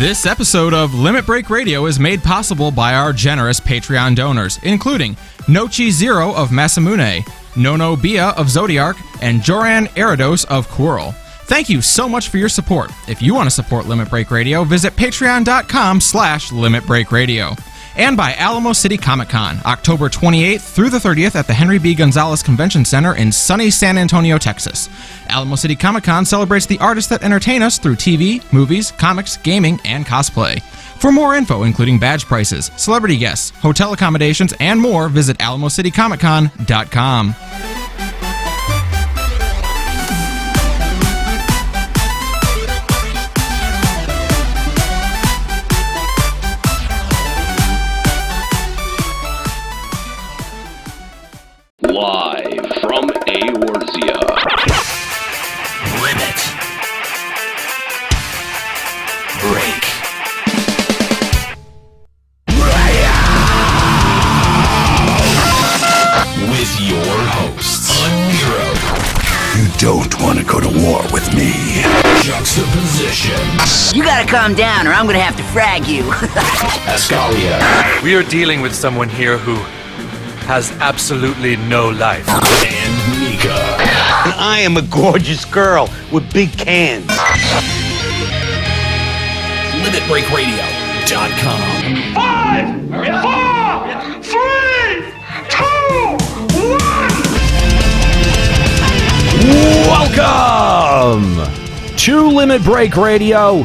This episode of Limit Break Radio is made possible by our generous Patreon donors, including Nochi Zero of Masamune, Nono Bia of Zodiark, and Joran Eridos of Quirrell. Thank you so much for your support. If you want to support Limit Break Radio, visit patreon.com/Limit Break Radio. And by Alamo City Comic Con, October 28th through the 30th at the Henry B. Gonzalez Convention Center in sunny San Antonio, Texas. Alamo City Comic Con celebrates the artists that entertain us through TV, movies, comics, gaming, and cosplay. For more info, including badge prices, celebrity guests, hotel accommodations, and more, visit AlamoCityComicCon.com. Live from Eorzea. Limit Break with your hosts, Aniero. You don't want to go to war with me. Juxtaposition. You gotta calm down or I'm gonna have to frag you. Ascalia. We are dealing with someone here who has absolutely no life. And Nika. And I am a gorgeous girl with big cans. LimitBreakRadio.com. 5, 4, 3, 2, 1. Welcome to Limit Break Radio,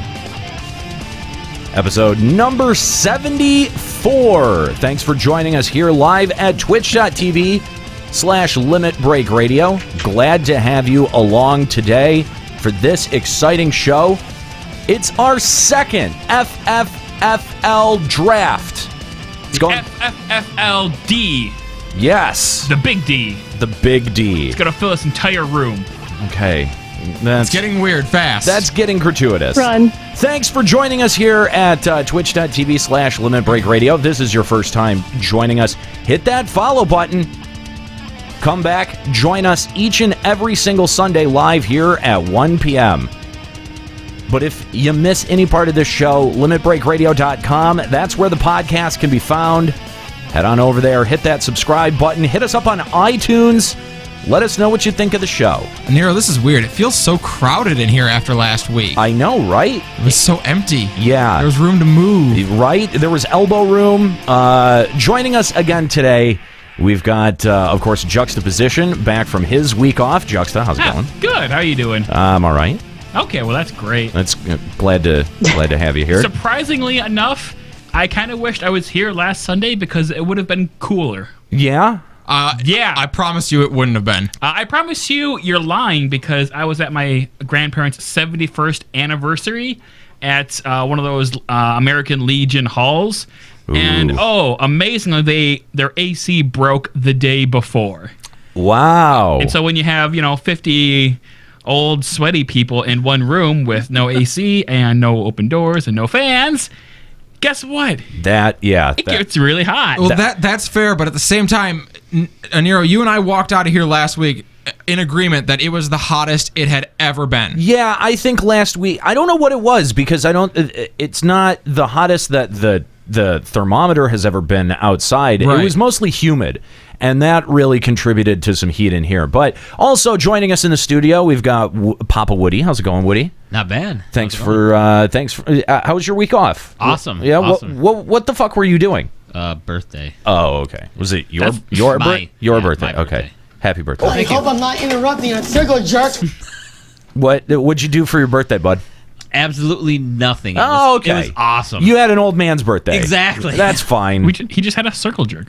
episode number 74. Thanks for joining us here live at twitch.tv/Limit Break Radio. Glad to have you along today for this exciting show. It's our second FFFL draft. It's going FFFLD. Yes. The big D. The big D. It's going to fill this entire room. Okay. It's getting weird fast. That's getting gratuitous. Run. Thanks for joining us here at twitch.tv/Limit Break Radio. If this is your first time joining us, hit that follow button. Come back, join us each and every single Sunday live here at 1 p.m. But if you miss any part of this show, limitbreakradio.com, that's where the podcast can be found. Head on over there, hit that subscribe button, hit us up on iTunes. Let us know what you think of the show. Nero, this is weird. It feels so crowded in here after last week. I know, right? It was so empty. Yeah. There was room to move. Right? There was elbow room. Joining us again today, we've got, of course, Juxtaposition back from his week off. Juxta, how's it going? Good. How are you doing? I'm all right. Okay, well, that's great. That's glad to have you here. Surprisingly enough, I kind of wished I was here last Sunday because it would have been cooler. Yeah? Yeah. I promise you it wouldn't have been. I promise you're lying because I was at my grandparents' 71st anniversary at one of those American Legion halls. Ooh. And, amazingly, their AC broke the day before. Wow. And so when you have, 50 old sweaty people in one room with no AC and no open doors and no fans, guess what? It gets really hot. Well, that's fair, but at the same time, Aniero, you and I walked out of here last week in agreement that it was the hottest it had ever been. Yeah, I think last week, I don't know what it was because it's not the hottest that the thermometer has ever been outside. Right. It was mostly humid. And that really contributed to some heat in here. But also joining us in the studio, we've got Papa Woody. How's it going, Woody? Not bad. Thanks for how was your week off? Awesome. Yeah. Awesome. What the fuck were you doing? Birthday. Oh, okay. Was it your birthday? Okay. Happy birthday. I hope I'm not interrupting a circle jerk. What'd you do for your birthday, bud? Absolutely nothing. Okay. It was awesome. You had an old man's birthday. Exactly. That's fine. He just had a circle jerk.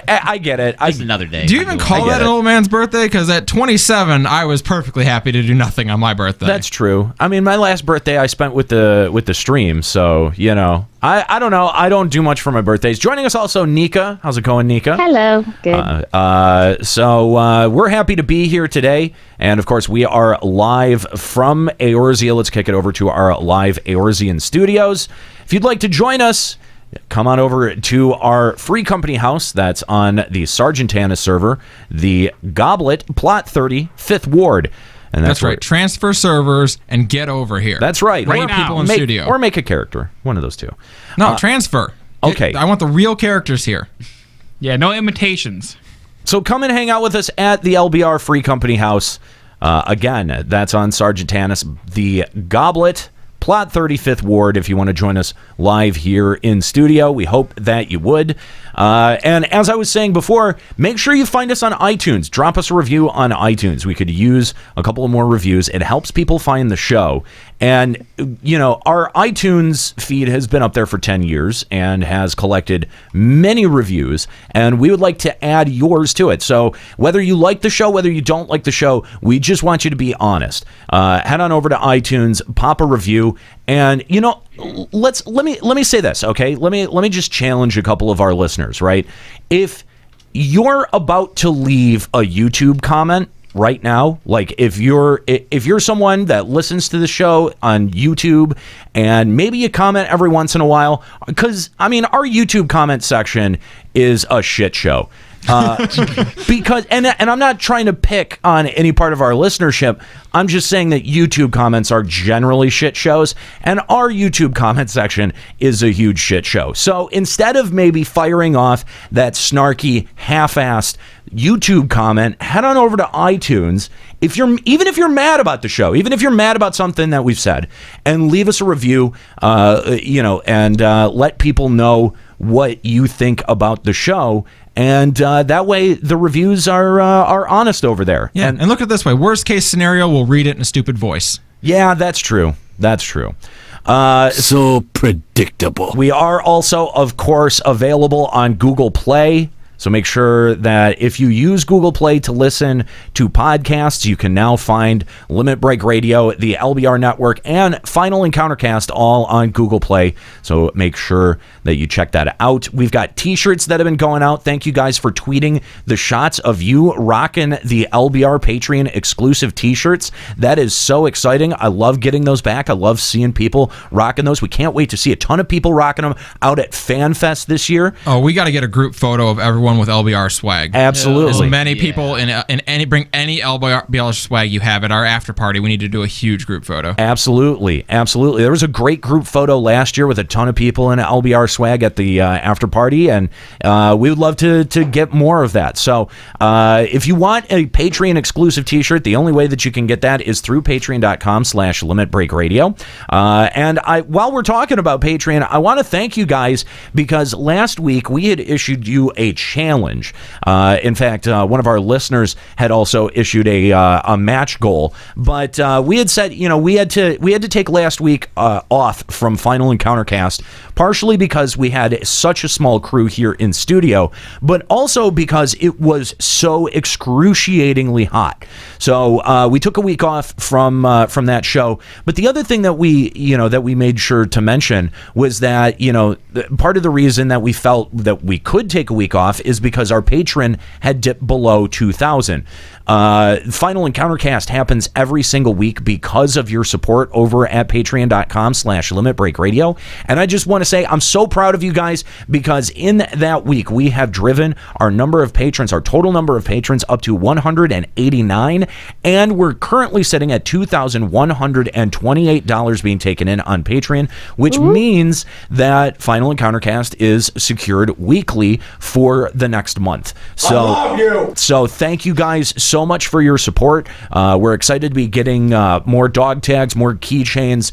I get it. Just another day. Do you even call that an old man's birthday? Because at 27, I was perfectly happy to do nothing on my birthday. That's true. I mean, my last birthday I spent with the stream, so I don't know. I don't do much for my birthdays. Joining us also, Nika. How's it going, Nika? Hello. Good. So we're happy to be here today, and of course we are live from Eorzea. Let's kick it over to our live Eorzean studios. If you'd like to join us, come on over to our free company house that's on the Sargentana server, the Goblet, Plot 30, 5th Ward. And that's right. Transfer servers and get over here. That's right. Right now. People in studio. Or make a character. One of those two. No, transfer. Okay. I want the real characters here. Yeah, no imitations. So come and hang out with us at the LBR Free Company House. Again, that's on Sergeant Tanis, the Goblet, Plot 35th Ward, if you want to join us live here in studio. We hope that you would. And as I was saying before, make sure you find us on iTunes. Drop us a review on iTunes. We could use a couple of more reviews. It helps people find the show. And, you know, our iTunes feed has been up there for 10 years and has collected many reviews, and we would like to add yours to it. So whether you like the show, whether you don't like the show, we just want you to be honest. Head on over to iTunes, pop a review, and, you know, let me say this, okay? Let me just challenge a couple of our listeners, right? If you're about to leave a YouTube comment right now, like if you're someone that listens to the show on YouTube and maybe you comment every once in a while, because I mean our YouTube comment section is a shit show. Because and I'm not trying to pick on any part of our listenership. I'm just saying that YouTube comments are generally shit shows, and our YouTube comment section is a huge shit show. So instead of maybe firing off that snarky, half-assed YouTube comment, head on over to iTunes. Even if you're mad about the show, even if you're mad about something that we've said, and leave us a review, and let people know what you think about the show. And that way, the reviews are honest over there. Yeah, and look at it this way. Worst case scenario, we'll read it in a stupid voice. Yeah, that's true. That's true. So predictable. We are also, of course, available on Google Play. So make sure that if you use Google Play to listen to podcasts, you can now find Limit Break Radio, the LBR Network, and Final Encountercast all on Google Play. So make sure that you check that out. We've got t-shirts that have been going out. Thank you guys for tweeting the shots of you rocking the LBR Patreon exclusive t-shirts. That is so exciting. I love getting those back. I love seeing people rocking those. We can't wait to see a ton of people rocking them out at FanFest this year. Oh, we got to get a group photo of everyone with LBR swag. Absolutely. As many people in any bring any LBR swag you have at our after party. We need to do a huge group photo. Absolutely. There was a great group photo last year with a ton of people in LBR swag at the after party, and we would love to get more of that. So if you want a Patreon exclusive t-shirt, the only way that you can get that is through patreon.com/limitbreakradio. And while we're talking about Patreon, I want to thank you guys, because last week we had issued you a challenge. In fact, one of our listeners had also issued a match goal, but we had said, we had to take last week off from Final Encountercast, partially because we had such a small crew here in studio, but also because it was so excruciatingly hot. So we took a week off from that show. But the other thing that we made sure to mention was that part of the reason that we felt that we could take a week off is because our patron had dipped below 2,000. Final Encountercast happens every single week because of your support over at patreon.com/limitbreakradio. And I just want to say I'm so proud of you guys, because in that week we have driven our total number of patrons up to 189, and we're currently sitting at $2,128 being taken in on Patreon, which means that Final Encountercast is secured weekly for the next month. So, I love you. So thank you guys so much for your support. We're excited to be getting more dog tags, more keychains,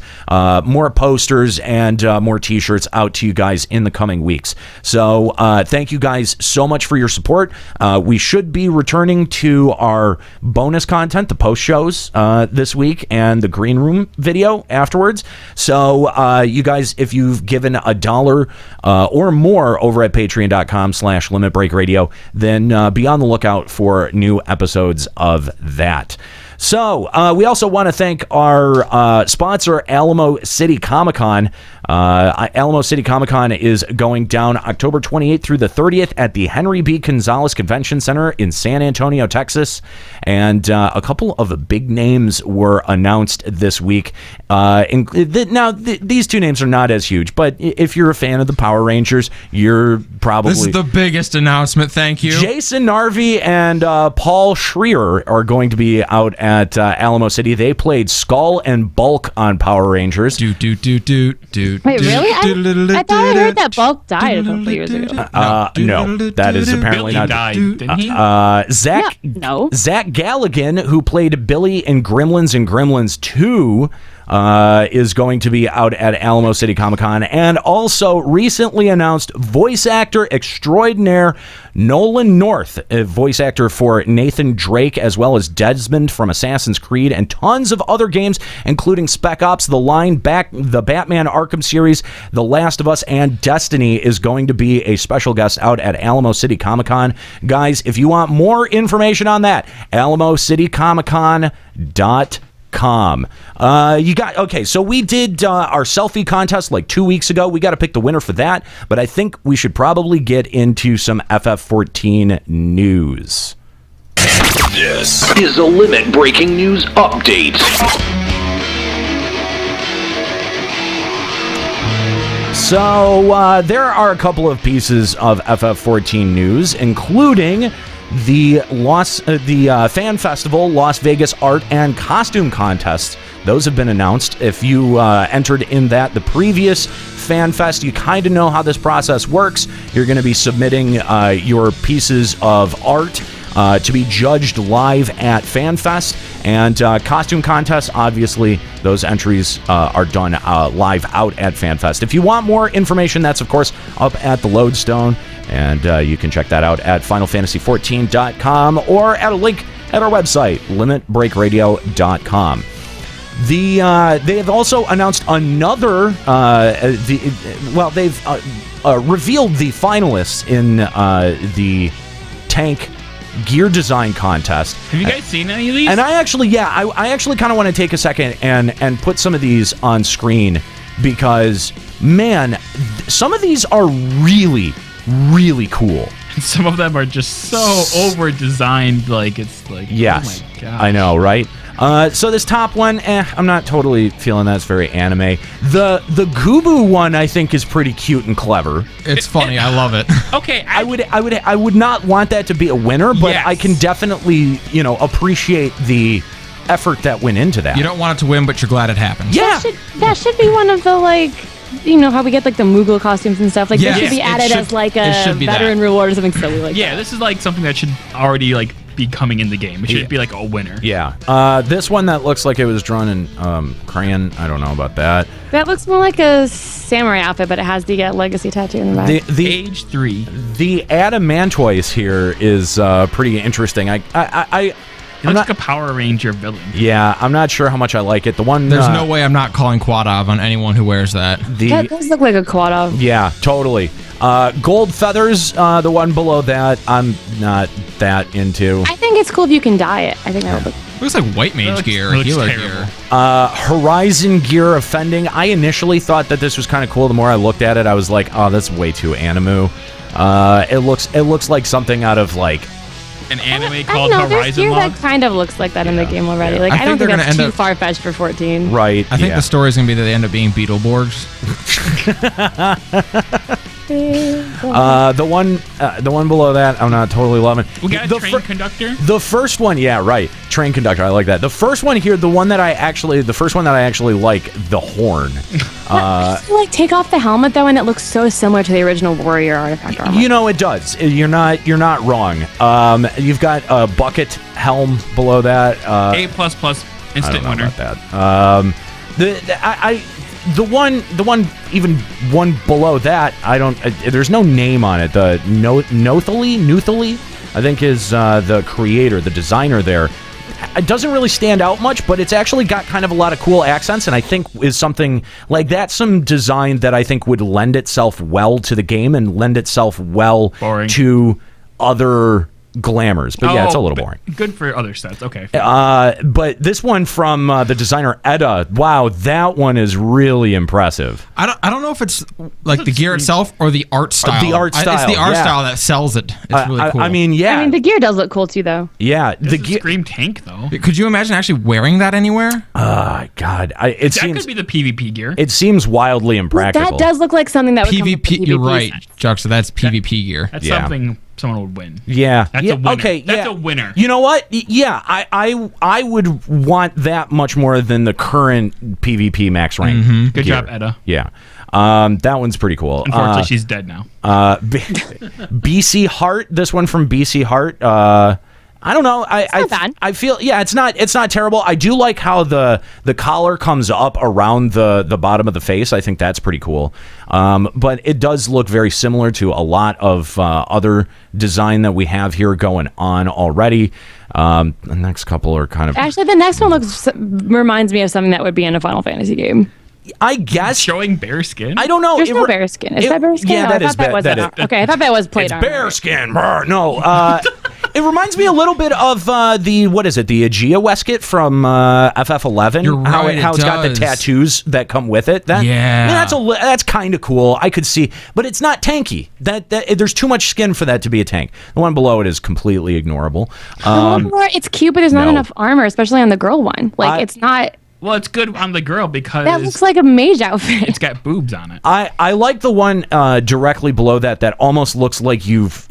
more posters, and more t-shirts out to you guys in the coming weeks. So thank you guys so much for your support. We should be returning to our bonus content, the post shows this week, and the green room video afterwards. So you guys, if you've given $1 or more over at patreon.com/limitbreakradio, then be on the lookout for new episodes of that. So we also want to thank our sponsor, Alamo City Comic Con. Alamo City Comic-Con is going down October 28th through the 30th at the Henry B. Gonzalez Convention Center in San Antonio, Texas. And a couple of big names were announced this week. These two names are not as huge, but if you're a fan of the Power Rangers, you're probably... This is the biggest announcement, thank you. Jason Narvi and Paul Schreier are going to be out at Alamo City. They played Skull and Bulk on Power Rangers. Wait, really? I thought I heard that Bulk died a couple years ago. No, that is apparently Billy not. died, didn't he? Zach Galligan, who played Billy in Gremlins and Gremlins 2, is going to be out at Alamo City Comic-Con. And also recently announced voice actor extraordinaire Nolan North, a voice actor for Nathan Drake, as well as Desmond from Assassin's Creed and tons of other games, including Spec Ops, The Line, the Batman Arkham series, The Last of Us, and Destiny, is going to be a special guest out at Alamo City Comic-Con. Guys, if you want more information on that, AlamoCityComicCon.com. So we did our selfie contest like 2 weeks ago. We got to pick the winner for that, but I think we should probably get into some FF14 news. This is a Limit Breaking News Update. So there are a couple of pieces of FF14 news, including the Fan Festival Las Vegas Art and Costume Contests. Those have been announced. If you entered in the previous Fan Fest, you kind of know how this process works. You're going to be submitting your pieces of art to be judged live at FanFest, and costume contests, obviously, those entries are done live out at FanFest. If you want more information, that's, of course, up at the Lodestone, and you can check that out at FinalFantasy14.com or at a link at our website, LimitBreakRadio.com. They have also announced another, they've revealed the finalists in the tank gear design contest. Have you guys seen any of these? And I actually kind of want to take a second and put some of these on screen, because, man, some of these are really, really cool. Some of them are just so over-designed, like, it's like, yes, oh my gosh. I know, right? So this top one, I'm not totally feeling that's very anime. The Gubu one, I think, is pretty cute and clever. It's funny. I love it. Okay, I would not want that to be a winner, but yes. I can definitely, appreciate the effort that went into that. You don't want it to win, but you're glad it happened. Yeah, That should be one of the, like, how we get, like, the Moogle costumes and stuff. Like, Yeah. that should be added as, like, a veteran reward or something silly like that. Yeah, this is, like, something that should already, like, be coming in the game. It should be, like, a winner. Yeah. This one that looks like it was drawn in crayon, I don't know about that. That looks more like a samurai outfit, but it has the legacy tattoo in the back. The Age 3. The Adamantoise here is pretty interesting. It looks like a Power Ranger villain. Yeah, I'm not sure how much I like it. The one There's no way I'm not calling Quadov on anyone who wears that. That does look like a Quadov. Yeah, totally. Gold feathers, the one below that, I'm not that into. I think it's cool if you can dye it. I think that would look. It looks like white mage gear, looks healer terrible. gear. Horizon gear offending. I initially thought that this was kind of cool. The more I looked at it, I was like, oh, that's way too Animu. It looks like something out of, like, An anime I called don't know, there's Horizon gear Log. that kind of looks like that in the game already. Like, I don't think they're that's gonna too end up- far-fetched for 14. right. I think the story is going to be that they end up being Beetleborgs. The one below that, I'm not totally loving. We got a the train conductor. The first one, yeah, right. Train conductor, I like that. The first one here, the first one that I actually like, the horn. Like, take off the helmet though, and it looks so similar to the original warrior artifact armor. It does. You're not wrong. You've got a bucket helm below that. A++ instant I don't know winner. about that. The one even one below that, I don't. There's no name on it. The Nuthali, I think, is the creator, the designer there. It doesn't really stand out much, but it's actually got kind of a lot of cool accents, and I think is something like that. Some design that I think would lend itself well to the game and lend itself well to other glamours, but yeah, it's a little boring. Good for other sets. Okay. But this one from the designer Edda, wow, that one is really impressive. I don't know if it's like the gear itself or the art style. The art style. It's the art style that sells it. It's really cool. I mean, the gear does look cool too, though. Yeah, the gear. Scream tank though. Could you imagine actually wearing that anywhere? God, that could be the PvP gear. It seems wildly impractical. That does look like something that would PvP. come with the You're PvP right, set. Chuck. So that's PvP gear. That's something someone would win. Yeah. That's a winner. Okay. That's a winner. You know what? Yeah, I would want that much more than the current PvP max rank. Good gear. job, Edda. Yeah. That one's pretty cool. Unfortunately, she's dead now. BC Heart. This one from BC Heart. I don't know. I feel it's not terrible. I do like how the collar comes up around the bottom of the face. I think that's pretty cool. But it does look very similar to a lot of other design that we have here going on already. The next couple are kind of Actually, the next one reminds me of something that would be in a Final Fantasy game. I guess showing bear skin. I don't know. There's no bear skin. Is that bear skin? Yeah, I thought that was okay. I thought that was plate armor. Bear skin. No. It reminds me a little bit of the Aegea Westcott from FF11. You're right, how it's got the tattoos that come with it. That's kind of cool. I could see, but it's not tanky. That there's too much skin for that to be a tank. The one below it is completely ignorable. It's cute, but there's not enough armor, especially on the girl one. It's not. Well, it's good on the girl because that looks like a mage outfit. It's got boobs on it. I like the one directly below that almost looks like you've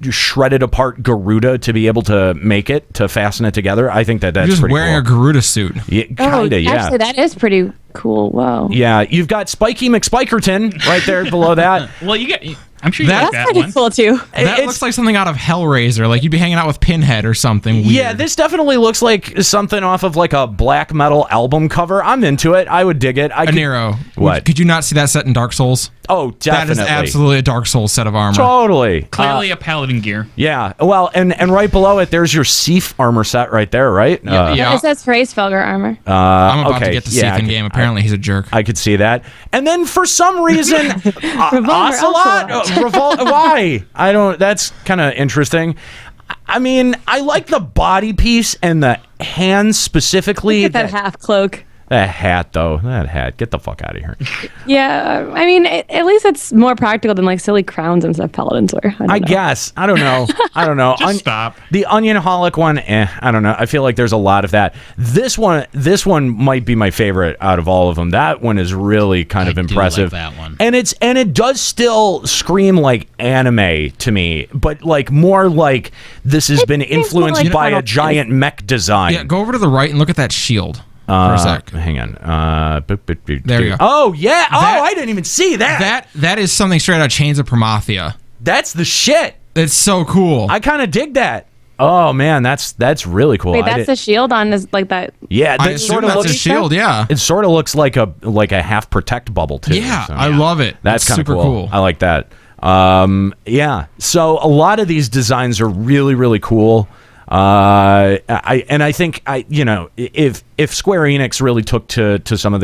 shredded apart Garuda to be able to make it to fasten it together. I think that's You're just pretty wearing cool. a Garuda suit. Yeah, kinda, yeah. Actually, that is pretty cool. Whoa. Yeah, you've got Spiky McSpikerton right there below that. Well, I'm sure you like that That's pretty one. cool too. That looks like something out of Hellraiser. Like you'd be hanging out with Pinhead or something weird. Yeah, this definitely looks like something off of like a black metal album cover. I'm into it. I would dig it. Aniero. What? Could you not see that set in Dark Souls? Oh, definitely. That is absolutely a Dark Souls set of armor. Totally. Clearly a paladin gear. Yeah. Well, and right below it, there's your Seif armor set right there, right? Yeah. It says Freysfelger armor. I'm about to get to Seif in game. Apparently, he's a jerk. I could see that. And then for some reason, Ocelot. Why? I don't. That's kind of interesting. I mean, I like the body piece and the hands specifically. Look at that half cloak. That hat, though. That hat. Get the fuck out of here. Yeah, I mean, at least it's more practical than like silly crowns and stuff paladins wear. I guess. I don't know. Just stop. The Onionholic one, I don't know. I feel like there's a lot of that. This one might be my favorite out of all of them. That one is really kind of impressive. Like that one. And it does still scream like anime to me, but like more like this has been influenced like by a Final giant mech design. Yeah, go over to the right and look at that shield. For a sec. Hang on. There you go. Oh, yeah. I didn't even see that. That is something straight out of Chains of Promathia. That's the shit. It's so cool. I kind of dig that. Oh, man, that's really cool. Wait, that's the shield on this, like that. Yeah, I that assume sort of that's looks a shield, yeah. It sort of looks like a half protect bubble too. Yeah, so. I love it. That's kind of super cool. I like that. Yeah. So a lot of these designs are really, really cool. I think if Square Enix really took to some of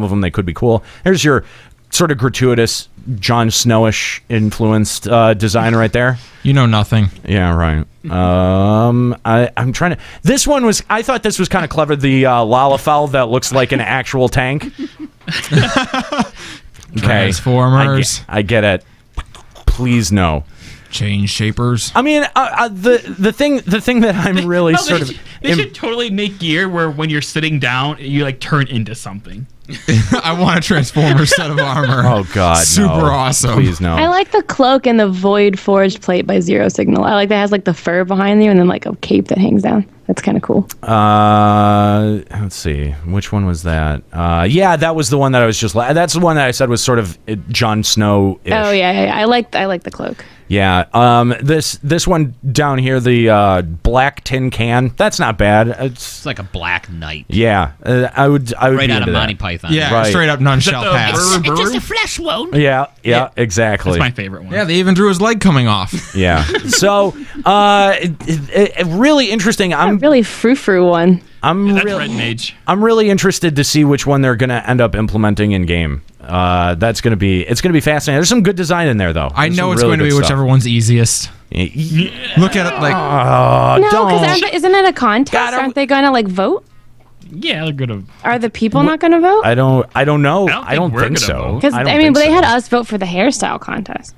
them, they could be cool. Here's your sort of gratuitous Jon Snowish influenced design right there. You know nothing. Yeah, right. I'm trying to. This one was. I thought this was kind of clever. The Lalafell that looks like an actual tank. Okay, Transformers. I get it. Please no. Change shapers. I mean, the thing that I'm really They should totally make gear where when you're sitting down, you like turn into something. I want a Transformers set of armor. Oh God, super no. awesome. Please no. I like the cloak and the void forged plate by Zero Signal. I like that it has like the fur behind you and then like a cape that hangs down. That's kind of cool. Let's see, which one was that? Yeah, that was the one that I was just. That's the one that I said was sort of Jon Snow-ish. Oh yeah. I like the cloak. Yeah. This one down here, the black tin can. That's not bad. It's like a black knight. Yeah, I would. Right be out of into Monty that. Python. Yeah, Right. straight up none shall pass. It's just a flesh wound. Yeah, exactly. That's my favorite one. Yeah, they even drew his leg coming off. Yeah. So, really interesting. I'm really frou-frou one. That's Red Mage. I'm really interested to see which one they're going to end up implementing in game. It's going to be fascinating. There's some good design in there, though. I There's know some it's really going to be good whichever stuff. one's easiest. Look at it like no, because isn't it a contest? God, aren't they going to like vote? Yeah, they're gonna. Are the people not going to vote? I don't know. I don't think think we're so. gonna vote. Because I mean, but they had us vote for the hairstyle contest.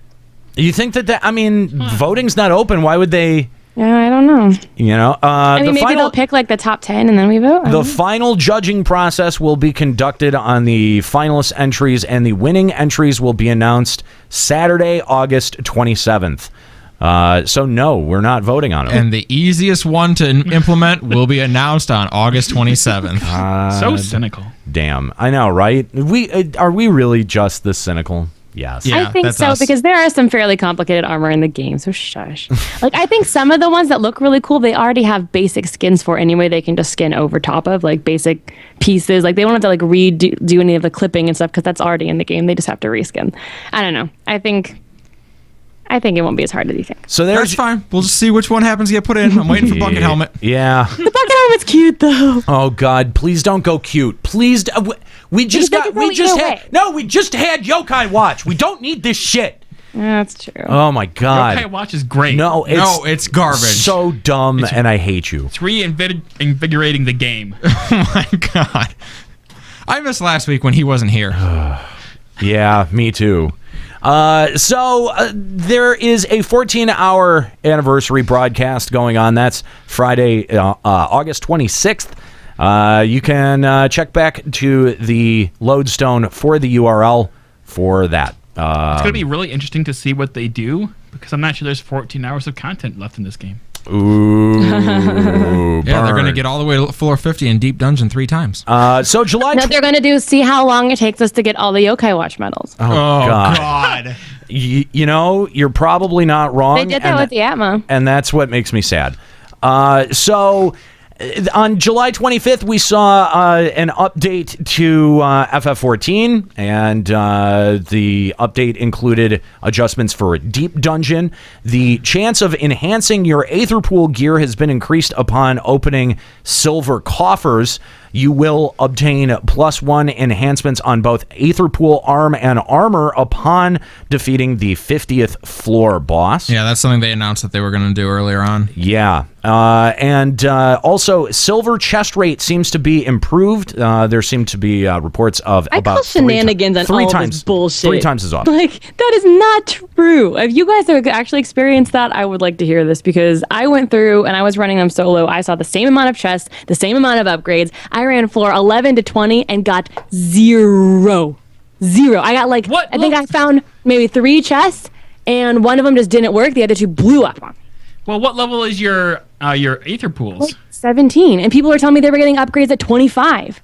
You think that? I mean, voting's not open. Why would they? Yeah, I don't know. You know, I mean, maybe they'll pick like the top 10 and then we vote. The final judging process will be conducted on the finalist entries, and the winning entries will be announced Saturday, August 27th. So no, we're not voting on it. And the easiest one to implement will be announced on August 27th. So cynical. Damn, I know, right? Are we really just this cynical? Yes. Yeah, I think that's so us. because there are some fairly complicated armor in the game, so shush. Like I think some of the ones that look really cool, they already have basic skins for anyway. They can just skin over top of like basic pieces. Like they don't have to like do any of the clipping and stuff because that's already in the game. They just have to reskin. I don't know. I think it won't be as hard as you think. So That's fine. We'll just see which one happens to get put in. I'm waiting for Bucket Helmet. Yeah. The bucket helmet's cute though. Oh God! Please don't go cute. Please. We just had Yokai Watch. We don't need this shit. Yeah, that's true. Oh my God! Yokai Watch is great. No, it's garbage. So dumb, and I hate you. It's reinvigorating the game. Oh my God! I missed last week when he wasn't here. Yeah, me too. So there is a 14-hour anniversary broadcast going on. That's Friday, August 26th. You can check back to the Lodestone for the URL for that. It's going to be really interesting to see what they do because I'm not sure there's 14 hours of content left in this game. Ooh. Yeah, they're going to get all the way to floor 50 in Deep Dungeon 3 times. So July... What they're going to do is see how long it takes us to get all the Yokai Watch medals. Oh God. You know, you're probably not wrong. They did that with the Atma. And that's what makes me sad. So... On July 25th, we saw an update to FF14, and the update included adjustments for Deep Dungeon. The chance of enhancing your Aetherpool gear has been increased upon opening silver coffers. You will obtain +1 enhancements on both Aetherpool arm and armor upon defeating the 50th floor boss. Yeah, that's something they announced that they were going to do earlier on. Yeah. And also, silver chest rate seems to be improved. There seem to be reports of I about call shenanigans on all this bullshit. 3 times as often. Like, that is not true. If you guys have actually experienced that, I would like to hear this because I went through and I was running them solo. I saw the same amount of chests, the same amount of upgrades. I ran floor 11 to 20 and got 0. I got like, What? I think I found maybe 3 chests and one of them just didn't work. The other 2 blew up on me. Well, what level is your Aether pools? Like 17, and people were telling me they were getting upgrades at 25.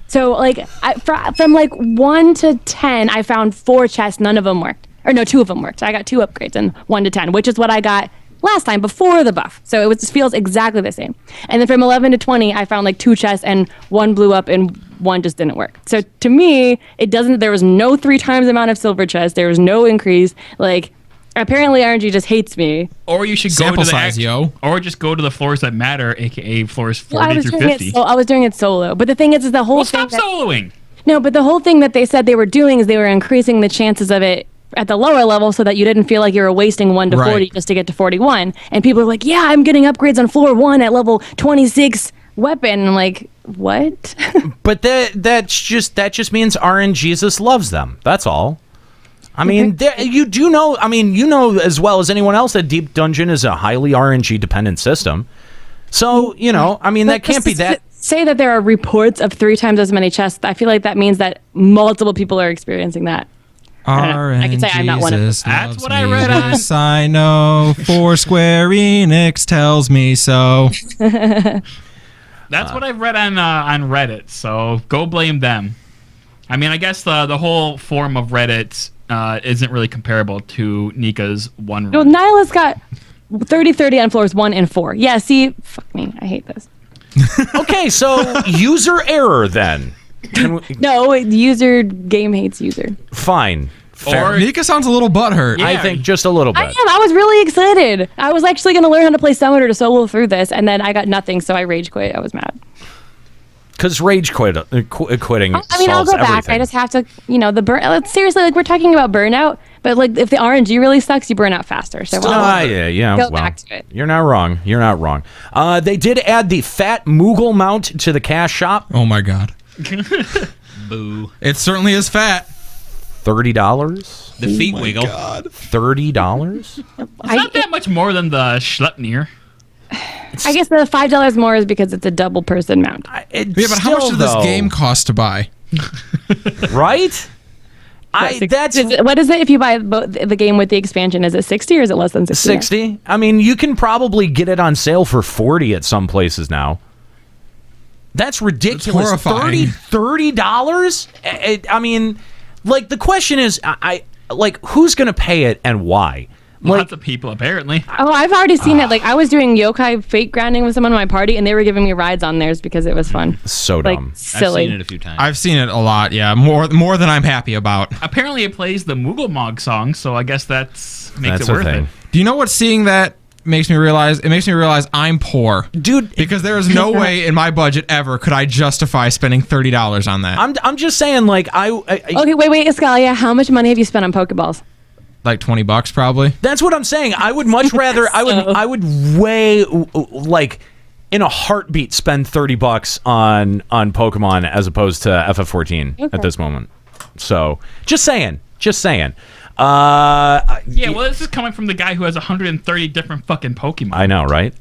So like from like 1 to 10, I found 4 chests. None of them worked, or no, 2 of them worked. So I got 2 upgrades and 1 to 10, which is what I got last time before the buff. So it feels exactly the same. And then from 11 to 20, I found like 2 chests and 1 blew up and 1 just didn't work. So to me, there was no 3 times the amount of silver chests. There was no increase. Like, apparently RNG just hates me. Or you should Sample go to the size, yo. Or just go to the floors that matter, aka floors 40 through 50. I was doing it solo. But the thing is the whole thing. Stop soloing. No, but the whole thing that they said they were doing is they were increasing the chances of it at the lower level so that you didn't feel like you were wasting 1 to 40 just to get to 41. And people are like, yeah, I'm getting upgrades on floor 1 at level 26 weapon. And I'm like, what? But that just means RNGesus loves them. That's all. I mean, you do know. I mean, you know as well as anyone else that Deep Dungeon is a highly RNG dependent system. So you know, I mean, that can't be that. Say that there are reports of 3 times as many chests. I feel like that means that multiple people are experiencing that. I can say I'm not one of them. That's what I read on. Yes, I know. Square Enix tells me so. That's what I've read on Reddit. So go blame them. I mean, I guess the whole form of Reddit isn't really comparable to Nika's one run. No, Nyla's got 30-30 on floors 1 and 4. Yeah, see, fuck me. I hate this. Okay, so user error then. No, user game hates user. Fine. Or Nika sounds a little butthurt. Yeah. I think just a little bit. I am. I was really excited. I was actually going to learn how to play Summoner to solo through this, and then I got nothing, so I rage quit. I was mad. Because rage quitting I mean, I'll go back. everything. I just have to, seriously, like we're talking about burnout. But like, if the RNG really sucks, you burn out faster. So yeah. go Well, back to it. you're not wrong. You're not wrong. They did add the fat Moogle mount to the cash shop. Oh my god. Boo. It certainly is fat. $30. The feet wiggle. $30. It's not that much more than the Schleppnir. I guess the $5 more is because it's a double person mount. Yeah, but how much does this game cost to buy? Right? What is it if you buy the game with the expansion? Is it 60 or is it less than 60? 60. I mean, you can probably get it on sale for 40 at some places now. That's ridiculous. That's horrifying. $30? I mean, like, the question is, who's going to pay it and why? Lots of people, apparently. Oh, I've already seen it. Like, I was doing yokai fake grounding with someone in my party, and they were giving me rides on theirs because it was fun. So dumb. Like, silly. I've seen it a few times. I've seen it a lot, yeah. More than I'm happy about. Apparently, it plays the Moogle Mog song, so I guess makes it worth it. Do you know what seeing that makes me realize? It makes me realize I'm poor. Dude. Because there is no way in my budget ever could I justify spending $30 on that. I'm just saying, like, Okay, wait, Escalia, how much money have you spent on Pokeballs? Like $20 probably. That's what I'm saying. I would much rather I would way like in a heartbeat spend $30 on Pokemon as opposed to FF14 at this moment. So, just saying. Yeah, well, this is coming from the guy who has 130 different fucking Pokemon. I know, right?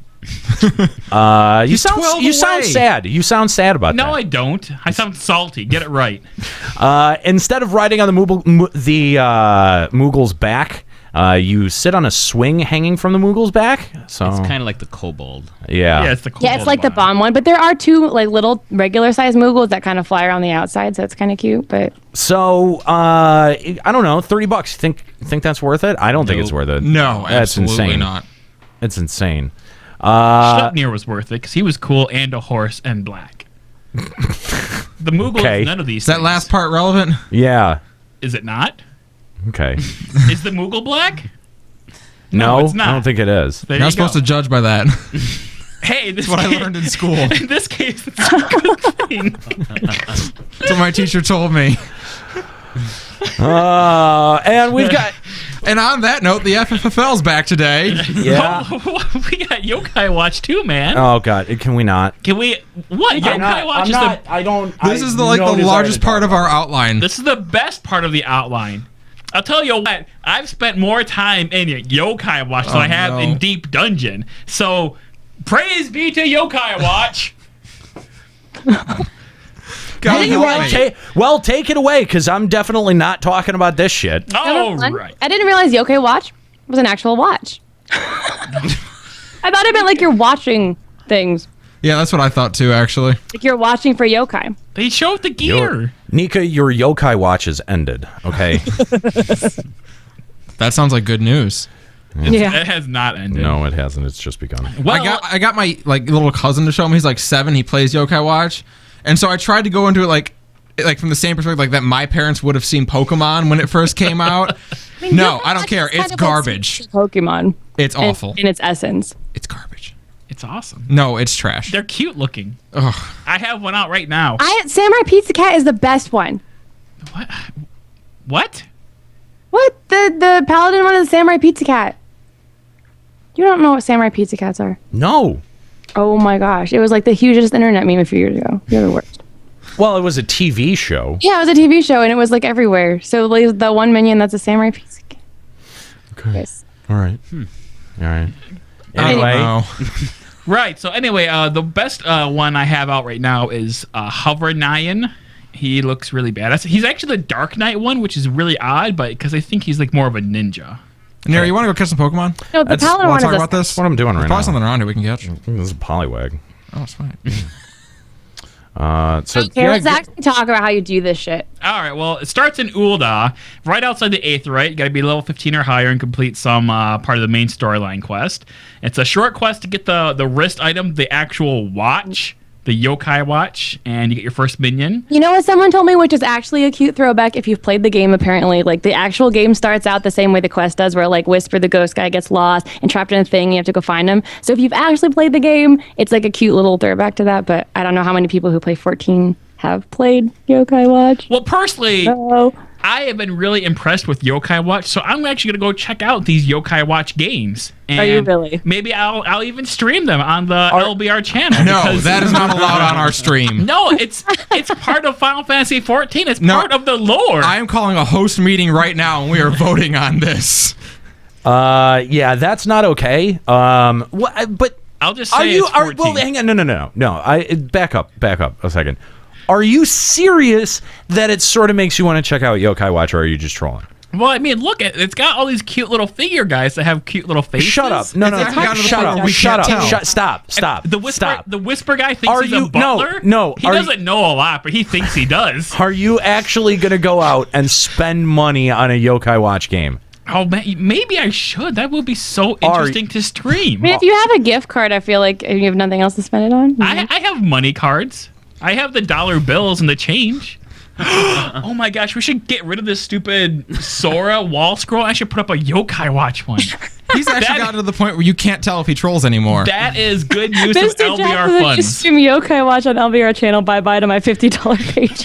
You sound sad. You sound sad about that. No, I don't. I sound salty. Get it right. Instead of riding on the Moogle's back, you sit on a swing hanging from the Moogle's back. So it's kind of like the Kobold. Yeah. Yeah, it's the Kobold like the bomb one, but there are two like little regular sized Moogles that kind of fly around the outside, so it's kind of cute. But so I don't know, $30. You think that's worth it? I don't think it's worth it. No, that's absolutely insane. not. It's insane. Schleppnir was worth it because he was cool and a horse and black. The Moogle is none of these. Is that things. last part relevant? Yeah. Is it not? Okay. Is the Moogle black? No, it's not. I don't think it is. There You're not you supposed go. to judge by that. Hey, this That's what I learned in school. In this case, it's a good thing. That's what my teacher told me. And we've got... And on that note, the FFFL's back today. Yeah. We got Yokai Watch too, man. Oh, God. Can we not? Can we... What? Yokai Watch is the... I don't... This is the largest part of our outline. This is the best part of the outline. I'll tell you what, I've spent more time in Yokai Watch than I have in Deep Dungeon. So, praise be to Yokai Watch. Well, take it away, because I'm definitely not talking about this shit. Oh, right. I didn't realize Yokai Watch was an actual watch. I thought it meant like you're watching things. Yeah, that's what I thought too, actually. Like you're watching for yokai. They showed the gear. Nika, your yokai watch has ended, okay? That sounds like good news. Yeah. It has not ended. No, it hasn't. It's just begun. Well, I got my little cousin to show me. He's like 7. He plays Yokai Watch. And so I tried to go into it like from the same perspective, like that my parents would have seen Pokemon when it first came out. No, I don't care. It's garbage. Pokemon. It's awful. In its essence. It's garbage. It's awesome. No, it's trash. They're cute looking. Ugh. I have one out right now. Samurai Pizza Cat is the best one. What? What? The Paladin one is the Samurai Pizza Cat. You don't know what Samurai Pizza Cats are? No. Oh my gosh. It was like the hugest internet meme a few years ago. You're the worst. Well, it was a TV show. Yeah, it was a TV show and it was like everywhere. So like, the one minion that's a Samurai Pizza Cat. Okay. Yes. All right. All right. Anyway. Right. So anyway, the best one I have out right now is Hover Nyan. He looks really badass. He's actually the Dark Knight one, which is really odd, but because I think he's like more of a ninja. Neri, you want to go catch some Pokemon? No, the Paladin one Want to is talk about this? That's what I'm doing right now. Probably something around here we can catch. This is a Poliwag. Oh, it's fine. Okay, let's actually talk about how you do this shit. All right, well, it starts in Ul'dah, right outside the Aetheryte. You got to be level 15 or higher and complete some part of the main storyline quest. It's a short quest to get the wrist item, the actual watch, the Yokai Watch, and you get your first minion. You know what someone told me, which is actually a cute throwback if you've played the game, apparently. Like, the actual game starts out the same way the quest does, where, like, Whisper the ghost guy gets lost and trapped in a thing, and you have to go find him. So if you've actually played the game, it's like a cute little throwback to that, but I don't know how many people who play 14 have played Yokai Watch. Well, personally, I have been really impressed with Yokai Watch, so I'm actually gonna go check out these Yokai Watch games. And Are you really? Maybe I'll even stream them on the LBR channel. No, that is not allowed on our stream. No, it's part of Final Fantasy 14. It's part of the lore. I am calling a host meeting right now, and we are voting on this. Yeah, that's not okay. But I'll just say it's 14. Well, hang on, no. Back up a second. Are you serious that it sort of makes you want to check out Yokai Watch, or are you just trolling? Well, I mean, look, it's got all these cute little figure guys that have cute little faces. Shut up! No, shut up! Stop! The whisper guy thinks he's a butler. No, he doesn't know a lot, but he thinks he does. Are you actually gonna go out and spend money on a Yokai Watch game? Oh, man, maybe I should. That would be so interesting to stream. I mean, if you have a gift card, I feel like you have nothing else to spend it on. I have money cards. I have the dollar bills and the change. Oh my gosh, we should get rid of this stupid Sora wall scroll. I should put up a Yokai Watch one. He's actually gotten to the point where you can't tell if he trolls anymore. That is good use of Mr. LBR Jackson, funds. just stream Yokai Watch on LBR channel. Bye-bye to my $50 page.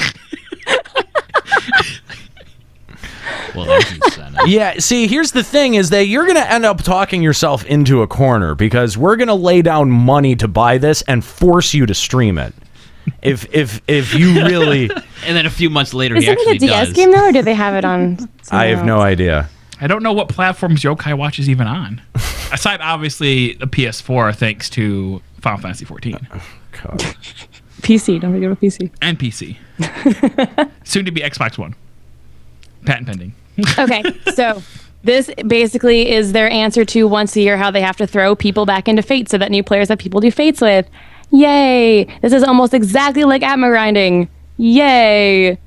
Well, that's incentive. Yeah, see, here's the thing is that you're going to end up talking yourself into a corner because we're going to lay down money to buy this and force you to stream it. If you really... And then a few months later, Is he it actually a DS does. game, though, or do they have it on... I have no idea. I don't know what platforms Yokai Watch is even on. Aside, obviously, the PS4, thanks to Final Fantasy 14. God. PC, don't forget about PC. And PC. Soon to be Xbox One. Patent pending. Okay, so this basically is their answer to once a year how they have to throw people back into Fate so that new players have people do Fates with. Yay! This is almost exactly like Atma grinding. Yay!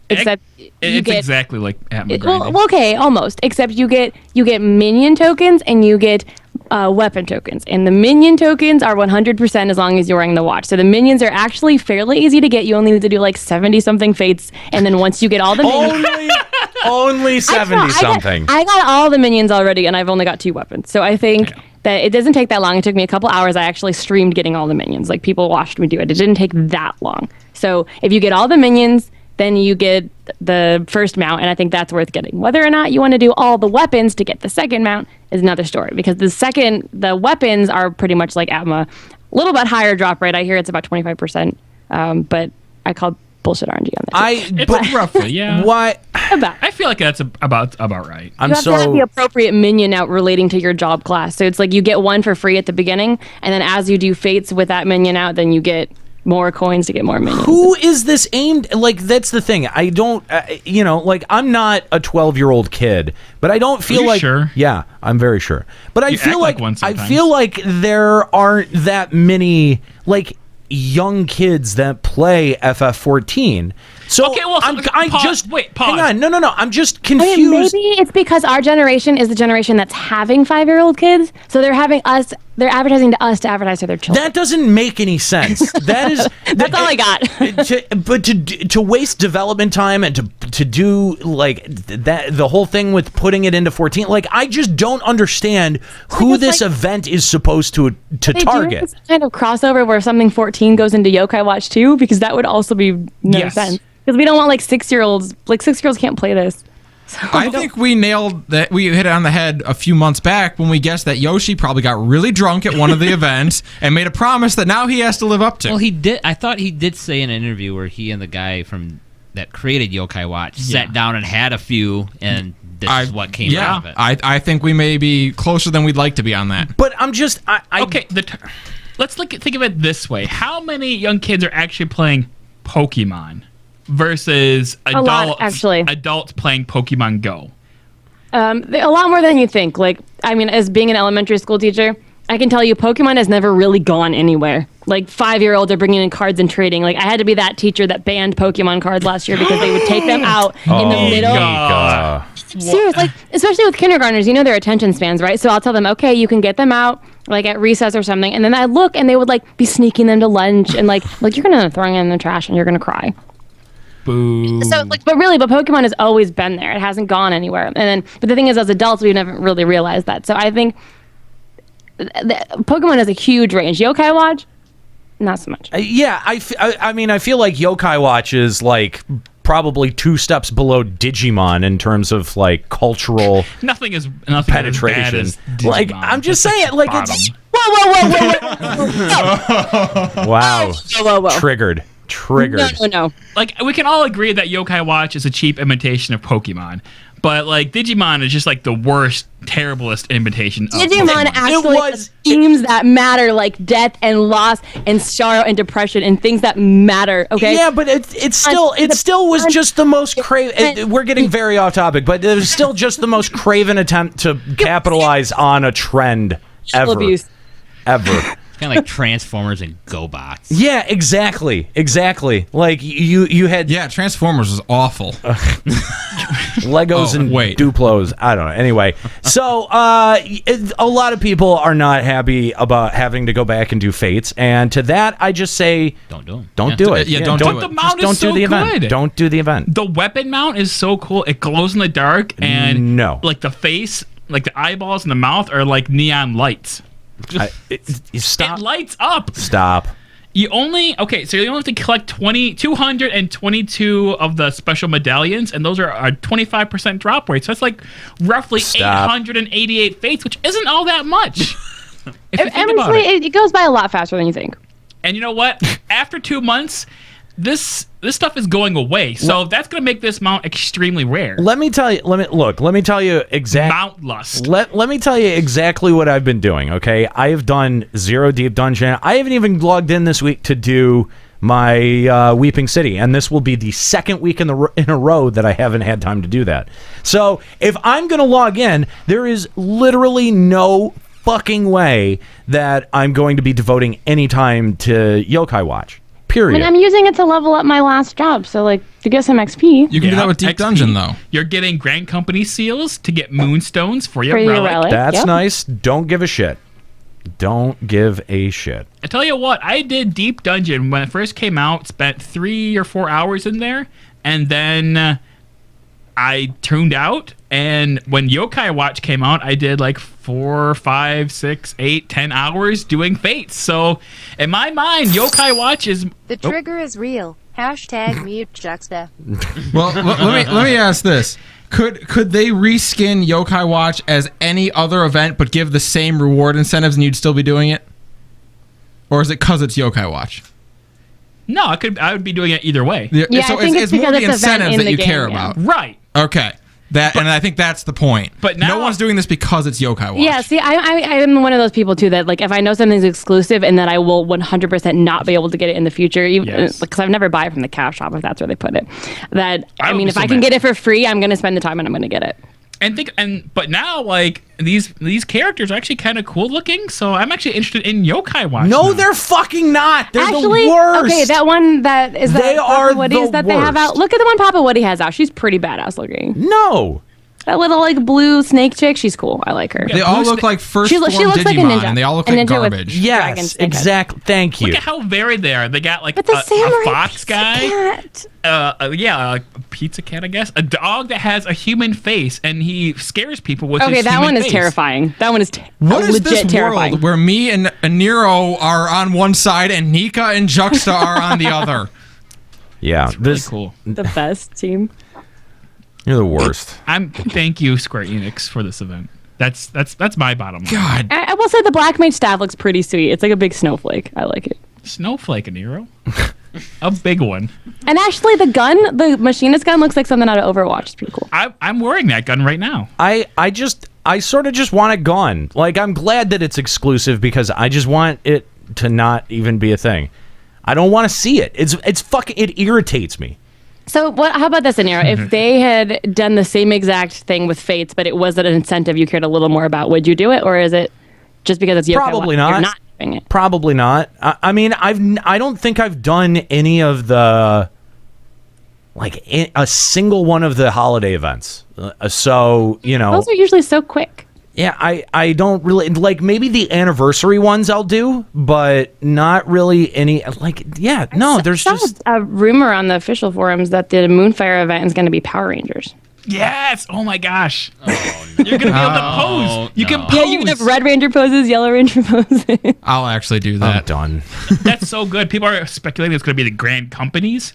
Except it's exactly like Atma grinding. Well, okay, almost. Except you get minion tokens and you get weapon tokens, and the minion tokens are 100% as long as you're wearing the watch. So the minions are actually fairly easy to get. You only need to do like 70-something fates, and then once you get all the minions, only 70-something. I got all the minions already, and I've only got 2 weapons. So I think that it doesn't take that long. It took me a couple hours. I actually streamed getting all the minions. Like, people watched me do it. It didn't take that long. So if you get all the minions, then you get the first mount, and I think that's worth getting. Whether or not you want to do all the weapons to get the second mount is another story, because the weapons are pretty much like Atma. A little bit higher drop rate. I hear it's about 25%, but I call bullshit RNG on that. It's roughly, yeah. Why? I feel like that's about right. You have to have the appropriate minion out relating to your job class. So it's like you get one for free at the beginning, and then as you do fates with that minion out, then you get more coins to get more minions. Who is this aimed? Like, that's the thing. I don't, like, I'm not a 12-year-old kid, but I don't feel like. Sure? Yeah, I'm very sure. But You act like one I sometimes. feel like there aren't that many like young kids that play FF14. So Okay, well, pause. hang on. No. I'm just I mean, confused. maybe it's because our generation is the generation that's having 5-year-old kids, so they're advertising to us to advertise to their children. That doesn't make any sense. That is That's all I got. to waste development time and to do like that, the whole thing with putting it into 14, like, I just don't understand who this event is supposed to They target. do this kind of crossover where something 14 goes into Yokai Watch 2, because that would also be no Yes. sense. Because we don't want like 6-year-olds. Like 6-year-olds can't play this. So I think we nailed that. We hit it on the head a few months back when we guessed that Yoshi probably got really drunk at one of the events and made a promise that now he has to live up to. Well, he did. I thought he did say in an interview where he and the guy that created Yokai Watch sat down and had a few, and this is what came out of it. I think we may be closer than we'd like to be on that. But I'm just Okay, let's think of it this way: how many young kids are actually playing Pokemon versus A lot, actually. adults playing Pokemon Go? a lot more than you think. Like, I mean, as being an elementary school teacher, I can tell you Pokemon has never really gone anywhere. Like, 5-year-olds are bringing in cards and trading. Like, I had to be that teacher that banned Pokemon cards last year because they would take them out in the middle. Seriously, like, especially with kindergartners, you know their attention spans, right? So I'll tell them, okay, you can get them out, like, at recess or something. And then I look, and they would, like, be sneaking them to lunch. And, like you're going to throw them in the trash, and you're going to cry. Boo. So, like, but Pokemon has always been there. It hasn't gone anywhere. But the thing is, as adults, we've never really realized that. So I think Pokemon has a huge range. Yokai Watch, not so much. I mean, I feel like Yokai Watch is like probably 2 steps below Digimon in terms of like cultural nothing penetration. As bad as like Digimon. I'm just saying, like it's Whoa. wow, Whoa. triggered. No. Like we can all agree that Yokai Watch is a cheap imitation of Pokemon, but like Digimon is just like the worst, terriblest imitation of Digimon actually has themes that matter, like death and loss and sorrow and depression and things that matter. Okay. Yeah, but it still was just the most craven. We're getting very off topic, but it was still just the most craven attempt to capitalize on a trend ever. Abuse. Ever. Kind of like Transformers and GoBots. Yeah, exactly. Like you had Transformers was awful. Legos and Duplos. I don't know. Anyway, so a lot of people are not happy about having to go back and do Fates, and to that I just say don't do them. Don't do it. Yeah, don't do it. The mount don't is do so the event. good. Don't do the event. The weapon mount is so cool. It glows in the dark, and like the face, like the eyeballs and the mouth are like neon lights. Stop. It lights up. Stop. You only have to collect 222 of the special medallions, and those are a 25% drop rate. So that's like roughly 888 fates, which isn't all that much. Honestly, it goes by a lot faster than you think. And you know what? After 2 months, this stuff is going away. So that's going to make this mount extremely rare. Let me tell you. Let me tell you exactly. Mount lust. Let me tell you exactly what I've been doing. Okay, I have done 0 Deep Dungeon. I haven't even logged in this week to do my Weeping City, and this will be the second week in a row that I haven't had time to do that. So if I'm going to log in, there is literally no fucking way that I'm going to be devoting any time to Yokai Watch. Period. I mean, I'm using it to level up my last job, so like to get some XP. You can do that with Deep Dungeon though. You're getting Grand Company seals to get moonstones for your relic. relic. That's nice. Don't give a shit. Don't give a shit. I tell you what, I did Deep Dungeon when it first came out, spent 3 or 4 hours in there, and then I tuned out. And when Yokai Watch came out, I did like 4, 5, 6, 8, 10 hours doing Fates. So in my mind, Yokai Watch is... The trigger is real. Hashtag mute Juxta. Well, let me ask this. Could they reskin Yokai Watch as any other event but give the same reward incentives and you'd still be doing it? Or is it because it's Yokai Watch? No, I would be doing it either way. Yeah, so I think it's more the incentives that you care about. Right. Okay. And I think that's the point. But now, no one's doing this because it's Yokai Watch. Yeah, see, I'm one of those people too that like if I know something's exclusive and that I will 100% not be able to get it in the future, even because I've never buy it from the cash shop if that's where they put it. That I mean, if I can get it for free, I'm going to spend the time and I'm going to get it. But now like these characters are actually kind of cool looking, so I'm actually interested in Yokai Watch. No, now. they're fucking not. They're actually, the worst. Okay, that one that is they are Woody's that they have out. Look at the one Papa Woody has out. She's pretty badass looking. No. That little like blue snake chick, she's cool. I like her. They all look like first form she looks Digimon, like a ninja. and they all look A like ninja with garbage. Yes, exactly. Thank you. Look at how varied they are. They got like But the a samurai fox guy, cat. a pizza cat, I guess, a dog that has a human face, and he scares people with his Okay, that human one is face. terrifying. That one is What is legit this terrifying. world where me and Aniero are on one side and Nika and Juxta are on the other? Yeah, It's really cool. The best team. You're the worst. Thank you, Square Enix, for this event. That's my bottom line. God, I will say the Black Mage staff looks pretty sweet. It's like a big snowflake. I like it. Snowflake, Aniero. A big one. And actually, the machinist gun looks like something out of Overwatch. It's pretty cool. I'm wearing that gun right now. I sort of just want it gone. Like, I'm glad that it's exclusive because I just want it to not even be a thing. I don't want to see it. It's fucking. It irritates me. So how about this, Aniero? If they had done the same exact thing with Fates, but it was an incentive you cared a little more about, would you do it, or is it just because it's Yokai Probably Watch, not. you're not doing it? Probably not. I mean, I don't think I've done any of the a single one of the holiday events. So Those are usually so quick. Yeah, I don't really like maybe the anniversary ones I'll do, but not really any there's just a rumor on the official forums that the Moonfire event is going to be Power Rangers. Yes! Oh my gosh! You're gonna be able to pose. You can pose. Yeah, you can have Red Ranger poses, Yellow Ranger poses. I'll actually do that. I'm done. That's so good. People are speculating it's gonna be the Grand Companies.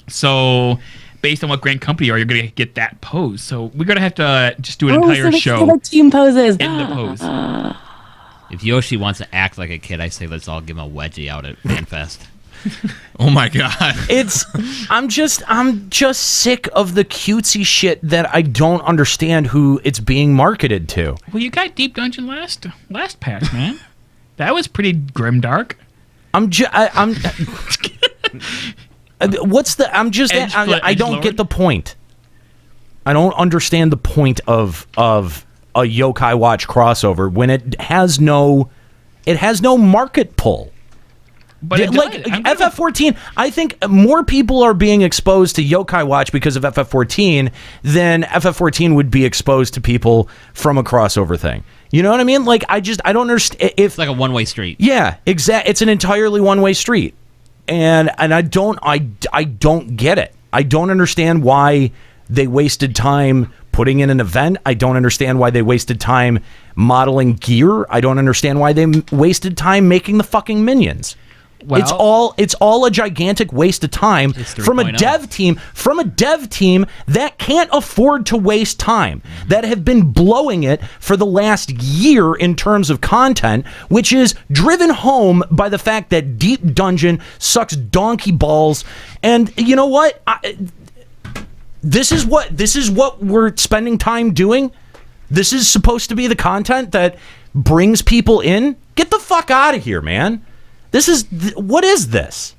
So based on what Grand Company you are, you're going to get that pose. So we're going to have to just do an entire so show. The team poses. In the pose. If Yoshi wants to act like a kid, I say let's all give him a wedgie out at FanFest. Oh my god. I'm just sick of the cutesy shit that I don't understand who it's being marketed to. Well, you got Deep Dungeon last patch, man. That was pretty grimdark. What's the? I don't get the point. I don't understand the point of a Yokai Watch crossover when it has no market pull. But FF14, I think more people are being exposed to Yokai Watch because of FF14 than FF14 would be exposed to people from a crossover thing. You know what I mean? Like, I don't understand. It's like a one-way street. Yeah, exactly. It's an entirely one-way street, and I don't get it. I don't understand why they wasted time putting in an event. I don't understand why they wasted time modeling gear. I don't understand why they wasted time making the fucking minions. Well, it's all a gigantic waste of time from a dev team that can't afford to waste time, that have been blowing it for the last year in terms of content, which is driven home by the fact that Deep Dungeon sucks donkey balls. And you know what? This is what we're spending time doing. This is supposed to be the content that brings people in. Get the fuck out of here, man. What is this?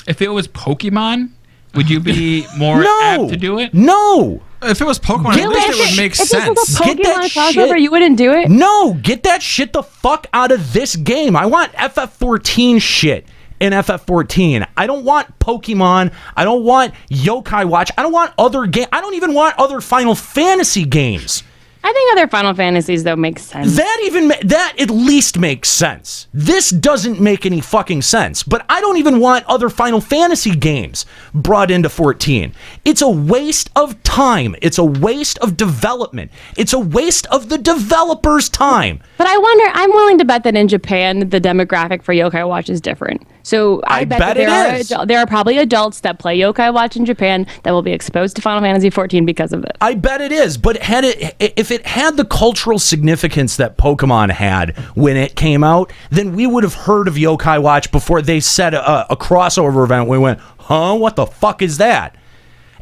If it was Pokemon, would you be more apt to do it? No. If it was Pokemon, at least it would make sense. If this was a Pokemon crossover, you wouldn't do it? No, get that shit the fuck out of this game. I want FF14 shit in FF14. I don't want Pokemon. I don't want Yokai Watch. I don't want other games. I don't even want other Final Fantasy games. I think other Final Fantasies, though, make sense. That at least makes sense. This doesn't make any fucking sense. But I don't even want other Final Fantasy games brought into 14. It's a waste of time. It's a waste of development. It's a waste of the developer's time. But I wonder, I'm willing to bet that in Japan, the demographic for Yokai Watch is different. So I bet that there are probably adults that play Yokai Watch in Japan that will be exposed to Final Fantasy 14 because of it. I bet it is. But if it had the cultural significance that Pokemon had when it came out, then we would have heard of Yokai Watch before they said a crossover event. We went, huh? What the fuck is that?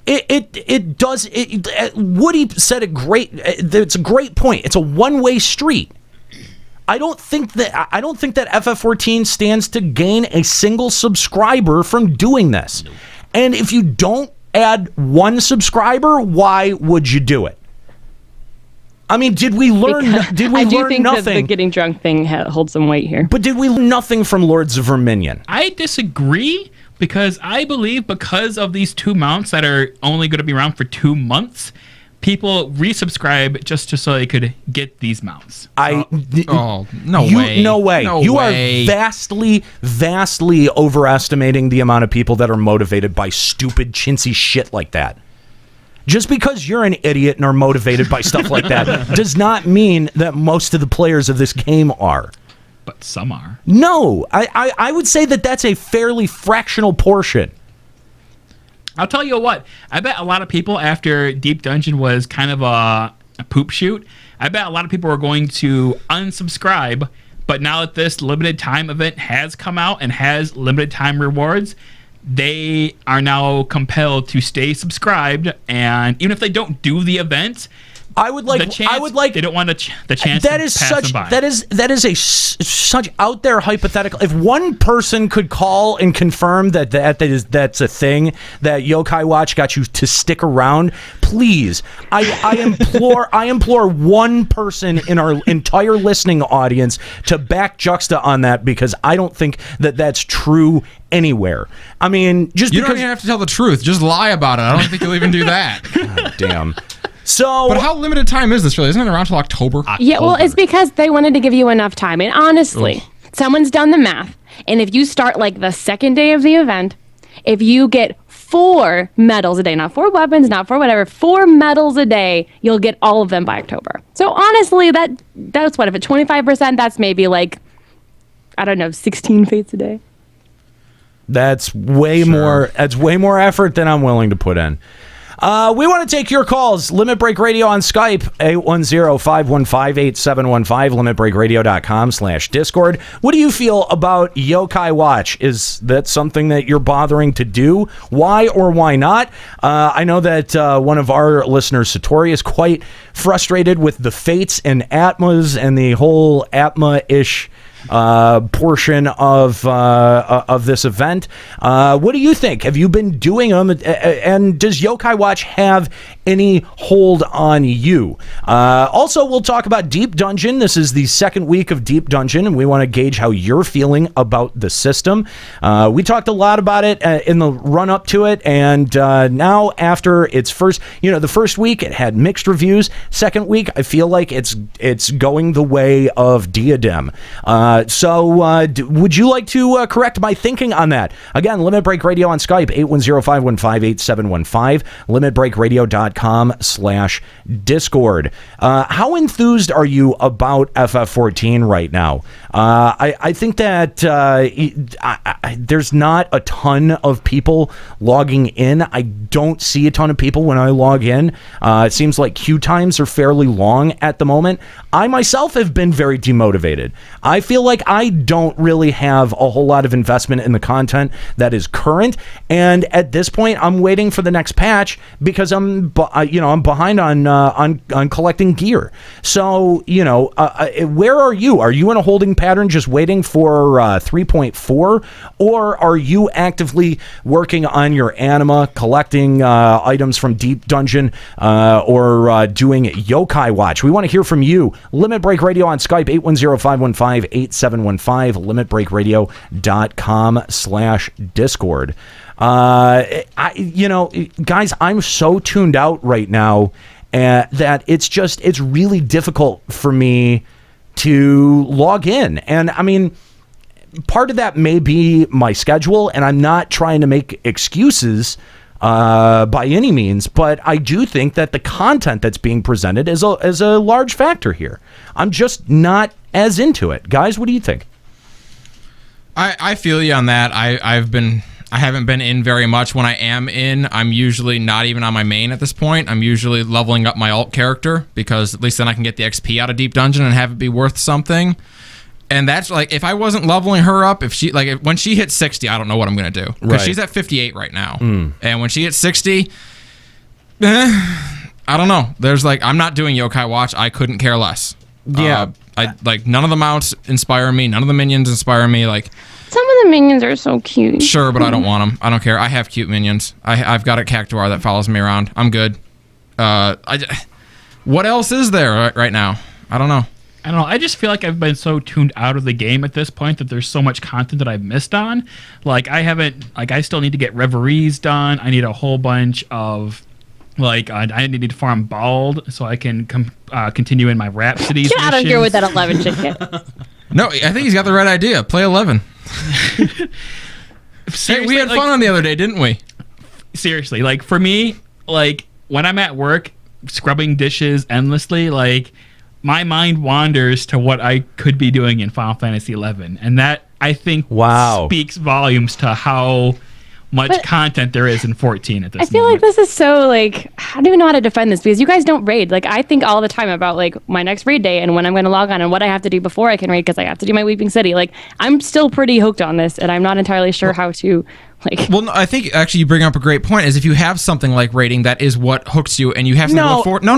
It does. Woody said it great. It's a great point. It's a one-way street. I don't think that FF14 stands to gain a single subscriber from doing this. Nope. And if you don't add one subscriber, why would you do it? I mean, did we learn nothing? I do think that the getting drunk thing holds some weight here. But did we learn nothing from Lords of Verminion? I disagree, because I believe because of these two mounts that are only going to be around for 2 months, people resubscribe just so they could get these mounts. No way. You are vastly overestimating the amount of people that are motivated by stupid, chintzy shit like that. Just because you're an idiot and are motivated by stuff like that does not mean that most of the players of this game are. But some are. No, I would say that that's a fairly fractional portion. I'll tell you what, I bet a lot of people, after Deep Dungeon was kind of a poop shoot, I bet a lot of people are going to unsubscribe, but now that this limited time event has come out and has limited time rewards, they are now compelled to stay subscribed, and even if they don't do the event, they don't want the chance that is to pass such them by. that is a such out there hypothetical. If one person could call and confirm that's a thing, that Yokai Watch got you to stick around, please, I implore one person in our entire listening audience to back Juxta on that, because I don't think that that's true anywhere. I mean, you don't even have to tell the truth. Just lie about it. I don't think you'll even do that. God damn. So, but how limited time is this really? Isn't it around till October? Yeah, well, it's because they wanted to give you enough time. And honestly, someone's done the math. And if you start like the second day of the event, if you get 4 medals a day, not 4 weapons, not 4 whatever, 4 medals a day, you'll get all of them by October. So honestly, that's what, if it's 25%, that's maybe like, I don't know, 16 fates a day. That's way more. That's way more effort than I'm willing to put in. We want to take your calls. Limit Break Radio on Skype, 810-515-8715, limitbreakradio.com/Discord. What do you feel about Yokai Watch? Is that something that you're bothering to do? Why or why not? I know that one of our listeners, Satori, is quite frustrated with the Fates and Atmas and the whole Atma-ish portion of this event. What do you think? Have you been doing them? And does Yokai Watch have any hold on you? Also, we'll talk about Deep Dungeon. This is the second week of Deep Dungeon, and we want to gauge how you're feeling about the system. We talked a lot about it in the run-up to it, and now after its first, the first week, it had mixed reviews. Second week, I feel like it's going the way of Diadem. Would you like to correct my thinking on that? Again, Limit Break Radio on Skype, 810-515-8715, limitbreakradio.com/Discord. How enthused are you about FF14 right now? I think that there's not a ton of people logging in. I don't see a ton of people when I log in. It seems like queue times are fairly long at the moment. I myself have been very demotivated. I feel like I don't really have a whole lot of investment in the content that is current, and at this point, I'm waiting for the next patch because I'm behind on collecting gear. So, where are you? Are you in a holding pattern, just waiting for 3.4, or are you actively working on your anima, collecting items from Deep Dungeon, or doing Yokai Watch? We want to hear from you. Limit Break Radio on Skype, 810-515-8715, limitbreakradio.com/Discord. Guys, I'm so tuned out right now that it's really difficult for me to log in. And I mean, part of that may be my schedule, and I'm not trying to make excuses by any means, but I do think that the content that's being presented is a large factor here. I'm just not as into it. Guys, what do you think? I feel you on that. I haven't been in very much. When I am in, I'm usually not even on my main at this point. I'm usually leveling up my alt character, because at least then I can get the XP out of Deep Dungeon and have it be worth something. And that's like, if I wasn't leveling her up, when she hits 60, I don't know what I'm going to do. Because she's at 58 right now. And when she hits 60, I don't know. I'm not doing Yokai Watch. I couldn't care less. Yeah. None of the mounts inspire me. None of the minions inspire me. Some of the minions are so cute. Sure, but I don't want them. I don't care. I have cute minions. I've got a Cactuar that follows me around. I'm good. What else is there right now? I don't know. I just feel like I've been so tuned out of the game at this point that there's so much content that I've missed on. I still need to get Reveries done. I need a whole bunch of, I need to farm Bald so I can continue in my Rhapsodies. Get out of here with that 11 chicken. No, I think he's got the right idea. Play 11. Hey, we had fun on the other day, didn't we? Seriously, for me, when I'm at work scrubbing dishes endlessly, my mind wanders to what I could be doing in Final Fantasy XI, and that, I think, speaks volumes to how much content there is in 14 at this moment. I feel like this is so, I don't even know how to defend this, because you guys don't raid. I think all the time about, my next raid day and when I'm going to log on and what I have to do before I can raid, because I have to do my Weeping City. I'm still pretty hooked on this, and I'm not entirely sure how to... Well, no, I think actually you bring up a great point. Is if you have something like raiding, that is what hooks you, and you have something to look forward. No.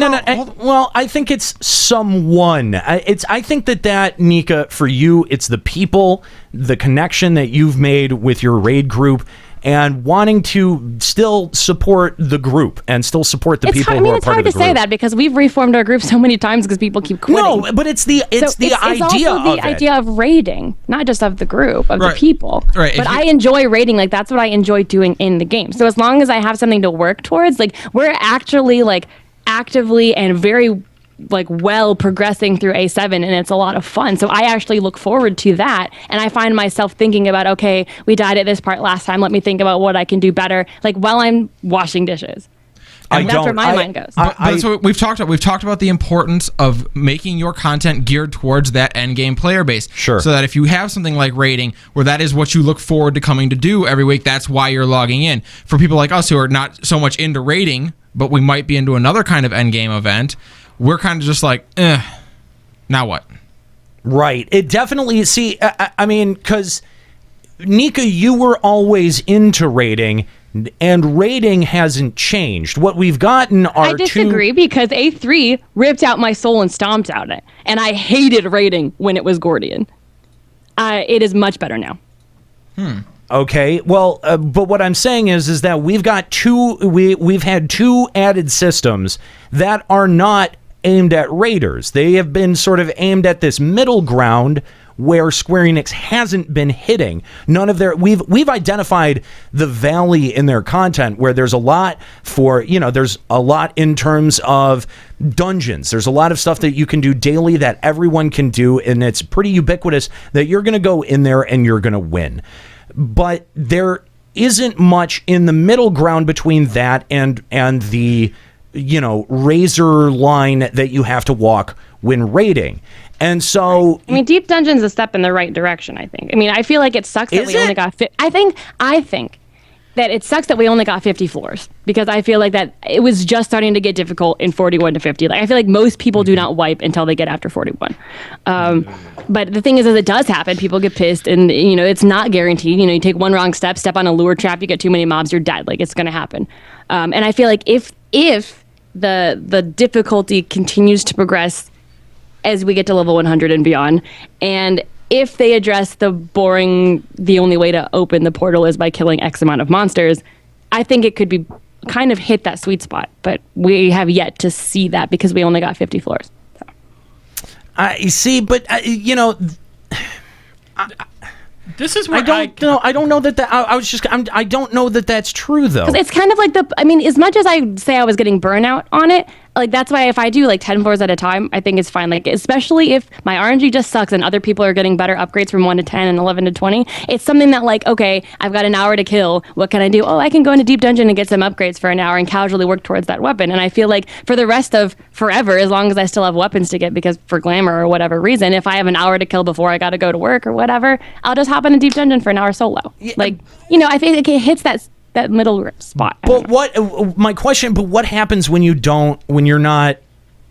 Well, I think it's someone. I think that Nika, for you, it's the people, the connection that you've made with your raid group, and wanting to still support the group and still support the people who are part of the group. It's hard to say that, because we've reformed our group so many times because people keep quitting. No, but it's the idea of the idea of raiding, not just of the group, of the people. Right. But I enjoy raiding. That's what I enjoy doing in the game. So as long as I have something to work towards, we're actually actively and very well progressing through A7, and it's a lot of fun. So I actually look forward to that, and I find myself thinking about, okay, we died at this part last time, let me think about what I can do better, while I'm washing dishes. That's where my mind goes. But so we've talked about the importance of making your content geared towards that end game player base. Sure. So that if you have something like raiding, where that is what you look forward to coming to do every week, that's why you're logging in. For people like us who are not so much into raiding, but we might be into another kind of end game event, we're kind of just like, now what? Right. It definitely, see, I mean, because Nika, you were always into raiding, and raiding hasn't changed. What we've gotten are I disagree because A3 ripped out my soul and stomped out it, and I hated raiding when it was Gordian. It is much better now. Okay, well, but what I'm saying is that we've got we've had two added systems that are not aimed at raiders. They have been sort of aimed at this middle ground where Square Enix hasn't been hitting. None of their we've identified the valley in their content where there's a lot there's a lot in terms of dungeons. There's a lot of stuff that you can do daily that everyone can do, and it's pretty ubiquitous that you're going to go in there and you're going to win. But there isn't much in the middle ground between that and the razor line that you have to walk when raiding. And so I mean, Deep Dungeon's a step in the right direction, I think. I mean, I feel like it sucks that only got I think that it sucks that we only got 50 floors, because I feel like that it was just starting to get difficult in 41 to 50. Like, I feel like most people do not wipe until they get after 41. But the thing is it does happen. People get pissed, and it's not guaranteed. You take one wrong step on a lure trap, you get too many mobs, you're dead. Like, it's going to happen. And I feel like if the difficulty continues to progress as we get to level 100 and beyond, and if they address the only way to open the portal is by killing X amount of monsters, I think it could be kind of hit that sweet spot. But we have yet to see that because we only got 50 floors. You see, but this is where I don't know that I don't know that that's true, though. Because it's kind of like as much as I say I was getting burnout on it, like, that's why if I do like 10 floors at a time, I think it's fine. Like, especially if my RNG just sucks and other people are getting better upgrades from 1 to 10 and 11 to 20, it's something that, like, okay, I've got an hour to kill. What can I do? Oh, I can go into Deep Dungeon and get some upgrades for an hour and casually work towards that weapon. And I feel like for the rest of forever, as long as I still have weapons to get, because for glamour or whatever reason, if I have an hour to kill before I got to go to work or whatever, I'll just hop in a Deep Dungeon for an hour solo. Yeah. Like, I think it hits that middle spot. But what happens when you're not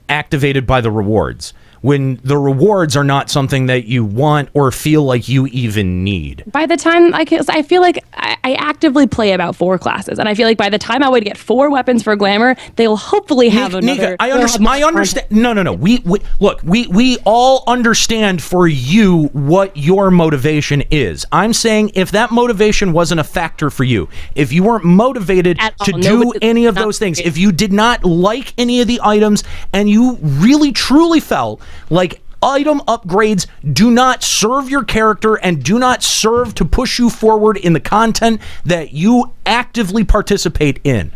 activated by the rewards, when the rewards are not something that you want or feel like you even need? By the time I feel like I actively play about 4 classes, and I feel like by the time I would get 4 weapons for glamour, they'll hopefully have another. Nika, I understand. No. We all understand for you what your motivation is. I'm saying if that motivation wasn't a factor for you, if you weren't motivated to do any of those things, if you did not like any of the items, and you really truly felt like item upgrades do not serve your character and do not serve to push you forward in the content that you actively participate in,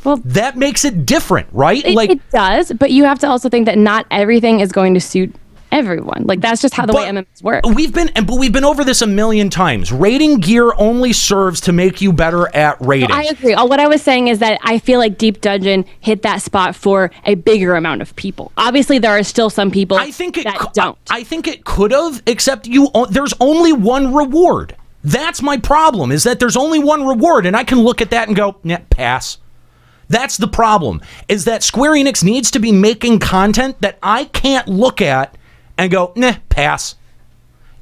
well, that makes it different, right? It does, but you have to also think that not everything is going to suit everyone. Like, that's just how the way MMOs work. We've been over this a million times. Raiding gear only serves to make you better at raiding. I agree. What I was saying is that I feel like Deep Dungeon hit that spot for a bigger amount of people. Obviously, there are still some people that don't. I think it could have, except there's only one reward. That's my problem, is that there's only one reward, and I can look at that and go, nah, pass. That's the problem, is that Square Enix needs to be making content that I can't look at and go, nah, pass.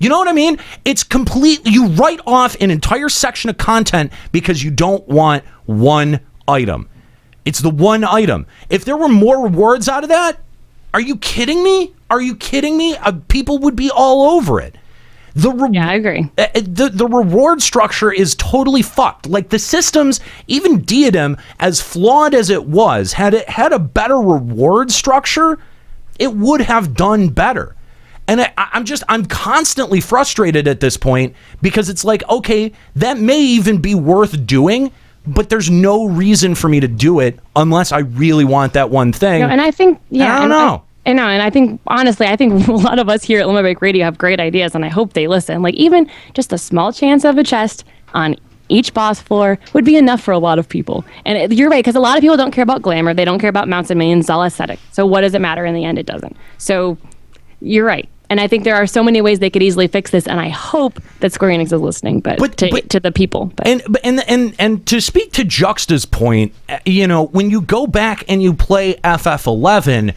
You know what I mean? It's completely, you write off an entire section of content because you don't want one item. It's the one item. If there were more rewards out of that, are you kidding me? People would be all over it. Yeah, I agree. The reward structure is totally fucked. Like, the systems, even Diadem, as flawed as it was, had it had a better reward structure, it would have done better. And I'm constantly frustrated at this point, because it's like, okay, that may even be worth doing, but there's no reason for me to do it unless I really want that one thing. And I think, I don't know. And I think, honestly, a lot of us here at Limit Break Radio have great ideas, and I hope they listen. Like, even just a small chance of a chest on each boss floor would be enough for a lot of people. And you're right, because a lot of people don't care about glamour. They don't care about mounts and minions. It's all aesthetic. So what does it matter in the end? It doesn't. So you're right. And I think there are so many ways they could easily fix this, and I hope that Square Enix is listening, but to the people. But. And to speak to Juxta's point, when you go back and you play FF11,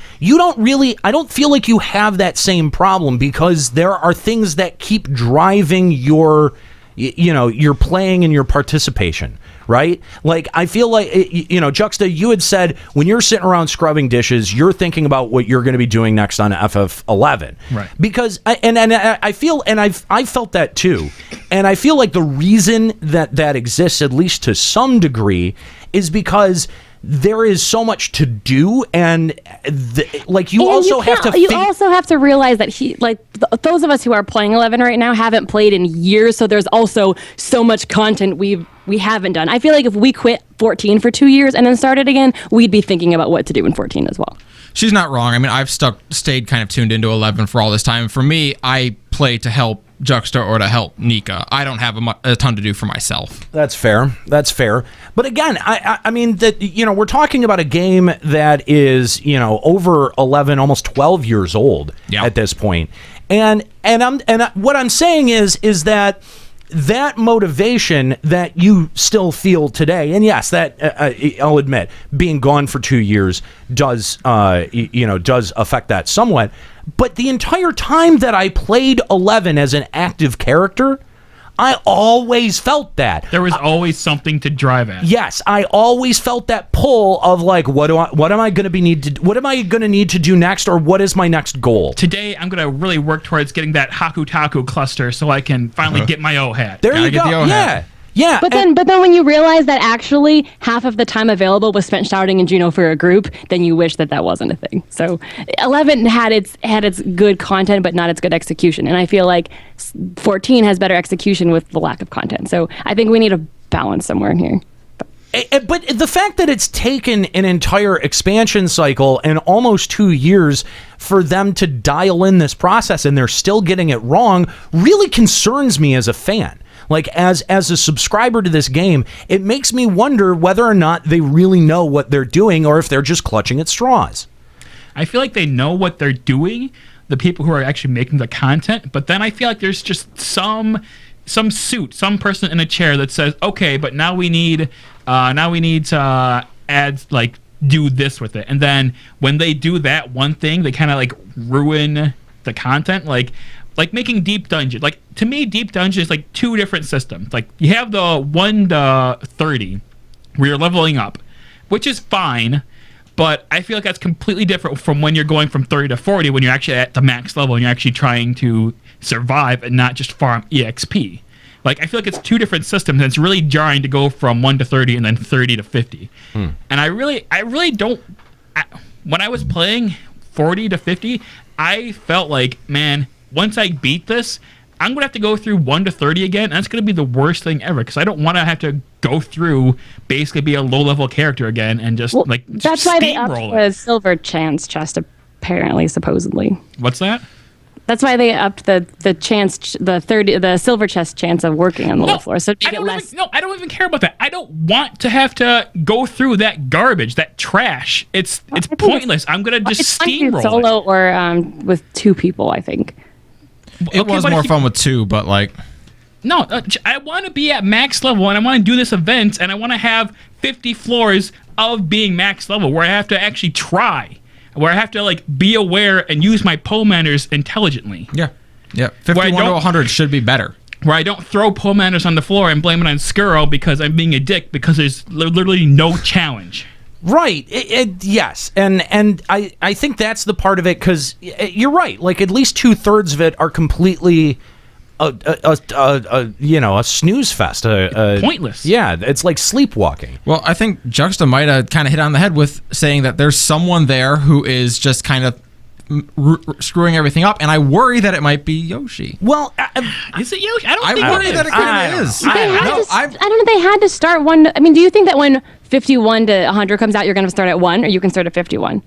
I don't feel like you have that same problem, because there are things that keep driving your playing and your participation. Right? Like, I feel like, Juxta, you had said when you're sitting around scrubbing dishes, you're thinking about what you're going to be doing next on FF11. Right. Because, I feel, and I've felt that too. And I feel like the reason that exists, at least to some degree, is because there is so much to do, and you also have to realize that those of us who are playing 11 right now haven't played in years, so there's also so much content we haven't done. I feel like if we quit 14 for 2 years and then started again, we'd be thinking about what to do in 14 as well. She's not wrong. I mean, I've stayed kind of tuned into 11 for all this time. For me, I play to help Juxta or to help Nika. I don't have a ton to do for myself. That's fair. But again, I mean that we're talking about a game that is over 11, almost 12 years old at this point, and what I'm saying is that motivation that you still feel today, and yes, that I'll admit, being gone for 2 years does affect that somewhat. But the entire time that I played 11 as an active character, I always felt that. There was always something to drive at. Yes, I always felt that pull of like, what am I going to need to do next, or what is my next goal? Today, I'm going to really work towards getting that Hakutaku cluster so I can finally get my O hat. There you go. Yeah. But then when you realize that actually half of the time available was spent shouting in Juno for a group, then you wish that wasn't a thing. So 11 had its good content, but not its good execution. And I feel like 14 has better execution with the lack of content. So I think we need a balance somewhere in here. But the fact that it's taken an entire expansion cycle and almost 2 years for them to dial in this process, and they're still getting it wrong, really concerns me as a fan. Like, as a subscriber to this game, it makes me wonder whether or not they really know what they're doing, or if they're just clutching at straws. I feel like they know what they're doing, the people who are actually making the content, but then I feel like there's just some person in a chair that says, okay, but now we need to add, like, do this with it. And then when they do that one thing, they kind of like ruin the content. Like making Deep Dungeon. Like, to me, Deep Dungeon is like two different systems. Like, you have the 1 to 30 where you're leveling up, which is fine, but I feel like that's completely different from when you're going from 30 to 40 when you're actually at the max level and you're actually trying to survive and not just farm EXP. Like, I feel like it's two different systems, and it's really jarring to go from 1 to 30 and then 30 to 50. And I really don't... when I was playing 40 to 50, I felt like, man, once I beat this, I'm going to have to go through 1 to 30 again, and that's going to be the worst thing ever, because I don't want to have to go through, basically be a low-level character again, and just, that's why they upped the silver chest, apparently, supposedly. What's that? That's why they upped the silver chest chance of working on the low floor, so to make it less... I don't even care about that. I don't want to have to go through that garbage, that trash. It's pointless. I'm going to just steamroll solo or with 2 people, I think. It was more fun with 2, but like... No, I want to be at max level, and I want to do this event, and I want to have 50 floors of being max level, where I have to actually try, where I have to like be aware and use my pole manners intelligently. Yeah. 51 to 100 should be better. Where I don't throw pole manners on the floor and blame it on Skuro because I'm being a dick, because there's literally no challenge. Right. Yes. And I think that's the part of it, because you're right. Like, at least 2/3 of it are completely a snooze fest. Pointless. Yeah. It's like sleepwalking. Well, I think Juxta might have kind of hit on the head with saying that there's someone there who is just kind of screwing everything up, and I worry that it might be Yoshi. Well, is it Yoshi? I worry that it kind of is. I don't know. They had to start one. I mean, do you think that when 51 to 100 comes out, you're going to start at 1, or you can start at 51?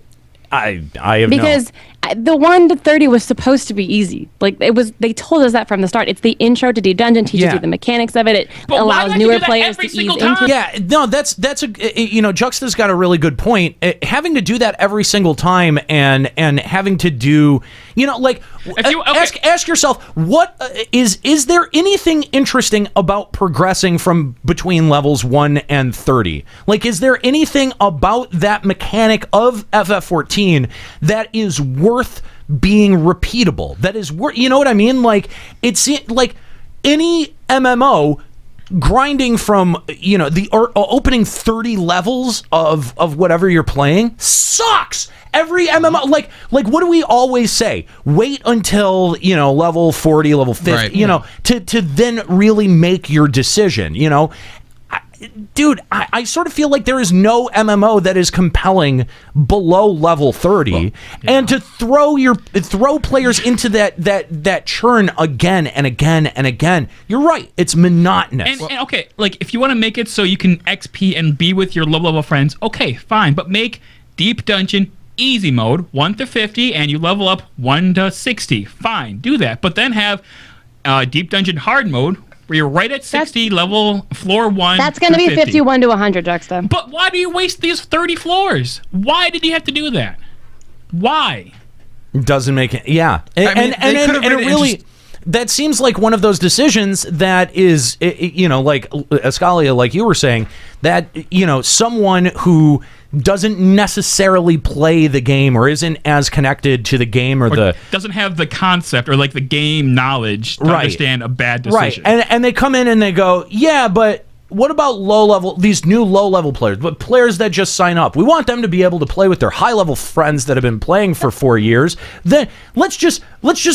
I have because The 1 to 30 was supposed to be easy. Like it was, they told us that from the start. It's the intro to Deep Dungeon, teaches you the mechanics of it. It allows newer players to ease into. Yeah, no, that's Juxta's got a really good point. Having to do that every single time and having to do, ask yourself, what is there anything interesting about progressing from between levels 1 and 30? Like, is there anything about that mechanic of FF14 that is worth being repeatable? That is worth, you know what I mean? Like, it's like any MMO grinding from, the opening 30 levels of whatever you're playing sucks. Every MMO, like what do we always say? Wait until, level 40, level 50, right. To then really make your decision, Dude, I sort of feel like there is no MMO that is compelling below level 30, and to throw players into that churn again and again and again. You're right, it's monotonous. And okay, like if you want to make it so you can XP and be with your low level friends, okay, fine, but make Deep Dungeon easy mode 1 to 50, and you level up 1 to 60. Fine, do that, but then have Deep Dungeon hard mode, where you're right at 60, level floor 1. That's going to be 51 to 100, Juxta. But why do you waste these 30 floors? Why did you have to do that? Why? Doesn't make it. Yeah, and it really. That seems like one of those decisions that is, like Ascalia, like you were saying, that someone who doesn't necessarily play the game or isn't as connected to the game or doesn't have the concept or like the game knowledge to understand a bad decision. Right. And they come in and they go, yeah, but what about these new low-level players, but players that just sign up? We want them to be able to play with their high-level friends that have been playing for 4 years. Then let's just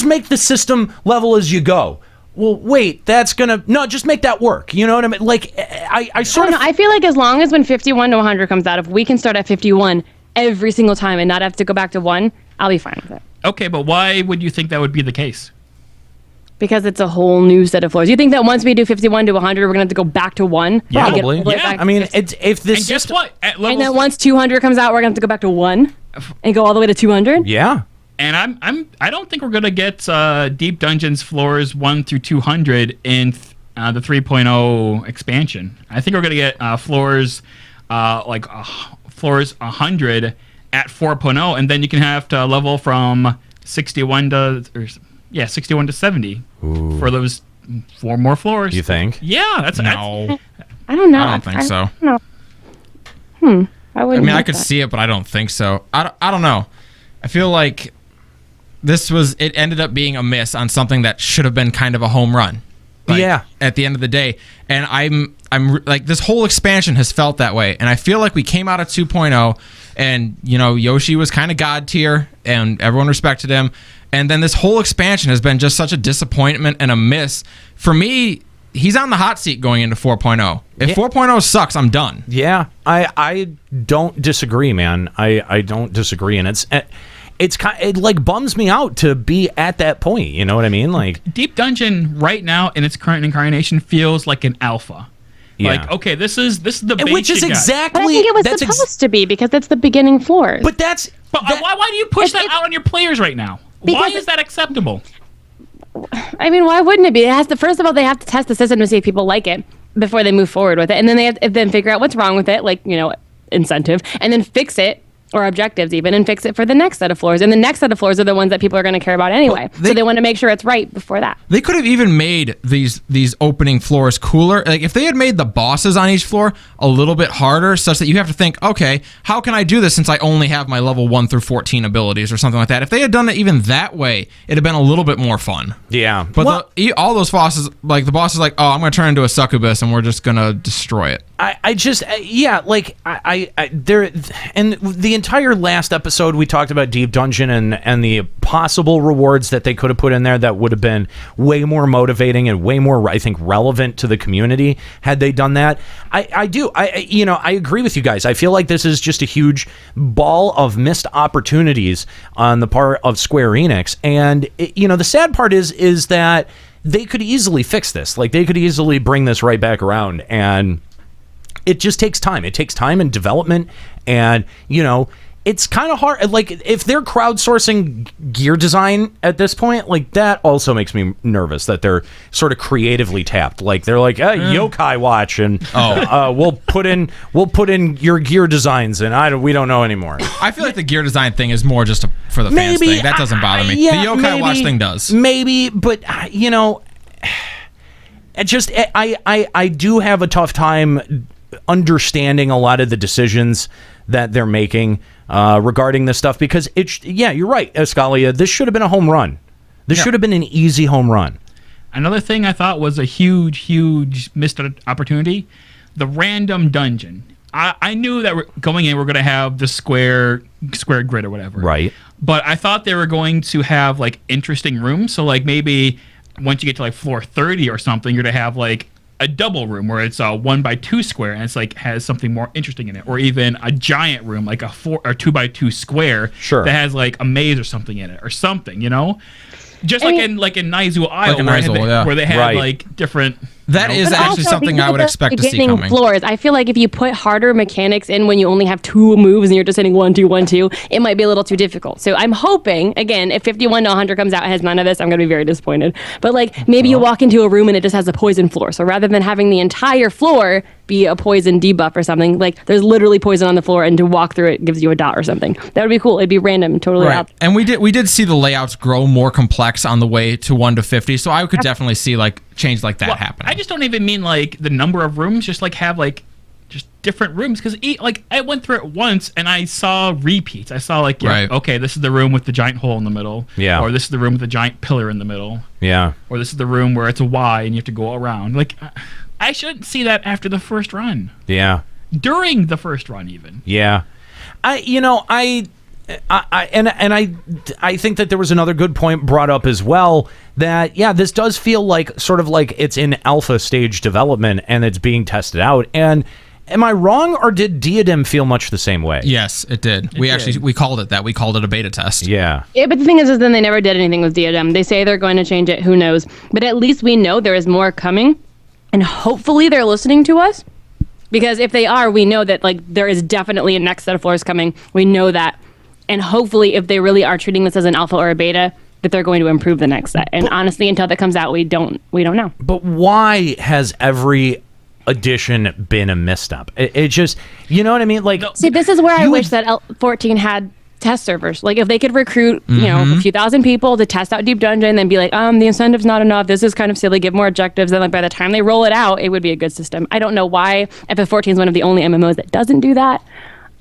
make the system level as you go. Well, wait, just make that work. You know what I mean? Like, I feel like as long as when 51 to 100 comes out, if we can start at 51 every single time and not have to go back to 1, I'll be fine with it. Okay, but why would you think that would be the case? Because it's a whole new set of floors. You think that once we do 51 to 100, we're going to have to go back to 1? Yeah, probably. Yeah. I mean, if this. And guess what? And then once 200 comes out, we're going to have to go back to 1 and go all the way to 200? Yeah. And I don't think we're gonna get Deep Dungeons floors 1 through 200 in the 3.0 expansion. I think we're gonna get floors floors 100 at 4.0, and then you can have to level from 61 to 70 for those 4 more floors. You think? Yeah, that's no. I don't know. I don't think so. No. I could see it, but I don't think so. I don't know. I feel like it ended up being a miss on something that should have been kind of a home run. At the end of the day. And I'm like, this whole expansion has felt that way. And I feel like we came out of 2.0 and, Yoshi was kind of God tier and everyone respected him. And then this whole expansion has been just such a disappointment and a miss. For me, he's on the hot seat going into 4.0. If 4.0 sucks, I'm done. Yeah, I don't disagree, man. I don't disagree. And it like bums me out to be at that point. You know what I mean? Like, Deep Dungeon right now in its current incarnation feels like an alpha. Yeah. Like, okay, this is the base, which is exactly. But I think it was supposed to be because it's the beginning floors. But why do you push that out on your players right now? Why is that acceptable? I mean, why wouldn't it be? First of all, they have to test the system to see if people like it before they move forward with it, and then they have to figure out what's wrong with it, like incentive, and then fix it. Or objectives even, and fix it for the next set of floors. And the next set of floors are the ones that people are going to care about anyway. So they want to make sure it's right before that. They could have even made these opening floors cooler. Like if they had made the bosses on each floor a little bit harder, such that you have to think, okay, how can I do this since I only have my level 1 through 14 abilities or something like that. If they had done it even that way, it'd have been a little bit more fun. Yeah. But all those bosses, like the boss is like, oh, I'm going to turn into a succubus and we're just going to destroy it. There, and the entire last episode we talked about Deep Dungeon and the possible rewards that they could have put in there that would have been way more motivating and way more, I think, relevant to the community had they done that. I agree with you guys. I feel like this is just a huge ball of missed opportunities on the part of Square Enix, and the sad part is that they could easily fix this. Like they could easily bring this right back around, and it just takes time. It takes time and development, and it's kind of hard. Like, if they're crowdsourcing gear design at this point, like, that also makes me nervous that they're sort of creatively tapped. Like, they're like, Yokai Watch, and we'll put in your gear designs, and we don't know anymore. I feel like the gear design thing is more just for the fans thing. That doesn't bother me. The Yokai Watch thing does. Maybe, but I do have a tough time understanding a lot of the decisions that they're making regarding this stuff, because you're right, Escalia. This should have been a home run. This should have been an easy home run. Another thing I thought was a huge missed opportunity: the random dungeon. I knew that going in, we're going to have the square grid or whatever. Right. But I thought they were going to have like interesting rooms. So like maybe once you get to like floor 30 or something, you're going to have like a double room where it's a 1x2 square and it's like has something more interesting in it, or even a giant room like a 2x2 square that has like a maze or something in it, or something, just like in Naizu Isle, where they had like different. That is actually something I would expect to see coming. Floors. I feel like if you put harder mechanics in when you only have 2 moves and you're just hitting 1, 2, 1, 2, it might be a little too difficult. So I'm hoping, again, if 51-100 comes out and has none of this, I'm going to be very disappointed. But like maybe you walk into a room and it just has a poison floor. So rather than having the entire floor be a poison debuff or something, like there's literally poison on the floor, and to walk through it gives you a dot or something. That would be cool. It'd be random, totally out. And we did see the layouts grow more complex on the way to 1 to 50. So I could definitely see like change like that happen. I just don't even mean like the number of rooms, just like have like just different rooms, because like I went through it once and I saw repeats. I saw like okay, this is the room with the giant hole in the middle, or this is the room with the giant pillar in the middle, or this is the room where it's a Y and you have to go around. Like I shouldn't see that after the first run. During the first run even. I think that there was another good point brought up as well, that this does feel like sort of like it's in alpha stage development and it's being tested out. And am I wrong, or did Diadem feel much the same way? Yes, it did. We called it that. We called it a beta test. Yeah, but the thing is then they never did anything with Diadem. They say they're going to change it. Who knows? But at least we know there is more coming, and hopefully they're listening to us. Because if they are, we know that like there is definitely a next set of floors coming. We know that. And hopefully, if they really are treating this as an alpha or a beta, that they're going to improve the next set. And honestly, until that comes out, we don't know. But why has every edition been a misstep? It just, you know what I mean? Like, see, this is where I wish that 14 had test servers. Like, if they could recruit, a few thousand people to test out Deep Dungeon, then be like, the incentive's not enough. This is kind of silly. Give more objectives. Then, like, by the time they roll it out, it would be a good system. I don't know why FF14 is one of the only MMOs that doesn't do that.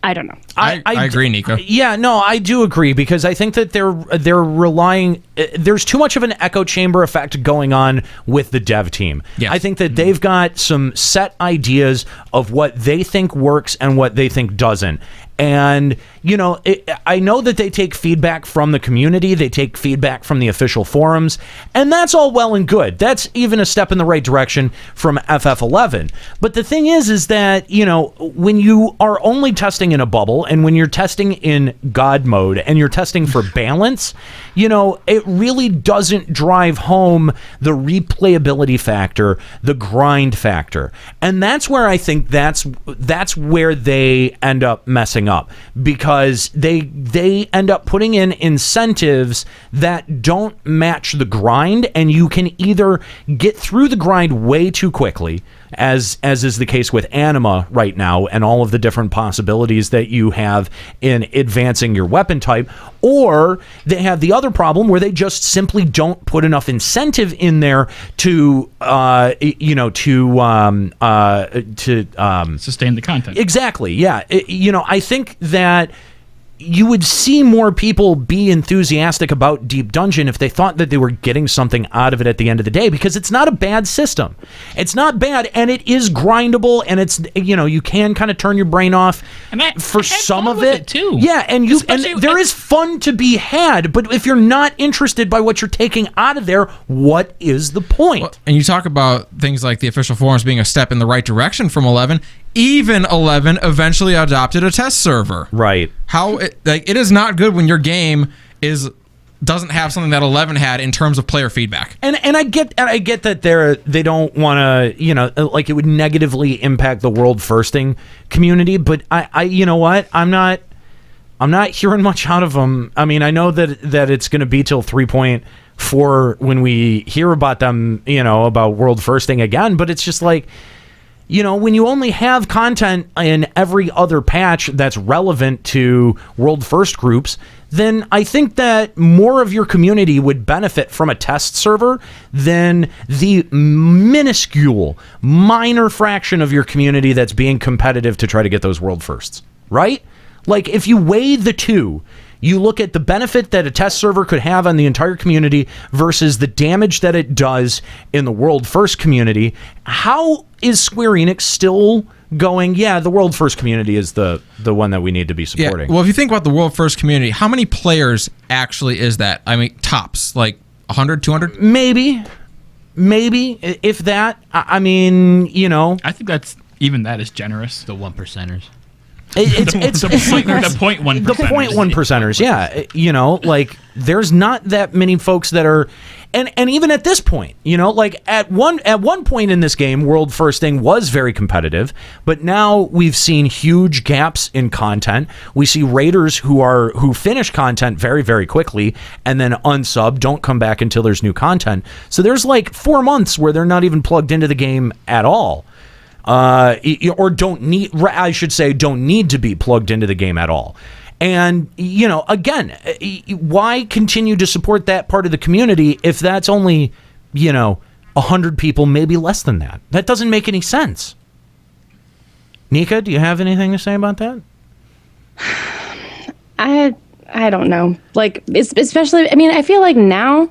I don't know. I agree, Nico. Yeah, no, I do agree, because I think that they're relying. There's too much of an echo chamber effect going on with the dev team. Yes. I think that they've got some set ideas of what they think works and what they think doesn't. And, I know that they take feedback from the community. They take feedback from the official forums. And that's all well and good. That's even a step in the right direction from FF11. But the thing is that, when you are only testing in a bubble, and when you're testing in God mode, and you're testing for balance, it really doesn't drive home the replayability factor, the grind factor. And that's where I think that's where they end up messing up, because they end up putting in incentives that don't match the grind, and you can either get through the grind way too quickly, as is the case with Anima right now and all of the different possibilities that you have in advancing your weapon type, or they have the other problem where they just simply don't put enough incentive in there to sustain the content. Exactly. Yeah. I think that you would see more people be enthusiastic about Deep Dungeon if they thought that they were getting something out of it at the end of the day, because it's not a bad system. It's not bad, and it is grindable, and it's, you can kind of turn your brain off for some of it too. Yeah, and there is fun to be had, but if you're not interested by what you're taking out of there, what is the point? Well, and you talk about things like the official forums being a step in the right direction from 11. Even 11 eventually adopted a test server. Right. It is not good when your game doesn't have something that 11 had in terms of player feedback. And I get that they don't want to, like, it would negatively impact the world firsting community, but I you know what? I'm not I'm not hearing much out of them. I mean, I know that it's going to be till 3.4 when we hear about them, about world firsting again, but it's just like, when you only have content in every other patch that's relevant to world first groups, then I think that more of your community would benefit from a test server than the minuscule, minor fraction of your community that's being competitive to try to get those world firsts, right? Like, if you weigh the two, you look at the benefit that a test server could have on the entire community versus the damage that it does in the world first community. How is Square Enix still going, the world first community is the one that we need to be supporting? Well, if you think about the world first community, how many players actually is that? I mean, tops, like 100, 200? Maybe, if that. I mean, I think that is generous. The 1%ers. It's the 0.1%ers. The 0.1%ers, yeah. Like, there's not that many folks that are, and even at this point, like at one point in this game, world firsting was very competitive, but now we've seen huge gaps in content. We see raiders who finish content very, very quickly and then unsub, don't come back until there's new content. So there's like 4 months where they're not even plugged into the game at all. Or don't need to be plugged into the game at all. And, again, why continue to support that part of the community if that's only, 100 people, maybe less than that? That doesn't make any sense. Nika, do you have anything to say about that? I don't know. Like, especially, I mean, I feel like now,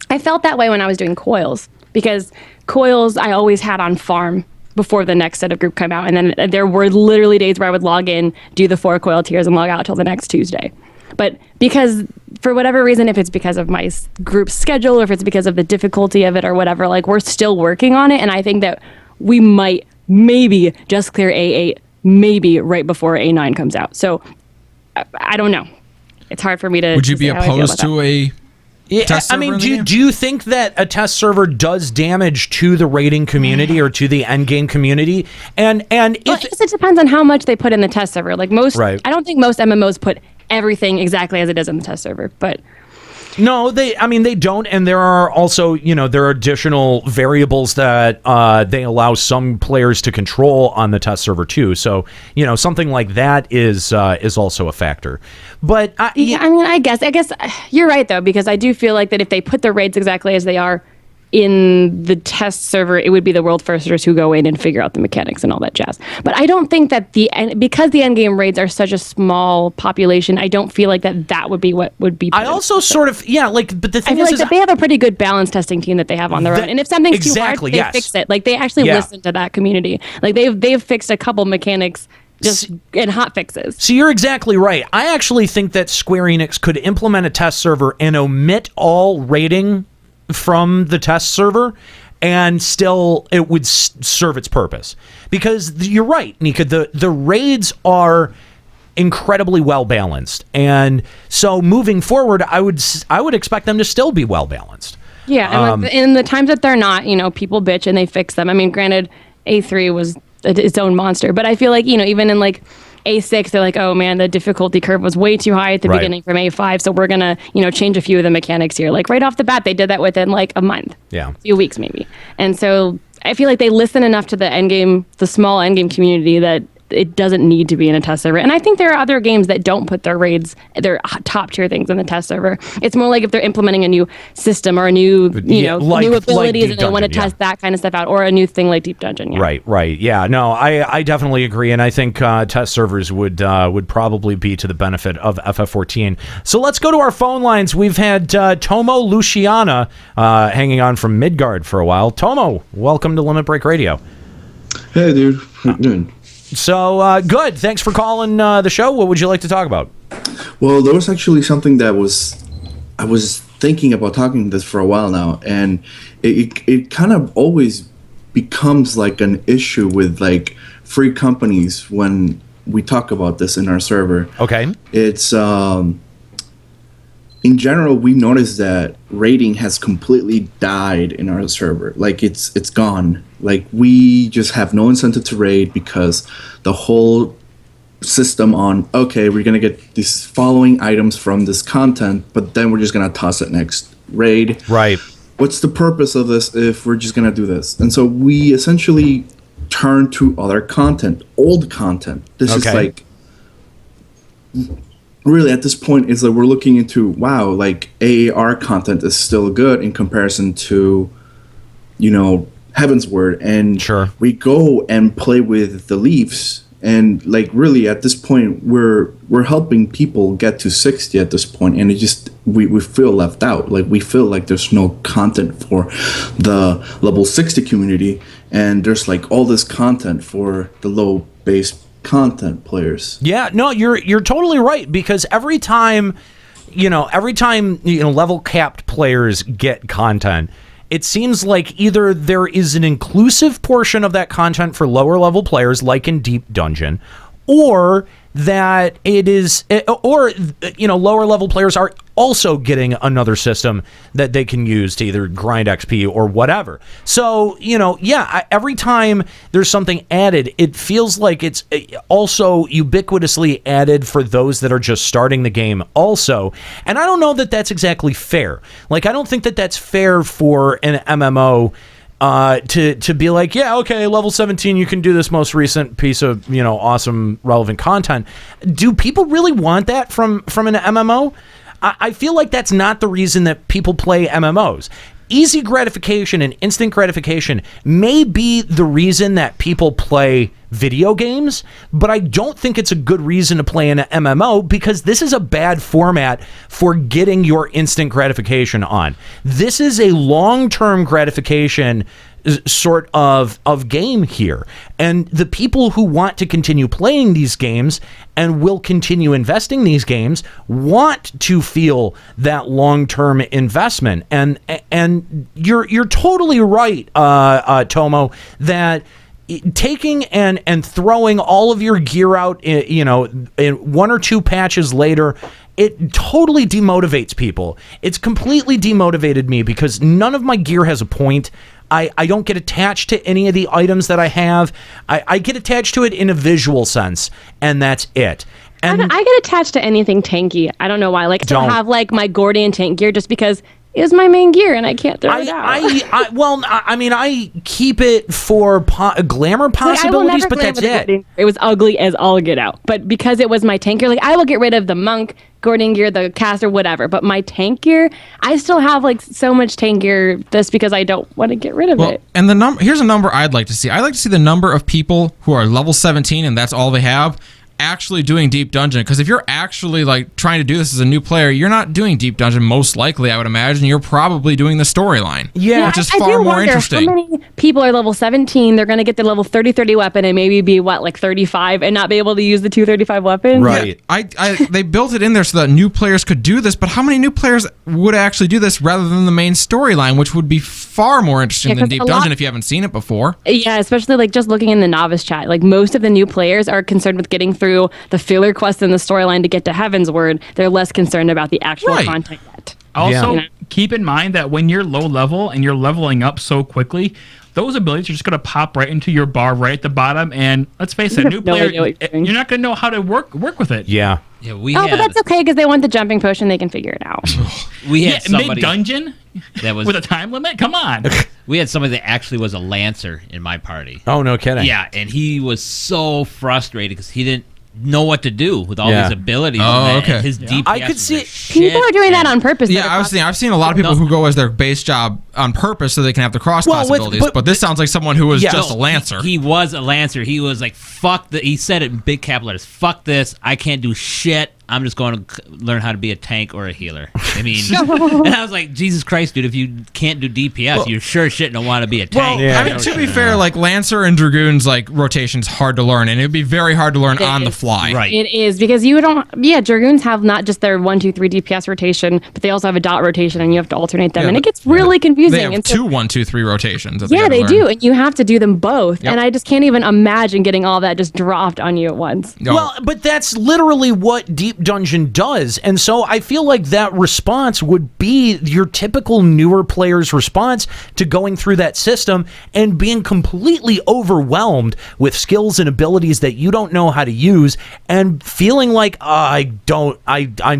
I felt that way when I was doing coils, because coils I always had on farm before the next set of group come out, and then there were literally days where I would log in, do the 4 coil tiers, and log out till the next Tuesday. But because, for whatever reason, if it's because of my group schedule or if it's because of the difficulty of it or whatever, like, we're still working on it, and I think that we might maybe just clear A8 maybe right before A9 comes out. So I don't know. It's hard for me to. Would you be opposed to a test server? I mean, do you think that a test server does damage to the raiding community or to the end game community? And I guess it depends on how much they put in the test server. Like I don't think most MMOs put everything exactly as it is in the test server, but. No, they don't, and there are also, there are additional variables that they allow some players to control on the test server too. So, something like that is also a factor. But I guess you're right though, because I do feel like that if they put the raids exactly as they are in the test server, it would be the world firsters who go in and figure out the mechanics and all that jazz. But I don't think that because the endgame raids are such a small population, I don't feel like that would be what would be. I also sort of, but the thing I feel like that they have a pretty good balance testing team that they have on their own. And if something's too hard, they fix it. Like, they actually listen to that community. Like, they've fixed a couple mechanics just in hot fixes. So you're exactly right. I actually think that Square Enix could implement a test server and omit all raiding from the test server, and still it would serve its purpose. Because you're right, Nika, the raids are incredibly well balanced, and so moving forward, I would expect them to still be well balanced. Yeah, and in the times that they're not, people bitch and they fix them. I mean, granted, A3 was its own monster, but I feel like even in like A6, they're like, oh man, the difficulty curve was way too high at the beginning from A5, so we're gonna, change a few of the mechanics here. Like, right off the bat, they did that within like a month, a few weeks maybe. And so I feel like they listen enough to the small endgame community that it doesn't need to be in a test server. And I think there are other games that don't put their raids, their top tier things in the test server. It's more like if they're implementing a new system or a new, new abilities, and they want to test that kind of stuff out, or a new thing like Deep Dungeon. Yeah. Right. Yeah, no, I definitely agree. And I think test servers would probably be to the benefit of FF14. So let's go to our phone lines. We've had Tomo Luciana hanging on from Midgard for a while. Tomo, welcome to Limit Break Radio. Hey, dude. How you doing? So, good. Thanks for calling the show. What would you like to talk about? Well, there was actually something that I was thinking about talking this for a while now, and it kind of always becomes like an issue with like free companies when we talk about this in our server. Okay. It's in general, we noticed that rating has completely died in our server. Like, it's gone. Like, we just have no incentive to raid because the whole system on, okay, we're going to get these following items from this content, but then we're just going to toss it next raid. Right. What's the purpose of this if we're just going to do this? And so we essentially turn to other content, old content. This is like, really at this point is that we're looking into, wow, like AAR content is still good in comparison to, you know, Heaven's Word. And we go and play with the Leafs. And like really at this point we're helping people get to 60 at this point, and it just we feel left out. Like we feel like there's no content for the level 60 community, and there's like all this content for the low base content players. Yeah, no, you're totally right, because every time level capped players get content, it seems like either there is an inclusive portion of that content for lower level players, like in Deep Dungeon, or that it is, or lower level players are also getting another system that they can use to either grind XP or whatever. So, every time there's something added, it feels like it's also ubiquitously added for those that are just starting the game also. And I don't know that that's exactly fair. Like, I don't think that that's fair for an MMO to be like, yeah, okay, level 17, you can do this most recent piece of, awesome, relevant content. Do people really want that from an MMO? I feel like that's not the reason that people play MMOs. Easy gratification and instant gratification may be the reason that people play video games, but I don't think it's a good reason to play an MMO, because this is a bad format for getting your instant gratification on. This is a long-term gratification sort of game here, and the people who want to continue playing these games and will continue investing in these games want to feel that long-term investment. And you're totally right, Tomo, that taking and throwing all of your gear out, in one or two patches later, it totally demotivates people. It's completely demotivated me, because none of my gear has a point. I don't get attached to any of the items that I have. I get attached to it in a visual sense, and that's it. And I get attached to anything tanky. I don't know why. Like, I still have like my Gordian tank gear just because it was my main gear and I can't throw it out. I keep it for glamour possibilities, but that's it. It was ugly as all get out. But because it was my tank gear, like, I will get rid of the monk, Gordian gear, the caster, whatever. But my tank gear, I still have like so much tank gear just because I don't want to get rid of it. And here's a number I'd like to see. I'd like to see the number of people who are level 17 and that's all they have actually doing Deep Dungeon, because if you're actually like trying to do this as a new player, you're not doing Deep Dungeon. Most likely, I would imagine you're probably doing the storyline, which is far more interesting. How many people are level 17? They're going to get the level 30 weapon and maybe be like 35 and not be able to use the 235 weapon. Right. Yeah, they built it in there so that new players could do this, but how many new players would actually do this rather than the main storyline, which would be far more interesting than Deep Dungeon if you haven't seen it before? Yeah, especially like just looking in the novice chat, like most of the new players are concerned with getting through the filler quest in the storyline to get to Heaven's Word. They're less concerned about the actual content yet. Also, keep in mind that when you're low level and you're leveling up so quickly, those abilities are just going to pop right into your bar right at the bottom. And let's face it, new player, you're not going to know how to work with it. Yeah. Yeah, but that's okay, because they want the jumping potion. They can figure it out. We had somebody mid-dungeon that was with a time limit. Come on. We had somebody that actually was a lancer in my party. Oh, no kidding. Yeah, and he was so frustrated because he didn't know what to do with all these abilities. Oh, okay. His DPS I could see people are doing that on purpose. Yeah, I've seen a lot of people who go as their base job on purpose so they can have the cross-class abilities. But this sounds like someone who was just a lancer. He was a lancer. He was like, "Fuck the." He said it in big capital letters. "Fuck this! I can't do shit. I'm just going to learn how to be a tank or a healer." I mean, and I was like, Jesus Christ, dude, if you can't do DPS, you sure shit don't want to be a tank. I mean, to be fair, like Lancer and Dragoon's like rotation's hard to learn, and it'd be very hard to learn on the fly. Right. It is, because you don't. Yeah, Dragoons have not just their 1, 2, 3 DPS rotation, but they also have a dot rotation, and you have to alternate them, and it gets really confusing. They have two 1, 2, 3 rotations. Yeah, they do, and you have to do them both. And I just can't even imagine getting all that just dropped on you at once. No. Well, but that's literally what Deep Dungeon does. And so I feel like that response would be your typical newer player's response to going through that system and being completely overwhelmed with skills and abilities that you don't know how to use and feeling like, I'm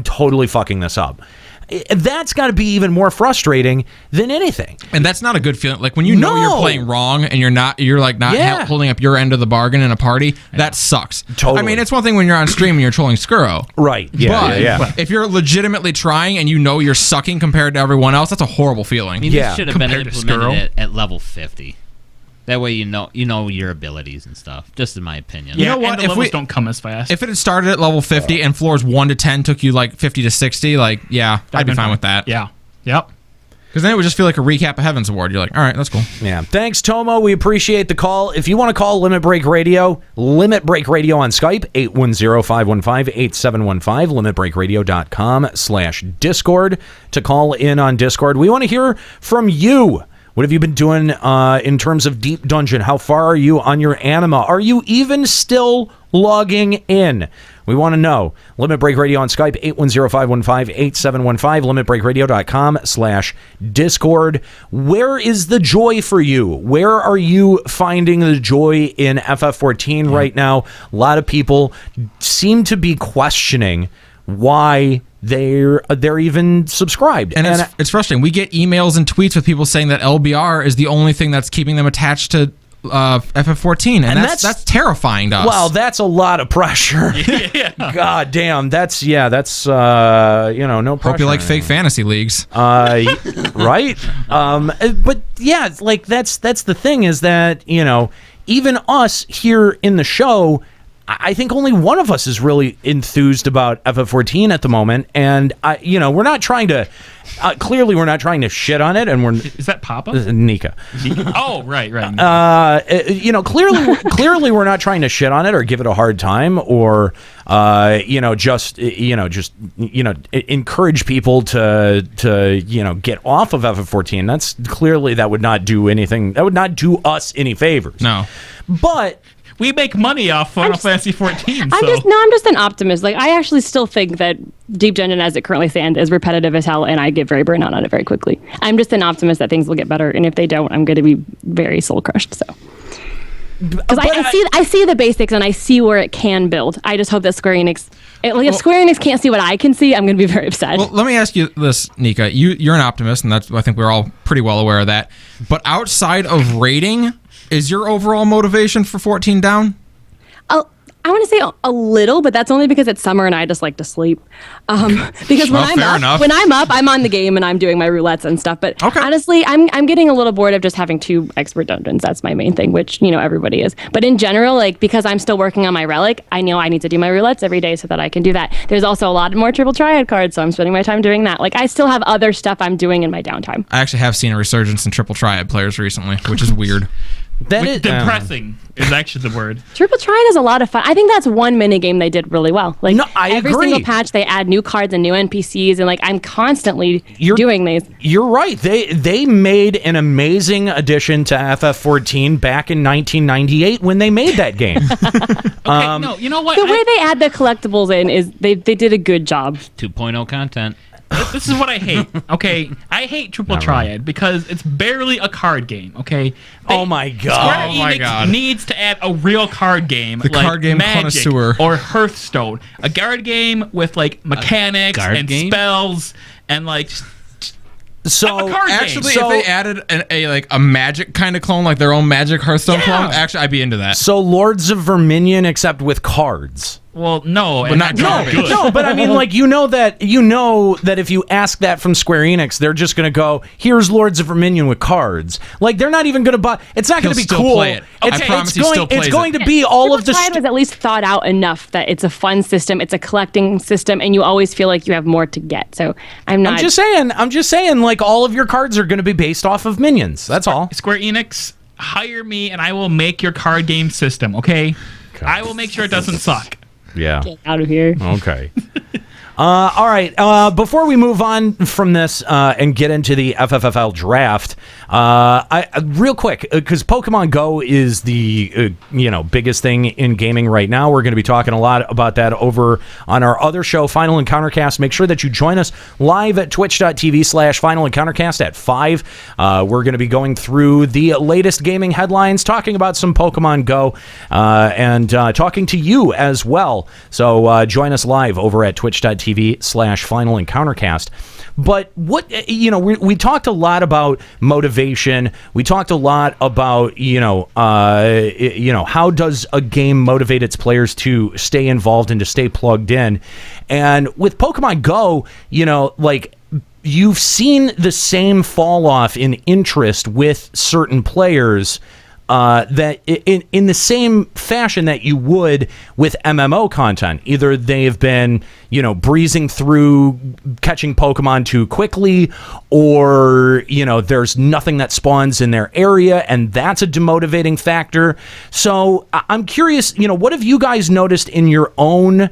totally fucking this up. That's got to be even more frustrating than anything. And that's not a good feeling. Like when you know you're playing wrong and you're not holding up your end of the bargain in a party, that sucks. Totally. I mean, it's one thing when you're on stream and you're trolling Skuro. Right. But if you're legitimately trying and you know you're sucking compared to everyone else, that's a horrible feeling. I mean, this should have been implemented at level 50. That way you know your abilities and stuff. Just in my opinion. Yeah, you know what? And the levels don't come as fast. If it had started at level 50 and floors 1 to 10 took you like 50 to 60, like I'd be fine with that. Yeah. Yep. Because then it would just feel like a recap of Heaven's Award. You're like, all right, that's cool. Yeah. Thanks, Tomo. We appreciate the call. If you want to call Limit Break Radio on Skype, 810-515-8715, limitbreakradio.com/Discord to call in on Discord. We want to hear from you. What have you been doing in terms of Deep Dungeon? How far are you on your anima? Are you even still logging in? We want to know. Limit Break Radio on Skype, 810-515-8715, limitbreakradio.com/Discord. Where is the joy for you? Where are you finding the joy in FF14 right now? A lot of people seem to be questioning why they're even subscribed. And it's frustrating. We get emails and tweets with people saying that LBR is the only thing that's keeping them attached to FF14, and that's terrifying to us. Well, that's a lot of pressure. Yeah. God damn, that's no pressure. Hope you like fake fantasy leagues. Right? But yeah, like that's the thing is that, even us here in the show, I think only one of us is really enthused about FF14 at the moment, and we're not trying to. Clearly, we're not trying to shit on it, and is that Papa? Nika. Oh, right. Clearly, we're not trying to shit on it or give it a hard time, or just encourage people to get off of FF14. That's clearly that would not do anything. That would not do us any favors. No, but. We make money off Final Fantasy 14. I'm just an optimist. Like, I actually still think that Deep Dungeon, as it currently stands, is repetitive as hell, and I get very burnt out on it very quickly. I'm just an optimist that things will get better, and if they don't, I'm going to be very soul crushed. So, because I see the basics and I see where it can build. I just hope that Square Enix, if Square Enix can't see what I can see, I'm going to be very upset. Well, let me ask you this, Nika. You're an optimist, and I think we're all pretty well aware of that. But outside of rating, is your overall motivation for 14 down? I want to say a little, but that's only because it's summer and I just like to sleep. Because when I'm up, I'm on the game and I'm doing my roulettes and stuff. But honestly, I'm getting a little bored of just having 2 expert dungeons. That's my main thing, which everybody is. But in general, like because I'm still working on my relic, I know I need to do my roulettes every day so that I can do that. There's also a lot more triple triad cards, so I'm spending my time doing that. Like I still have other stuff I'm doing in my downtime. I actually have seen a resurgence in triple triad players recently, which is weird. That is depressing is actually the word. Triple Triad is a lot of fun. I think that's one mini game they did really well. Like every agree. single patch, they add new cards and new NPCs, and like I'm constantly doing these. You're right. They made an amazing addition to FF14 back in 1998 when they made that game. No, you know what? The way they add the collectibles in is they did a good job. 2.0 content. This is what I hate. Okay, I hate Triple Triad because it's barely a card game. Okay. Oh my god. Square Enix needs to add a real card game, the like card game Magic connoisseur or Hearthstone, a card game with like mechanics and spells and like. So actually, if they added a Magic kind of clone, like their own Magic Hearthstone clone, actually I'd be into that. So Lords of Verminion, except with cards. Well, no, but not garbage. No, but I mean, like you know that if you ask that from Square Enix, they're just going to go, "Here's Lords of Verminion with cards." Like they're not even going to buy. It's not going to be cool. Play it. I promise he still plays it's going to be all of the. Triad was at least thought out enough that it's a fun system, it's a collecting system, and you always feel like you have more to get. So I'm not. I'm just saying, like all of your cards are going to be based off of minions. That's all. Square Enix, hire me, and I will make your card game system. Okay, I will make sure it doesn't suck. Yeah. Get out of here. Okay. All right. Before we move on from this and get into the FFFL draft, real quick, because Pokemon Go is the biggest thing in gaming right now. We're going to be talking a lot about that over on our other show, Final Encountercast. Make sure that you join us live at twitch.tv/Final Encountercast at 5. We're going to be going through the latest gaming headlines, talking about some Pokemon Go, and talking to you as well. So join us live over at twitch.tv/Final Encountercast. But what, we talked a lot about motivation. We talked a lot about, how does a game motivate its players to stay involved and to stay plugged in. And with Pokemon Go, you've seen the same fall off in interest with certain players that in the same fashion that you would with MMO content. Either they've been, breezing through catching Pokemon too quickly, or, there's nothing that spawns in their area, and that's a demotivating factor. So I'm curious, what have you guys noticed in your own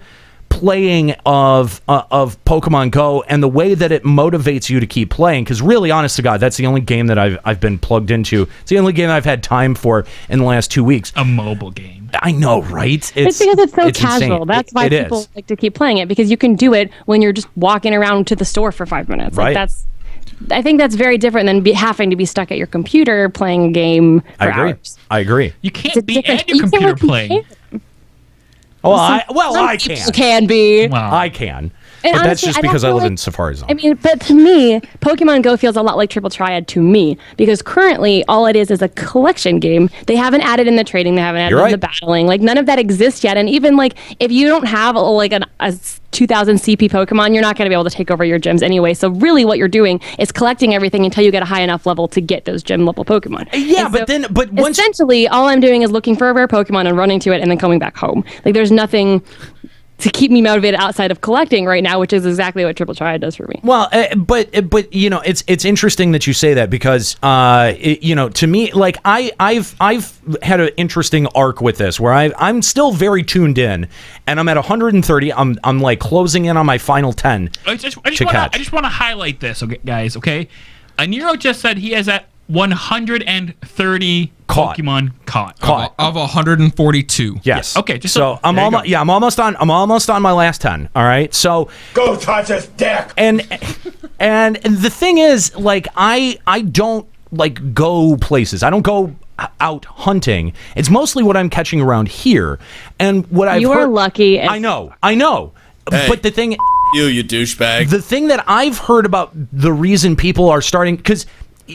playing of Pokemon Go and the way that it motivates you to keep playing? Because really, honest to God, that's the only game that I've been plugged into. It's the only game I've had time for in the last 2 weeks. A mobile game. I know, right? It's because it's so casual. Insane. That's why people like to keep playing it, because you can do it when you're just walking around to the store for 5 minutes. Right. I think that's very different than having to be stuck at your computer playing a game for hours. I agree. You can't be at your computer playing. I can. People can be. Wow. I can. And But honestly, that's just because I live in Safari Zone. I mean, but to me, Pokemon Go feels a lot like Triple Triad to me, because currently all it is a collection game. They haven't added in the trading, they haven't added in the battling. Like, none of that exists yet. And even if you don't have a 2000 CP Pokemon, you're not going to be able to take over your gyms anyway. So really what you're doing is collecting everything until you get a high enough level to get those gym level Pokemon. Yeah, but once essentially all I'm doing is looking for a rare Pokemon and running to it and then coming back home. Like, there's nothing to keep me motivated outside of collecting right now, which is exactly what Triple Triad does for me. Well, but it's interesting that you say that, because to me, like, I've had an interesting arc with this where I'm still very tuned in, and I'm at 130. I'm like closing in on my final 10. I just want to highlight this, okay, guys. Okay, Aniero just said he has at 130 Pokemon caught. Of 142. Yes. Okay. I'm almost on my last 10. All right. So go touch his dick. And the thing is, like, I don't go places. I don't go out hunting. It's mostly what I'm catching around here, and what I've You are lucky. I know. Hey, but the thing, you douchebag. The thing that I've heard about the reason people are starting, because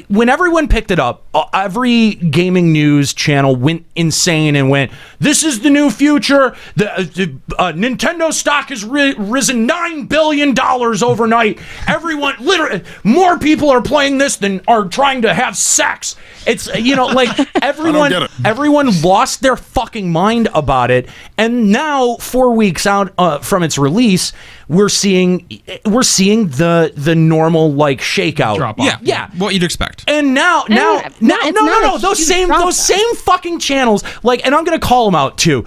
when everyone picked it up, every gaming news channel went insane and went, "This is the new future. The Nintendo stock has risen $9 billion overnight. Everyone, literally, more people are playing this than are trying to have sex." It's everyone lost their fucking mind about it, and now 4 weeks out from its release, we're seeing the normal shakeout drop off. Yeah, what you'd expect. And no, those same fucking channels, and I'm gonna call them out too.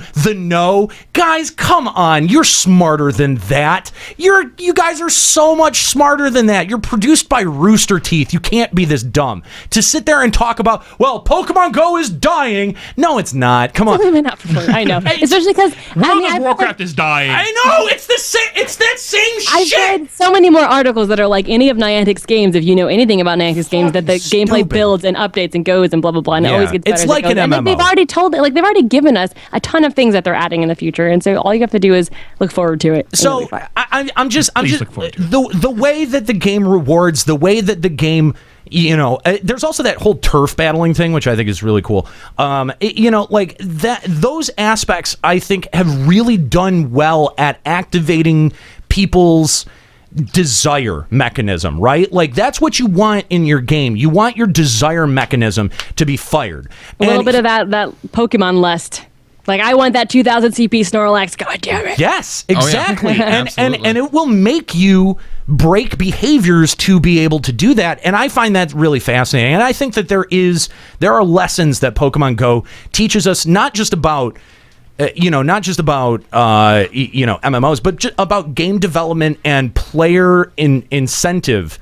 Guys, come on, you're smarter than that. You guys are so much smarter than that. You're produced by Rooster Teeth. You can't be this dumb to sit there and talk about, well, Pokemon Go is dying. No, it's not. Come on. I know, especially because World of Warcraft is dying. I know, it's the same. It's that same shit. I've read so many more articles that are like any of Niantic's games. If you know anything about Niantic's games, that the gameplay builds and updates and goes and blah blah blah, and it always gets better. It's like an MMO. And they've already they've already given us a ton of things that they're adding in the future, and so all you have to do is look forward to it. So I'm just the way that the game rewards, the way that the game, there's also that whole turf battling thing, which I think is really cool. Those aspects I think have really done well at activating people's desire mechanism, right? Like, that's what you want in your game. You want your desire mechanism to be fired. A little bit of that Pokemon lust. Like, I want that 2000 CP Snorlax. God damn it. Yes, exactly. Oh, yeah. and it will make you break behaviors to be able to do that. And I find that really fascinating. And I think that there are lessons that Pokemon Go teaches us, not just about not just about MMOs, but about game development and player incentive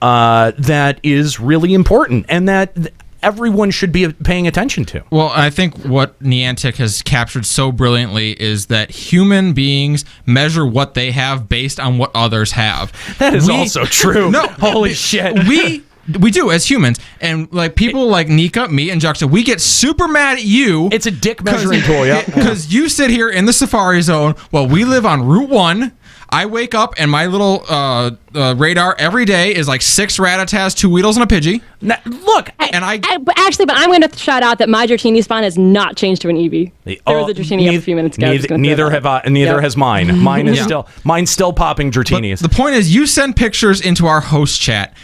that is really important, and that everyone should be paying attention to. Well, I think what Niantic has captured so brilliantly is that human beings measure what they have based on what others have. That is also true. No, holy shit. We do as humans, and like people like Nika, me, and Juxta, we get super mad at you. It's a dick measuring tool, yeah. Because you sit here in the Safari Zone while we live on Route 1. I wake up and my little radar every day is like 6 Rattatas, 2 Weedles, and a Pidgey. Now, look, but I'm going to shout out that my Dratini spawn has not changed to an Eevee. There was a Dratini a few minutes ago. Neither has mine. Mine is still popping Dratinis. But the point is, you send pictures into our host chat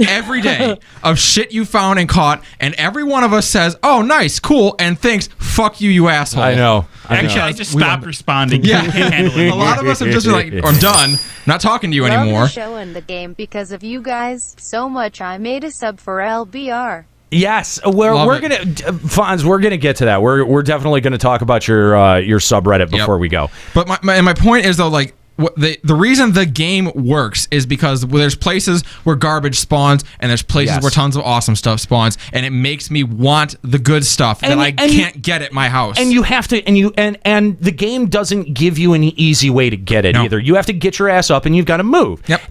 every day of shit you found and caught, and every one of us says, "Oh, nice, cool," and thinks, "Fuck you, you asshole." I know. Actually, I just stopped responding. Yeah, Can't handle it. a lot of us have just been like, "I'm done. I'm not talking to you Love anymore." the show and the game because of you guys so much. I made a sub for LBR. Yes, we're gonna, Fonz. We're gonna get to that. We're definitely gonna talk about your subreddit before we go. But my point is though, like, the reason the game works is because there's places where garbage spawns and there's places where tons of awesome stuff spawns, and it makes me want the good stuff that I can't get at my house. And you have to, and the game doesn't give you an easy way to get it either. You have to get your ass up and you've got to move. Yep.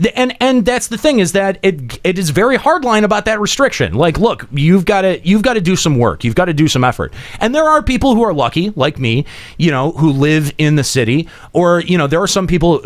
And that's the thing, is that it is very hardline about that restriction. Like, look, you've got to do some work. You've got to do some effort. And there are people who are lucky, like me, who live in the city, or there are some people.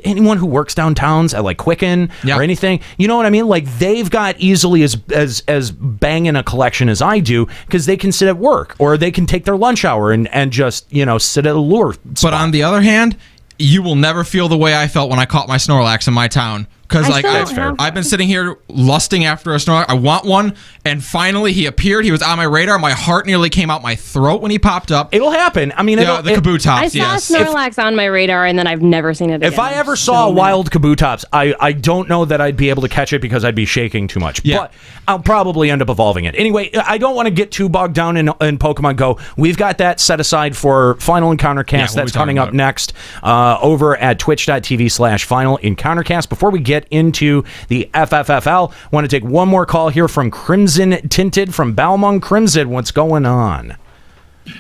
Anyone who works downtowns at like Quicken or anything, you know what I mean? Like, they've got easily as banging a collection as I do, because they can sit at work or they can take their lunch hour and just sit at a lure spot. But on the other hand, you will never feel the way I felt when I caught my Snorlax in my town. Because I've been sitting here lusting after a Snorlax. I want one, and finally he appeared. He was on my radar. My heart nearly came out my throat when he popped up. It'll happen. I mean, the Kabutops. I saw Snorlax on my radar, and then I've never seen it again. If I ever saw a wild Kabutops, I don't know that I'd be able to catch it because I'd be shaking too much. But I'll probably end up evolving it. Anyway, I don't want to get too bogged down in Pokemon Go. We've got that set aside for Final Encountercast. That's coming up next over at twitch.tv/Final Encountercast. Before we get into the FFFL, want to take one more call here from Crimson Tinted from Balmung. Crimson, what's going on?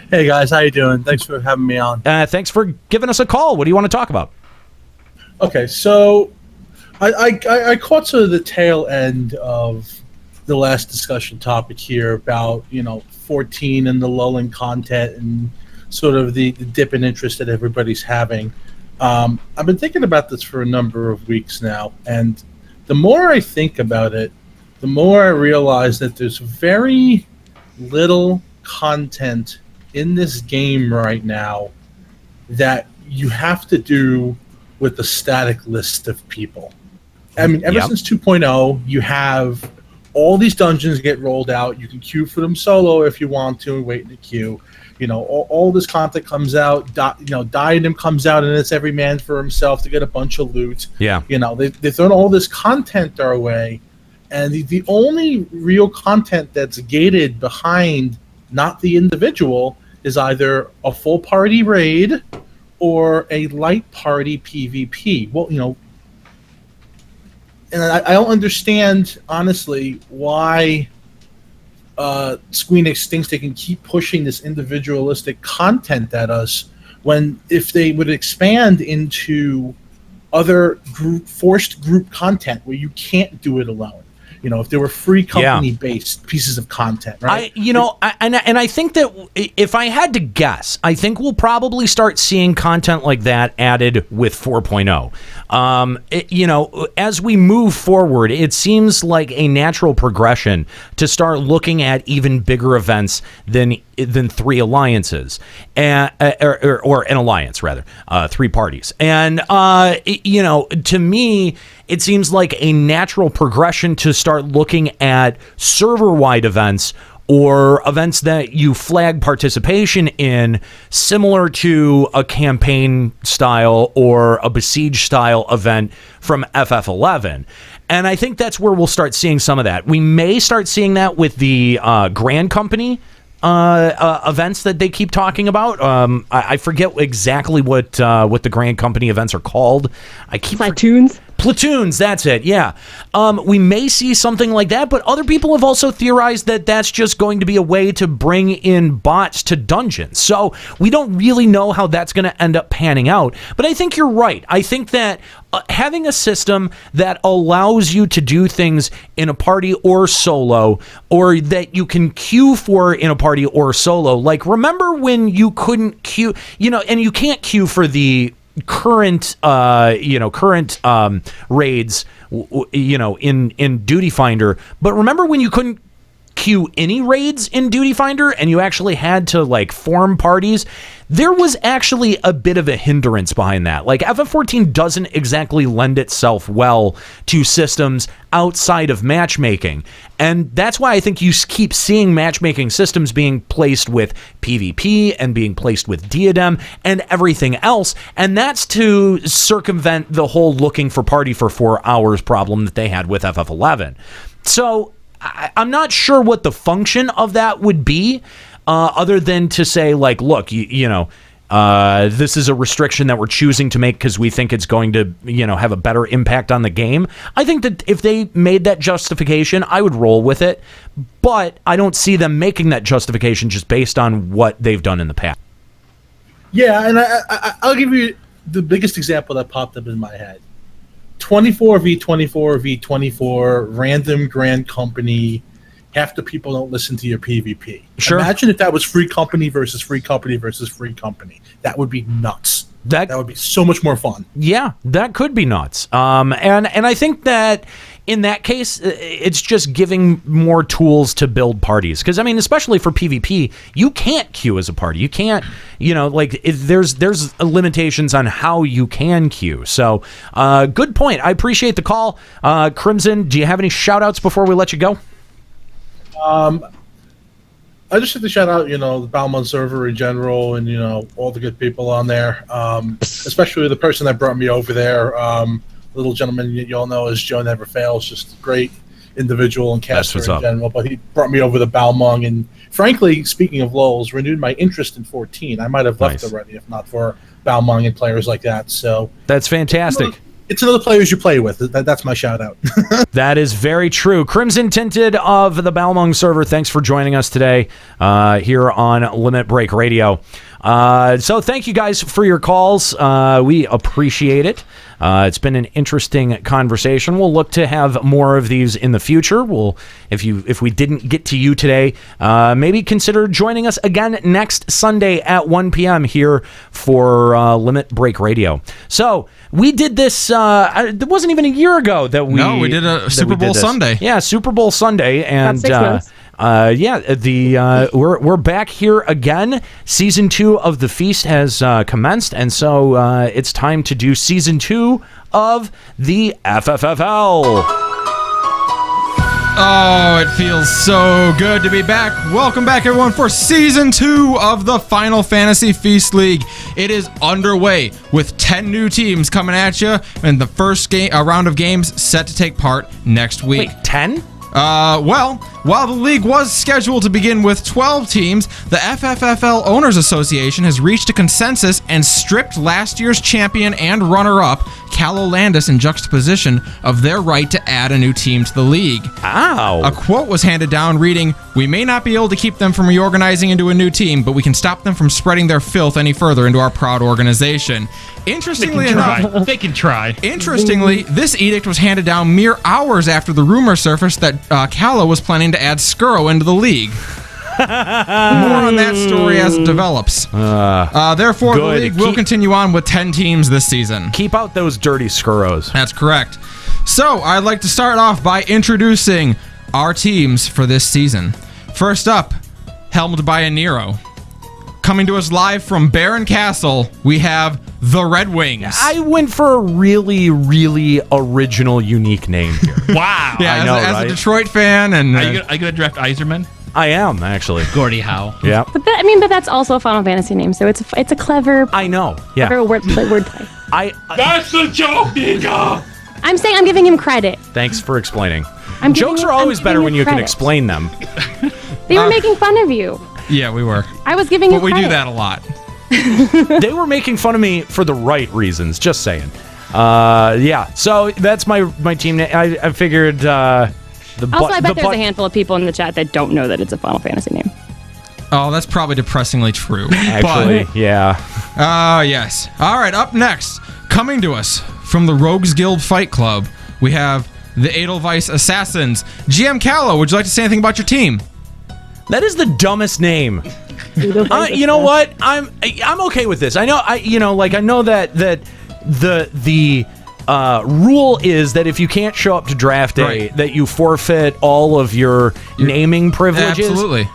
Hey guys, how you doing? Thanks for having me on. Thanks for giving us a call. What do you want to talk about? Okay, so I caught sort of the tail end of the last discussion topic here about 14 and the lulling content and sort of the dip in interest that everybody's having. I've been thinking about this for a number of weeks now, and the more I think about it, the more I realize that there's very little content in this game right now that you have to do with a static list of people. I mean, ever since 2.0, you have all these dungeons get rolled out. You can queue for them solo if you want to and wait in the queue. All this content comes out. Diadem comes out, and it's every man for himself to get a bunch of loot. Yeah. They've thrown all this content our way, and the only real content that's gated behind not the individual is either a full party raid or a light party PvP. Well, and I don't understand, honestly, why Squeenix thinks they can keep pushing this individualistic content at us, when if they would expand into other forced group content where you can't do it alone. If there were free company-based pieces of content, right? I think that if I had to guess, I think we'll probably start seeing content like that added with 4.0. As we move forward, it seems like a natural progression to start looking at even bigger events than 3 alliances, or an alliance rather, 3 parties. And to me, it seems like a natural progression to start looking at server-wide events, or events that you flag participation in, similar to a campaign style or a besiege style event from FF11. And I think that's where we'll start seeing some of that. We may start seeing that with the Grand Company events that they keep talking about. I forget exactly what the Grand Company events are called. I keep Platoons, that's it, yeah. We may see something like that, but other people have also theorized that that's just going to be a way to bring in bots to dungeons. So we don't really know how that's going to end up panning out. But I think you're right. I think that having a system that allows you to do things in a party or solo, or that you can queue for in a party or solo. Like, remember when you couldn't queue, and you can't queue for the current raids, in Duty Finder. But remember when you couldn't queue any raids in Duty Finder and you actually had to form parties? There was actually a bit of a hindrance behind that. Like, FF14 doesn't exactly lend itself well to systems outside of matchmaking. And that's why I think you keep seeing matchmaking systems being placed with PvP and being placed with Diadem and everything else. And that's to circumvent the whole looking for party for 4 hours problem that they had with FF11. So I'm not sure what the function of that would be, other than to say, look, this is a restriction that we're choosing to make because we think it's going to, have a better impact on the game. I think that if they made that justification, I would roll with it, but I don't see them making that justification just based on what they've done in the past. Yeah, and I'll give you the biggest example that popped up in my head. 24v24v24, random Grand Company. Half the people don't listen to your PvP. Sure. Imagine if that was free company versus free company versus free company. That would be nuts. That would be so much more fun. Yeah, that could be nuts. And I think that in that case, it's just giving more tools to build parties. Because, especially for PvP, you can't queue as a party. You can't, there's limitations on how you can queue. So, good point. I appreciate the call. Crimson, do you have any shout-outs before we let you go? I just have to shout out, the Balmont server in general and, all the good people on there. Especially the person that brought me over there. Little gentleman you all know as Joe Never Fails, just a great individual and caster in general. But he brought me over to Balmung, and frankly, speaking of LOLs, renewed my interest in 14. I might have left already if not for Balmung and players like that. So that's fantastic. It's another players you play with. That's my shout out. That is very true. Crimson Tinted of the Balmung server, thanks for joining us today here on Limit Break Radio. So thank you guys for your calls. We appreciate it. It's been an interesting conversation. We'll look to have more of these in the future. If we didn't get to you today, maybe consider joining us again next Sunday at 1 p.m. here for Limit Break Radio. So we did this. It wasn't even a year ago that we. No, we did a Super Bowl Sunday. Yeah, Super Bowl Sunday, and about 6 months. We're back here again. Season 2 of the Feast has commenced, and so it's time to do Season 2 of the FFFL. Oh, it feels so good to be back. Welcome back, everyone, for Season 2 of the Final Fantasy Feast League. It is underway with 10 new teams coming at you, and the first round of games set to take part next week. Wait, 10? Well, while the league was scheduled to begin with 12 teams, the FFFL Owners Association has reached a consensus and stripped last year's champion and runner-up, Kallo Landis, in juxtaposition of their right to add a new team to the league. Ow! A quote was handed down reading, "We may not be able to keep them from reorganizing into a new team, but we can stop them from spreading their filth any further into our proud organization." Interestingly enough, they can try. Interestingly, this edict was handed down mere hours after the rumor surfaced that Kallo was planning to add Skuro into the league. More on that story as it develops. Therefore, the league will continue on with 10 teams this season. Keep out those dirty Skuros. That's correct. So, I'd like to start off by introducing our teams for this season. First up, helmed by Aniero. Coming to us live from Baron Castle, we have the Red Wings. I went for a really, really original, unique name here. Wow. Yeah, I know, as right? a Detroit fan. And Are you going to draft Iserman? I am, actually. Gordie Howe. Yeah. But that's also a Final Fantasy name, so it's a clever. I know. Yeah. Clever wordplay. That's the joke, nigga! I'm saying I'm giving him credit. Thanks for explaining. I'm Jokes giving are him- always I'm better giving when him you can credit. explain them. They were making fun of you. Yeah, we were. I was giving you But we do credit. that a lot. They were making fun of me for the right reasons. Just saying. Yeah. So that's my team name. I figured. I bet there's a handful of people in the chat that don't know that it's a Final Fantasy name. Oh, that's probably depressingly true. Actually, yeah. Yes. All right, up next, coming to us from the Rogues Guild Fight Club, we have the Edelweiss Assassins. GM Kallo, would you like to say anything about your team? That is the dumbest name. You know what? I'm okay with this. I know. I know that the rule is that if you can't show up to draft day, that you forfeit all of your naming privileges. Absolutely.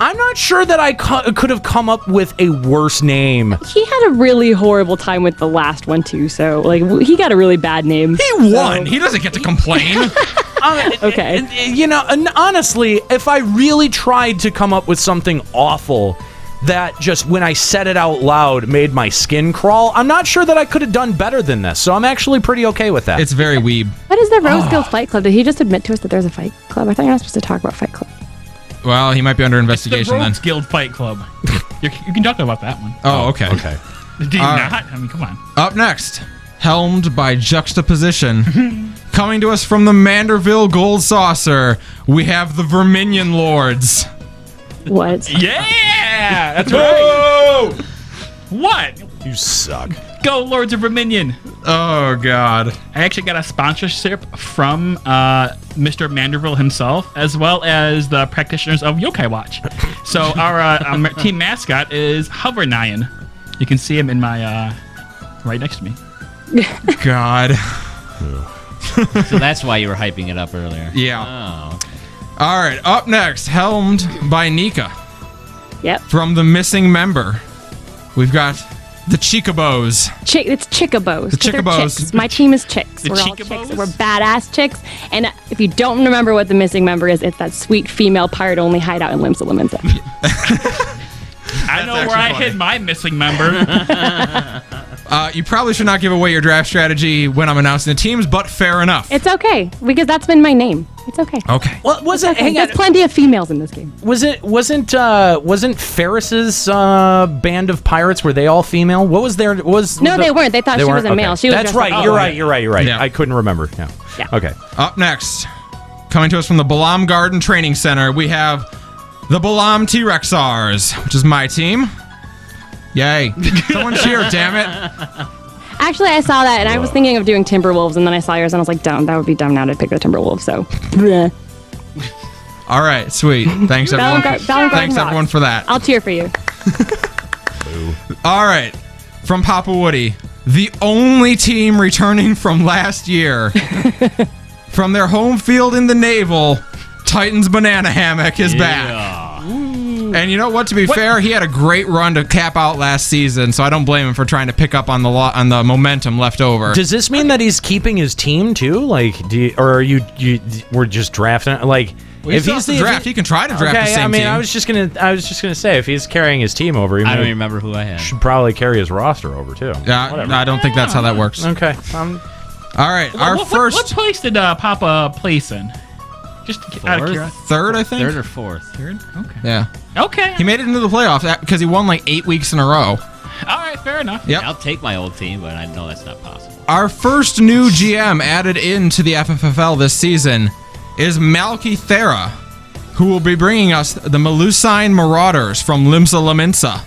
I'm not sure that I could have come up with a worse name. He had a really horrible time with the last one too, so he got a really bad name. He won. He doesn't get to complain. Okay. And honestly, if I really tried to come up with something awful that just when I said it out loud made my skin crawl, I'm not sure that I could have done better than this. So I'm actually pretty okay with that. It's very weeb. What is the Rose Guild Fight Club? Did he just admit to us that there's a fight club? I thought you're not supposed to talk about Fight Club. Well, he might be under investigation the then. Rogues Guild Fight Club. You can talk about that one. Oh, okay. Okay. Did you not? I mean, come on. Up next, helmed by Juxtaposition, coming to us from the Manderville Gold Saucer, we have the Verminion Lords. What? Yeah! That's right. What? You suck. Go, Lords of Verminion. Oh, God. I actually got a sponsorship from Mr. Manderville himself, as well as the practitioners of Yokai Watch. So our team mascot is Hovernyan. You can see him in my right next to me. God. So that's why you were hyping it up earlier. Yeah. Oh, okay. All right, up next, helmed by Nika. Yep. From the missing member, we've got the Chicabos. It's Chickabos. The 'cause they're Chickabos. chicks. My team is chicks. The We're all Chickabos? chicks. We're badass chicks. And if you don't remember what the missing member is, it's that sweet female pirate-only hideout in Limsa Limensa. I know where I hid my missing member. You probably should not give away your draft strategy when I'm announcing the teams, but fair enough. It's okay, because that's been my name. It's okay. Okay. Well, was it? Okay. Hang on. There's plenty of females in this game. Wasn't Ferris's band of pirates? Were they all female? What was their No, they weren't. They thought she was a male. She was That's dressed right. up. You're right. Yeah. I couldn't remember. Yeah. Yeah. Okay. Up next, coming to us from the Balam Garden Training Center, we have the Balam T-Rexars, which is my team. Yay. Someone cheer, damn it. Actually, I saw that, and I was thinking of doing Timberwolves, and then I saw yours, and I was like, dumb. That would be dumb now to pick the Timberwolves, so. Bleh. All right, sweet. Thanks, everyone. Thanks, everyone, for that. I'll cheer for you. All right, from Papa Woody, the only team returning from last year, from their home field in the Naval, Titan's Banana Hammock is back. And you know what? To be fair, he had a great run to cap out last season, so I don't blame him for trying to pick up on the momentum left over. Does this mean that he's keeping his team too? Like, or are you we're just drafting? Like, Well, if he's the draft, he can try to draft the same team. I was just gonna say if he's carrying his team over, I don't even remember who I had. Should probably carry his roster over too. Yeah, I don't think that's how that works. Okay. All right, our first. What place did Papa place in? Just out of curiosity. Third, I think. Third or fourth. Third. Okay. Yeah. Okay. He made it into the playoffs because he won like 8 weeks in a row. All right, fair enough. Yep. I'll take my old team, but I know that's not possible. Our first new GM added into the FFFL this season is Malky Thera, who will be bringing us the Melusine Marauders from Limsa Limensa.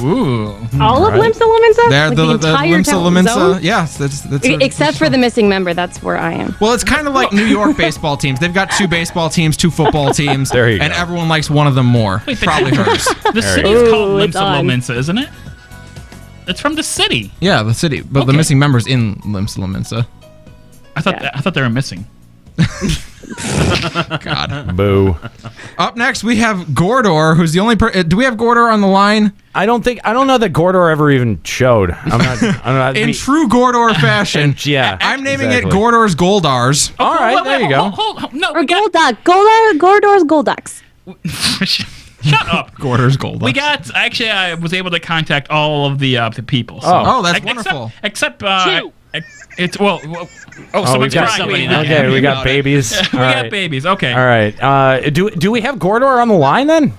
Ooh. All of Limsa Limensa? They're Like the entire Limsa zone? Limensa. Yes, that's Except for the missing member, that's where I am. Well, it's kind of like New York baseball teams. They've got 2 baseball teams, 2 football teams, There you and go. everyone likes one of them more. Wait, Probably hers. The city is called it's Limsa on. Lominsa, isn't it? It's from the city. Yeah, the city, but the Okay. missing member's in Limsa Limensa. I thought they were missing. God. Boo. Up next, we have Gordor, who's the only do we have Gordor on the line? I don't know that Gordor ever even showed. I'm not. In true Gordor fashion, yeah. I'm naming exactly. it Gordor's Goldars. All right, there you go. Hold, no, Or Gordor's Golducks. Shut up. Gordor's Goldars. We got actually. I was able to contact all of the people. So. Oh, that's Except- wonderful. Except it's someone's we got crying. somebody Wait, Okay, we got babies. we All got right. babies. Okay. All right. Do we have Gordor on the line then?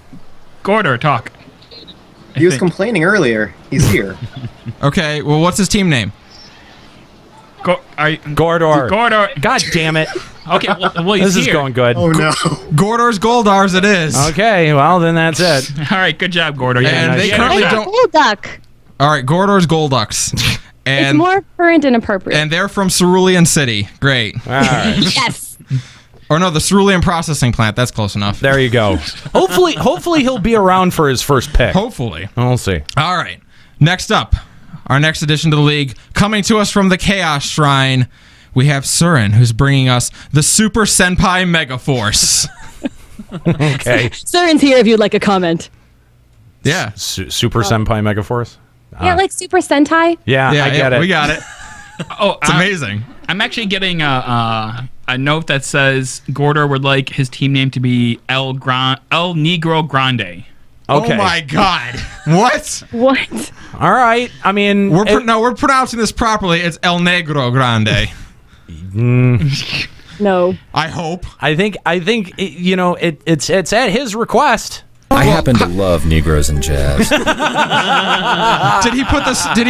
Gordor, talk. He was complaining earlier. He's here. Okay, well, what's his team name? Gordor. Gordor. God damn it. Okay, well he's This is here. going good. Oh no. Gordor's Goldars it is. Okay, well, then that's it. All right, good job, Gordor. And they currently don't... Golduck. All right, Gordor's Golducks. It's And more current and appropriate. and they're from Cerulean City. Great. All right. Yes. Or no, the Cerulean processing plant. That's close enough. There you go. Hopefully he'll be around for his first pick. Hopefully. We'll see. All right. Next up, our next addition to the league, coming to us from the Chaos Shrine, we have Surin, who's bringing us the Super Senpai Megaforce. Okay. Surin's here if you'd like a comment. Yeah. Super Senpai Megaforce? Yeah, like Super Sentai. Yeah, I get it. We got it. Oh, It's amazing. I'm actually getting a note that says Gordor would like his team name to be El Negro Grande. Okay. Oh my God! What? What? All right. I mean, we're pronouncing this properly. It's El Negro Grande. No. I hope. I think it's at his request. I happen to love Negroes and jazz. Did he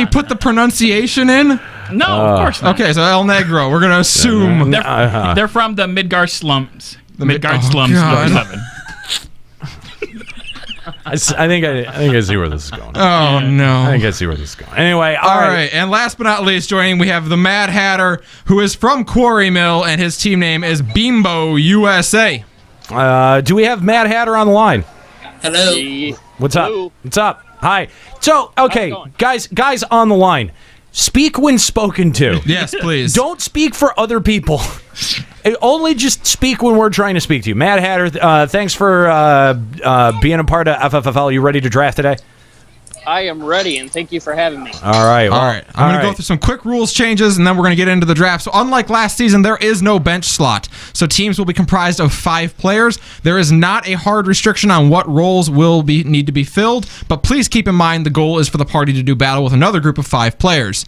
put the pronunciation in? No, of course not. Okay, so El Negro. We're gonna assume They're from the Midgard slums. The Midgard slums. God. 7. I think I see where this is going. Oh no! I think I see where this is going. Anyway, all right. And last but not least, joining we have the Mad Hatter, who is from Quarry Mill, and his team name is Bimbo USA. Do we have Mad Hatter on the line? Hello. What's up? What's up? Hi. So, okay, guys on the line. Speak when spoken to. Yes, please. Don't speak for other people. Only just speak when we're trying to speak to you. Mad Hatter, thanks for being a part of FFFL. You ready to draft today? I am ready, and thank you for having me. All right. All right. I'm going to go through some quick rules changes, and then we're going to get into the draft. So unlike last season, there is no bench slot. So teams will be comprised of 5 players. There is not a hard restriction on what roles will need to be filled, but please keep in mind the goal is for the party to do battle with another group of 5 players.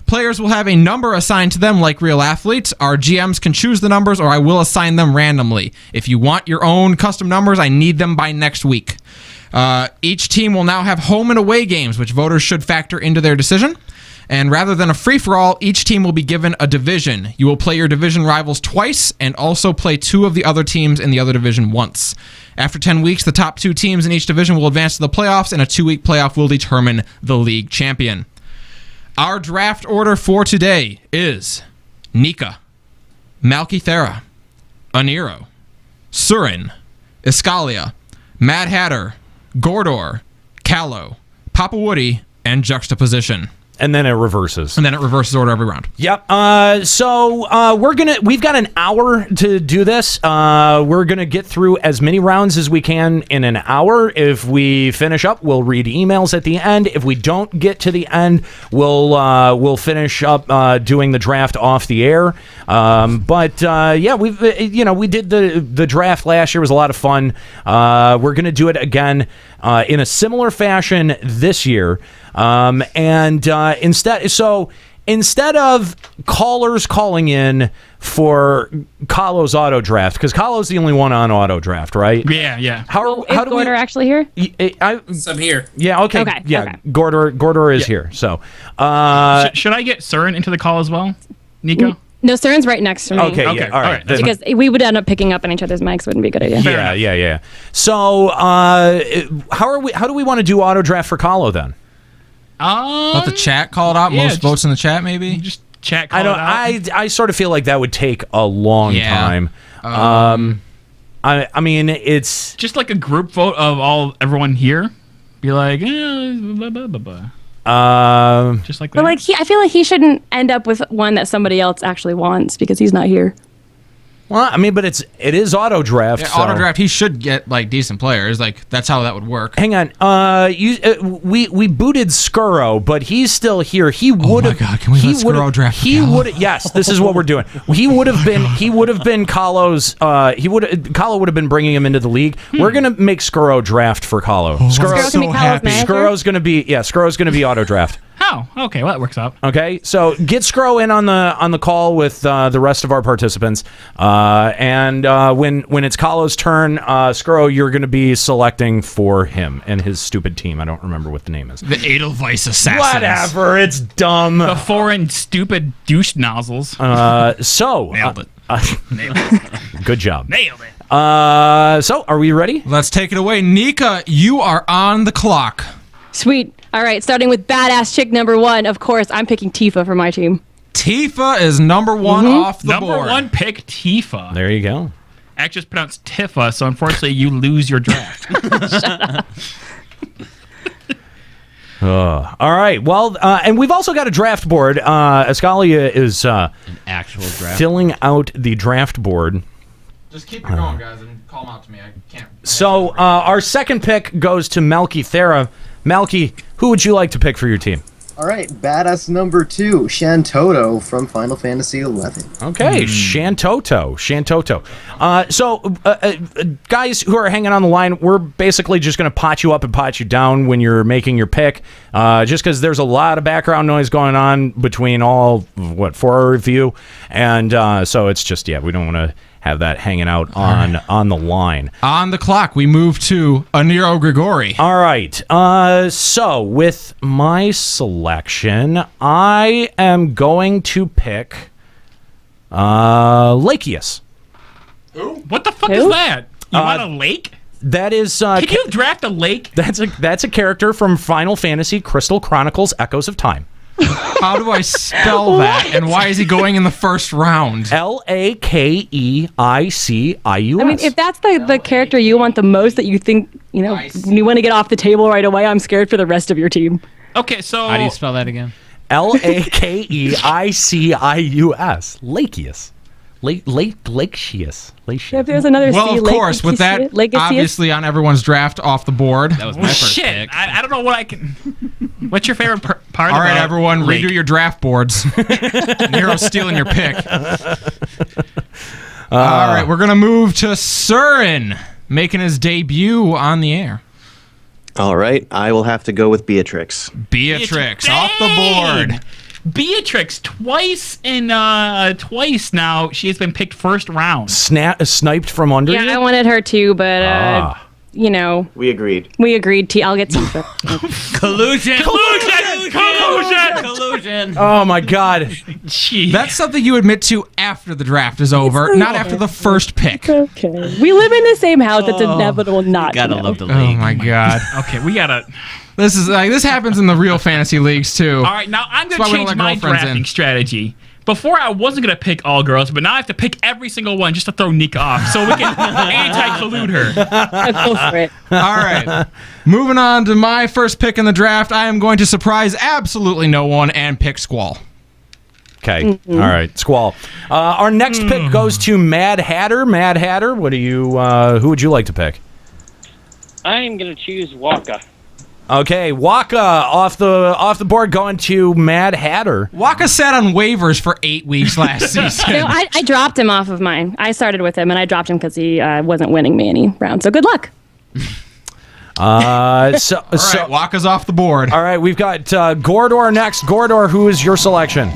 Players will have a number assigned to them like real athletes. Our GMs can choose the numbers, or I will assign them randomly. If you want your own custom numbers, I need them by next week. Each team will now have home and away games, which voters should factor into their decision. And rather than a free-for-all, each team will be given a division. You will play your division rivals twice and also play 2 of the other teams in the other division once. After 10 weeks, the top 2 teams in each division will advance to the playoffs, and a 2-week playoff will determine the league champion. Our draft order for today is Nika, Malkithera, Aniero, Surin, Iskalia, Mad Hatter, Gordor, Kallo, Papa Woody, and Juxtaposition. And then it reverses. And then it reverses order every round. Yep. So we've got an hour to do this. We're gonna get through as many rounds as we can in an hour. If we finish up, we'll read emails at the end. If we don't get to the end, we'll finish up doing the draft off the air. Yeah, we did the draft last year. It was a lot of fun. We're gonna do it again in a similar fashion this year. Instead of callers calling in for Kallo's auto draft, because Kallo's the only one on auto draft, right? Yeah. Is Gordor actually here? I'm here. Yeah. Okay. Yeah. Okay. Gordor is here. So, should I get Surin into the call as well, Nico? No, Surin's right next to me. Okay. Yeah. All right. Because we would end up picking up on each other's mics. Wouldn't be a good idea. Yeah. So, how do we want to do auto draft for Kallo then? Let the chat call it out. Most votes in the chat, maybe. Just chat. Call it out. I sort of feel like that would take a long time. I mean, it's just like a group vote of everyone here. Be like, blah, blah, blah, blah. Just like that. But I feel like he shouldn't end up with one that somebody else actually wants because he's not here. Well, I mean, but it is auto draft. Yeah, auto draft. He should get decent players. That's how that would work. Hang on. We booted Skuro, but he's still here. He would have. Oh my God! Can we let Skuro draft? He would. Yes, this is what we're doing. He would have been Kallo's. Kallo would have been bringing him into the league. We're gonna make Skuro draft for Kallo. Skuro's gonna be Kallo's manager? Skuro's gonna be Skuro's gonna be auto draft. Oh, okay. Well, that works out. Okay, so get Scro in on the call with the rest of our participants, and when it's Kallo's turn, Scro, you're going to be selecting for him and his stupid team. I don't remember what the name is. The Edelweiss Assassins. Whatever, it's dumb. The foreign stupid douche nozzles. Nailed it. Nailed it. Good job. Nailed it. So, are we ready? Let's take it away. Nika, you are on the clock. Sweet. All right, starting with badass chick number 1. Of course, I'm picking Tifa for my team. Tifa is number 1 off the board. Number 1 pick, Tifa. There you go. Actually, it's pronounced Tifa, so unfortunately, you lose your draft. Shut up. All right. Well, and we've also got a draft board. Ascalia is an actual draft filling out the draft board. Just keep it going, guys, and call them out to me. I can't. So our second pick goes to Melky Thera. Melky, who would you like to pick for your team? All right, badass number 2, Shantoto from Final Fantasy XI. Okay, Shantoto. So, guys who are hanging on the line, we're basically just going to pot you up and pot you down when you're making your pick, just because there's a lot of background noise going on between all, 4 of you, and so it's just, we don't want to have that hanging out on the line. On the clock, we move to Aniero Grigori. All right. So with my selection, I am going to pick Lacheus. What the fuck is that? You want a lake? That is. Can you draft a lake? That's a character from Final Fantasy Crystal Chronicles: Echoes of Time. How do I spell that? And why is he going in the first round? Lakeicius. I mean, if that's the character you want the most, that you think, you want to get off the table right away, I'm scared for the rest of your team. Okay, so... How do you spell that again? Lakeicius. Lacheus. Lacheus. If there's another well, C, of course, with that obviously on everyone's draft off the board. That was my first shit. pick. I don't know what I can... What's your favorite part All of right, everyone, lake? redo your draft boards. Nero's stealing your pick. All right, we're going to move to Surin, making his debut on the air. All right, I will have to go with Beatrix. Beatrix off the board. Beatrix, twice now, she has been picked first round. Sniped from under you? Yeah, I wanted her too, but, We agreed. I'll get Tifa. Collusion. Oh, my God. Jeez. That's something you admit to after the draft is over, not after the first pick. Okay. We live in the same house. It's inevitable not Gotta to know. love the league. Oh, my God. Okay, we gotta... This happens in the real fantasy leagues, too. All right, now I'm going That's to why we don't change let my girlfriends drafting in. strategy. Before, I wasn't going to pick all girls, but now I have to pick every single one just to throw Nika off so we can anti-collude her. Go for it. All right. Moving on to my first pick in the draft, I am going to surprise absolutely no one and pick Squall. Okay. All right. Squall. Our next pick goes to Mad Hatter. Mad Hatter, what do you? Who would you like to pick? I am going to choose Waka. Okay, Waka off the board, going to Mad Hatter. Waka sat on waivers for 8 weeks last season. No, I dropped him off of mine. I started with him, and I dropped him because he wasn't winning me any rounds. So good luck. All right, Waka's off the board. All right, we've got Gordor next. Gordor, who is your selection?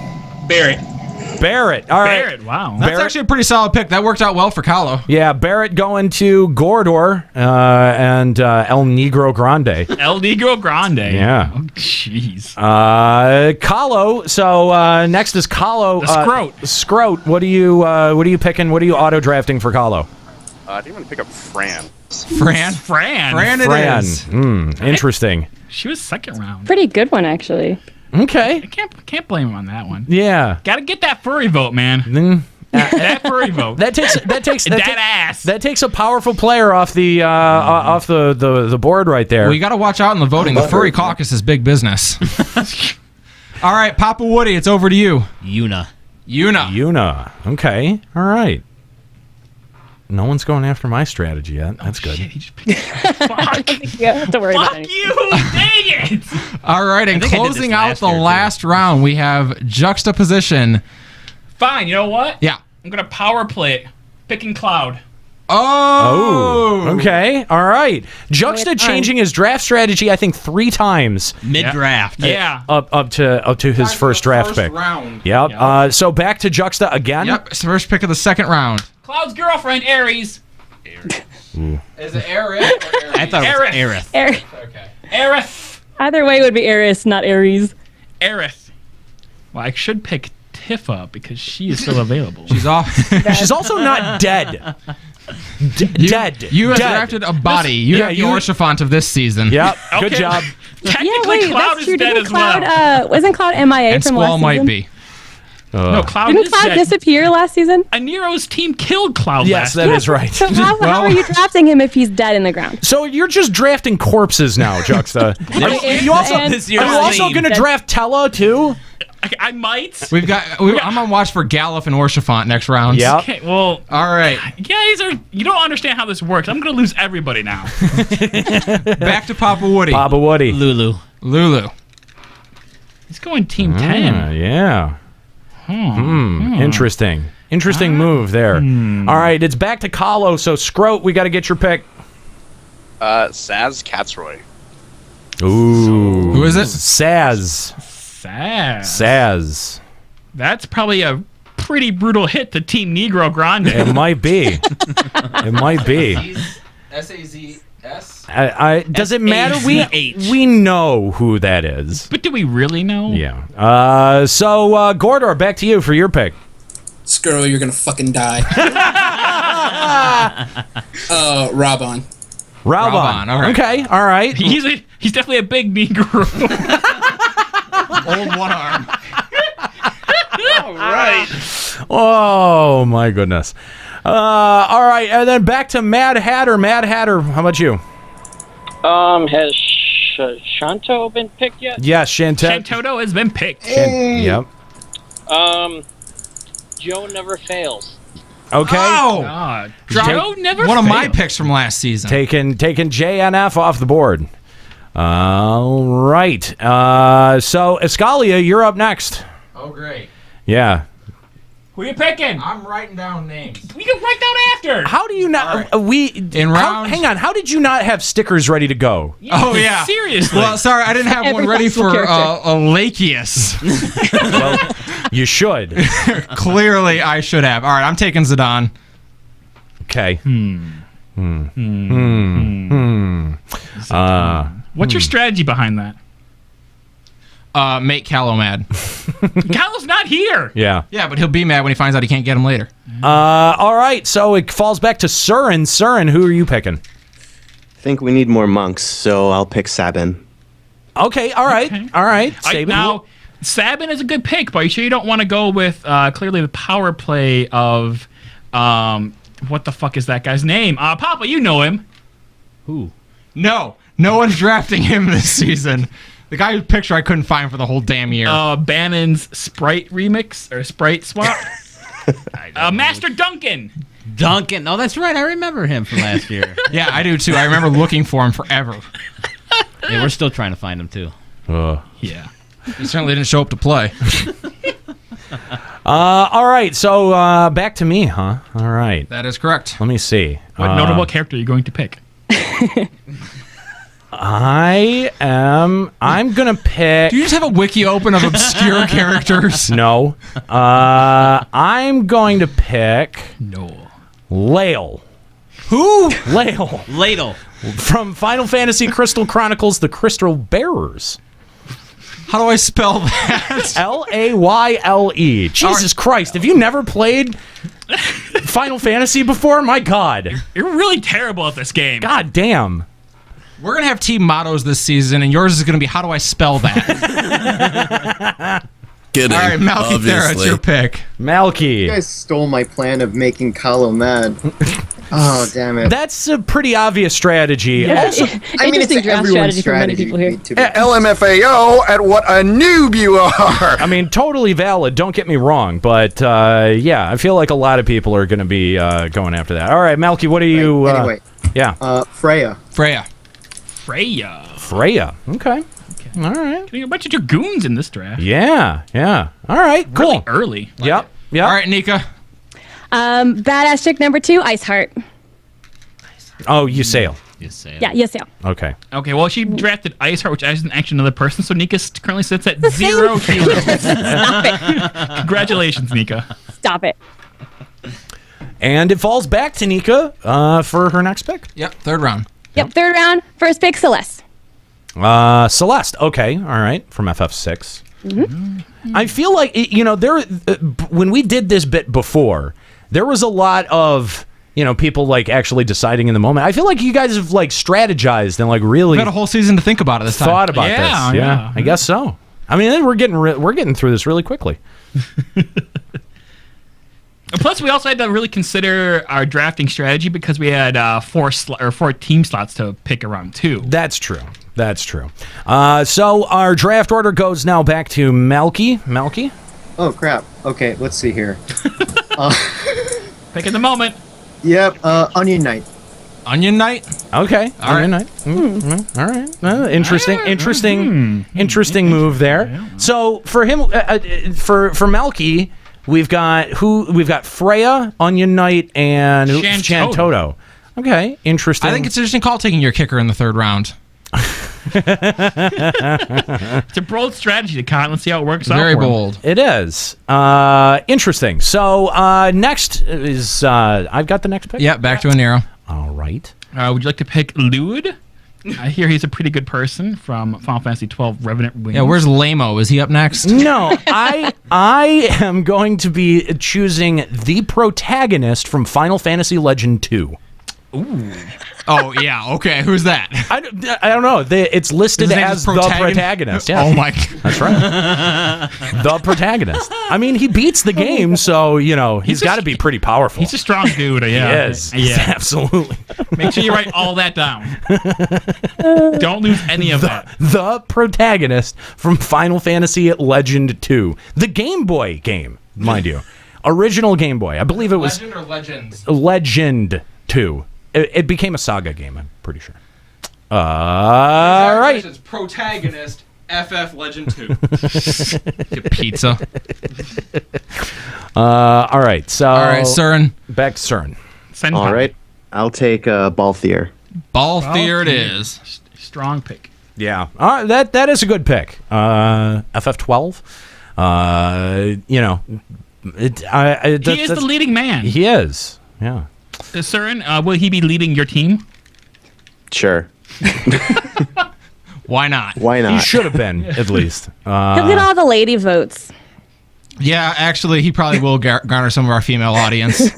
Barrett. Barrett. All right. Barrett, wow. That's actually a pretty solid pick. That worked out well for Kallo. Yeah, Barrett going to Gordor and El Negro Grande. El Negro Grande. Yeah. Oh, jeez. Kallo. So next is Kallo. The Scroat. Scroat. What are you picking? What are you auto drafting for Kallo? I think I'm gonna pick up Fran. Fran it is. Interesting. She was second round. Pretty good one, actually. Okay. I can't blame him on that one. Yeah. Got to get that furry vote, man. That furry vote. That takes a powerful player off the board right there. Well, you got to watch out in the voting. The furry caucus is big business. All right, Papa Woody, it's over to you. Yuna. Okay. All right. No one's going after my strategy yet. That's good. Fuck. You don't have to worry about Fuck anything. you! Dang it! All right, and closing out the last round, we have juxtaposition. Fine, you know what? Yeah. I'm going to power play it. Picking Cloud. Oh. Okay. All right. Juxta changing his draft strategy, I think, 3 times. Mid-draft. Yeah. Up to his first draft pick. Round. Yep. So back to Juxta again. Yep. It's the first pick of the second round. Cloud's girlfriend, Ares. Is it Aerith or Ares? I thought it was Aerith. Okay. Aerith. Either way would be Ares, not Ares. Aerith. Well, I should pick Tifa because she is still available. She's off. She's also not dead. Dead. You have Dead. drafted a body. You have the Orshafont of this season. Yep. Good Okay. job. Technically, Cloud is dead Didn't as Cloud, well. wasn't Cloud MIA And from Squall last might season? be. No, Cloud Didn't is Cloud dead. disappear last season? Aniero's team killed Cloud Yes, last that is right. So how are you drafting him if he's dead in the ground? So you're just drafting corpses now, Juxta. Are you also going to draft Tella too? I might. I'm on watch for Galuf and Orshafont next round. Yeah. Okay, well, all right. You don't understand how this works. I'm going to lose everybody now. Back to Papa Woody. Papa Woody. Lulu. He's going Team 10. Yeah. Interesting. Interesting move there. All right, it's back to Kallo. So Scroat, we got to get your pick. Saz Katzroy. Ooh. Who is it? Saz. Saz. That's probably a pretty brutal hit to Team Negro Grande. It might be. It might be. S-A-Z-S? Does it matter? We know who that is. But do we really know? Yeah. So, Gordor, back to you for your pick. Skrull, you're gonna fucking die. Raubon. Raubon. All right. Okay. All right. He's definitely a big Negro. Old one arm. All right. Oh my goodness. All right, and then back to Mad Hatter. Mad Hatter, how about you? Has Shanto been picked yet? Yes, Shantoto has been picked. Yep. Joe never fails. Okay. Oh! God. Joe never One of my fails. picks from last season. Taking JNF off the board. All right. So Escalia, you're up next. Oh, great. Yeah. Who are you picking? I'm writing down names. We can write down after. How do you not? Hang on. How did you not have stickers ready to go? Oh, yeah. Seriously. Well, sorry, I didn't have one ready for Lachius. Well, you should. Clearly, I should have. All right, I'm taking Zidane. Okay. What's your strategy behind that? Make Kallo mad. Kallo's not here. Yeah. Yeah, but he'll be mad when he finds out he can't get him later. All right. So it falls back to Surin. Surin, who are you picking? I think we need more monks, so I'll pick Sabin. Okay. All right. Okay. All right. Sabin. Now, Sabin is a good pick, but are you sure you don't want to go with clearly the power play of what the fuck is that guy's name? Papa, you know him. Who? No one's drafting him this season. The guy whose picture I couldn't find for the whole damn year. Bannon's Sprite remix or Sprite swap. Master Duncan. Duncan. Oh, that's right. I remember him from last year. Yeah, I do too. I remember looking for him forever. Yeah, we're still trying to find him too. Yeah. He certainly didn't show up to play. All right. So back to me, huh? All right. That is correct. Let me see. What notable character are you going to pick? I'm gonna pick. Do you just have a wiki open of obscure characters? No. I'm going to pick No. Lael. Who? Lael. Ladle. From Final Fantasy Crystal Chronicles: The Crystal Bearers. How do I spell that? Layle. Jesus Christ! Have you never played Final Fantasy before? My God. You're really terrible at this game. God damn. We're going to have team mottos this season, and yours is going to be, how do I spell that? Kidding. All right, Malky Thera, it's your pick. Malky. You guys stole my plan of making Kallo mad. Oh, damn it. That's a pretty obvious strategy. Yeah. Also, I mean, it's draft everyone's strategy for many people here. LMFAO at what a noob you are. I mean, totally valid. Don't get me wrong, but yeah, I feel like a lot of people are going to be going after that. All right, Malky, what are you? Anyway. Yeah. Freya. Freya. Okay. All right. Getting a bunch of dragoons in this draft. Yeah. All right. Cool. Really early. Yep. All right, Nika. Badass chick number 2, Iceheart. Oh, you sail. Yeah, Ysail. Okay. Okay, well, she drafted Iceheart, which isn't actually another person, so Nika currently sits at 0 heroes. Stop it. Congratulations, Nika. Stop it. And it falls back to Nika for her next pick. Yep, third round. Yep, third round. First pick, Celeste. Celeste. Okay, all right, from FF6. I feel like when we did this bit before, there was a lot of people like actually deciding in the moment. I feel like you guys have like strategized and like really We've got a whole season to think about it this time. thought about this. Yeah, I guess so. I mean, we're getting through this really quickly. Plus, we also had to really consider our drafting strategy because we had 4 team slots to pick around too. That's true. So our draft order goes now back to Melky. Melky? Oh, crap. Okay, let's see here. Pick in the moment. Yep, Onion Knight. Onion Knight? Okay. All Onion right. Knight. All right. Interesting move there. So for him, for Melky, we've got Freya, Onion Knight, and Shantoto. Okay, interesting. I think it's an interesting call taking your kicker in the third round. It's a bold strategy, Con. Let's see how it works out. Very bold. It is. Interesting. So next is I've got the next pick. Yeah, back to Aniero. All right. Would you like to pick Lude? I hear he's a pretty good person from Final Fantasy 12 Revenant Wings. Yeah, where's Lamo? Is he up next? No, I am going to be choosing the protagonist from Final Fantasy Legend 2. Ooh. Oh, yeah, okay. Who's that? I don't know. It's listed as the protagonist. Yeah. Oh, my God. That's right. The protagonist. I mean, he beats the game, so, he's got to be pretty powerful. He's a strong dude, yeah. He is. Yeah. Absolutely. Make sure you write all that down. Don't lose any of that. The protagonist from Final Fantasy Legend 2. The Game Boy game, mind you. Original Game Boy. I believe it was... Legend or Legends? Legend 2. It became a Saga game, I'm pretty sure. All right. It's protagonist, FF Legend 2. Get pizza. All right. So. All right, Surin. Back to Surin. All right. I'll take Balthier. Balthier it is. Strong pick. Yeah. That is a good pick. FF12. He is the leading man. He is. Yeah. Surin, will he be leading your team? Sure. Why not? Why not? He should have been, at least. He'll get all the lady votes. Yeah, actually, he probably will garner some of our female audience.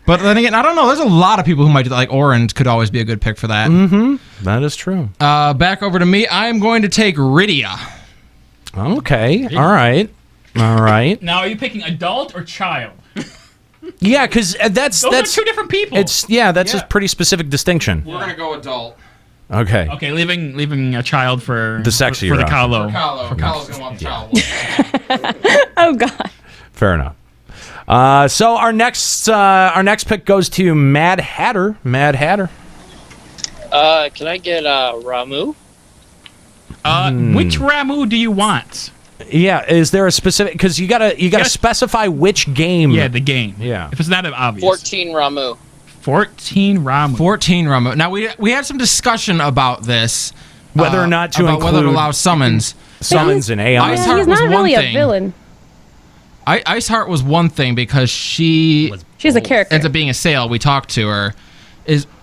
But then again, I don't know. There's a lot of people who might do that. Like Orange could always be a good pick for that. Mm-hmm. That is true. Back over to me. I'm going to take Rydia. Okay. All right. Now, are you picking adult or child? Yeah, because that's are two different people. That's a pretty specific distinction. We're gonna go adult. Okay. Okay, leaving a child for the sexier for the option. Kallo. For Kallo's gonna want the child. Oh God. Fair enough. So our next pick goes to Mad Hatter. Mad Hatter. Can I get Ramu? Which Ramu do you want? Yeah, is there a specific? Because you gotta specify which game. Yeah, the game. Yeah. If it's not obvious. 14 Ramu. 14 Ramu. 14 Ramu. Now we had some discussion about this, whether or not to include whether to allow summons and AI. Yeah, he's not really a villain. Iceheart was one thing because she's a character. Ends up being a sale. We talked to her.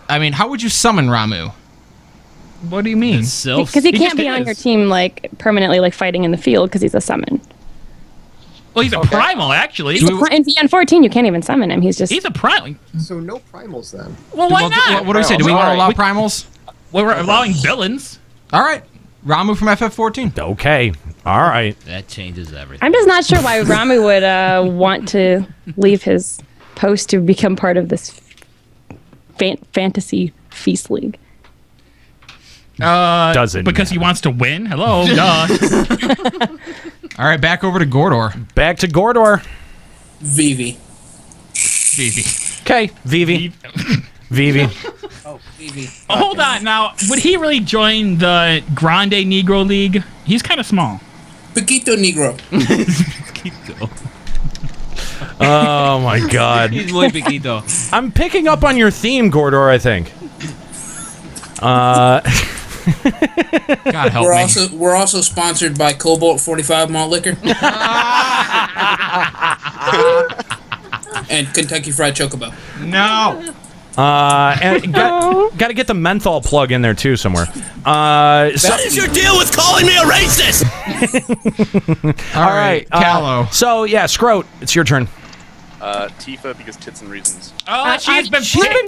How would you summon Ramu? What do you mean? Because he can't be on your team permanently, fighting in the field because he's a summon. Well, he's a primal, actually. In VN14, you can't even summon him. He's a primal. So no primals then. Well, why not? What do we say? Do we want to allow primals? We're allowing villains. All right. Ramu from FF14. Okay. All right. That changes everything. I'm just not sure why Ramu would want to leave his post to become part of this fantasy feast league. Doesn't because he wants to win. Hello, duh. All right, back over to Gordor. Back to Gordor. Vivi. Okay, Vivi. Vivi. Oh, Vivi. Oh, hold on. Now, would he really join the Grande Negro League? He's kind of small. Paquito Negro. Oh my God. He's muy piquito. I'm picking up on your theme, Gordor, I think. God help me. We're also sponsored by Cobalt 45 Malt Liquor and Kentucky Fried Chocobo. No. And got to get the menthol plug in there too somewhere. What is your deal with calling me a racist? All right, Kallo. So yeah, Scroat, it's your turn. Tifa because tits and reasons. Oh, she's been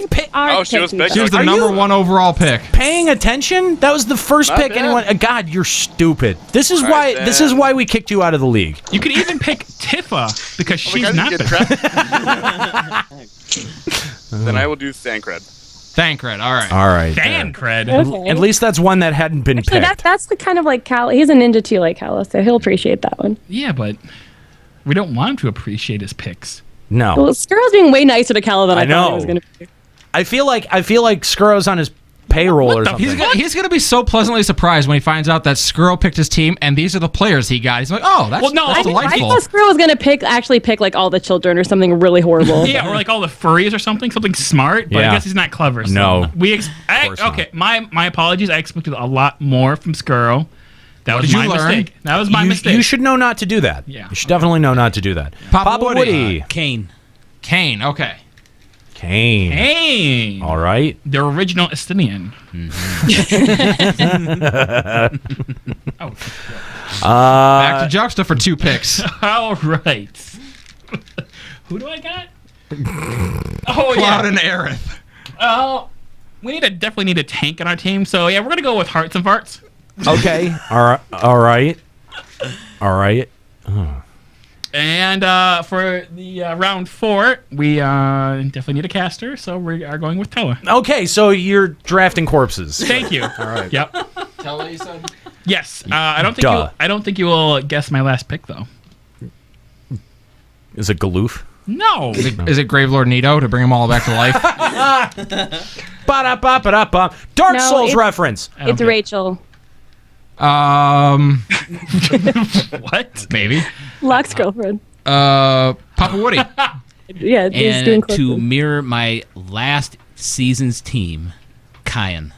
picked. Oh, she was picked. She was the Are number you- one overall pick. Paying attention? That was the first Not pick bad. anyone. God, you're stupid. This is All why. right, This is then. why we kicked you out of the league. You could even pick Tifa because Oh my she's God, not you been get trapped. Then I will do Thancred. Thancred. All right. All right. fan cred. Okay. At least that's one that hadn't been Actually, picked. that's the kind of like Kallo. He's a ninja too, like Kallo, so he'll appreciate that one. Yeah, but we don't want him to appreciate his picks. No. Well, Skirrell's being way nicer to Kallo than I thought know. he was going to be. I feel like Skirrow's on his payroll or something. He's gonna be so pleasantly surprised when he finds out that Skirrell picked his team and these are the players he got. He's like, oh, that's, that's I delightful. thought Skirrell was going to actually pick like all the children or something really horrible. Yeah, or like all the furries or something smart. But Yeah. I guess he's not clever. So No. Okay, my apologies. I expected a lot more from Skirrell. That What was did my you learn? mistake. That was my mistake. You should know not to do that. Yeah. You should definitely know not to do that. Papa Woody. Kane. Kane. Okay. Kane. Hey, All right. the original Estinian. Oh, Back to Juxta for 2 picks. all right. Who do I got? Oh Cloud yeah. and Aerith. Oh, we definitely need a tank on our team. So yeah, we're gonna go with Hearts and Farts. Okay. All right. All right. All right. And for the round 4, we definitely need a caster, so we are going with Tella. Okay, so you're drafting corpses. Thank you. All right. Yep. Tella, you said? Yes. I don't think you will guess my last pick though. Is it Galoof? No. Is it Gravelord Nito to bring them all back to life? Ba-da-ba-ba-da-ba. Dark No, Souls it's- reference. It's Rachel. What? Maybe. Locke's girlfriend. Papa Woody. Yeah, he's doing And close. to mirror my last season's team, Kyan.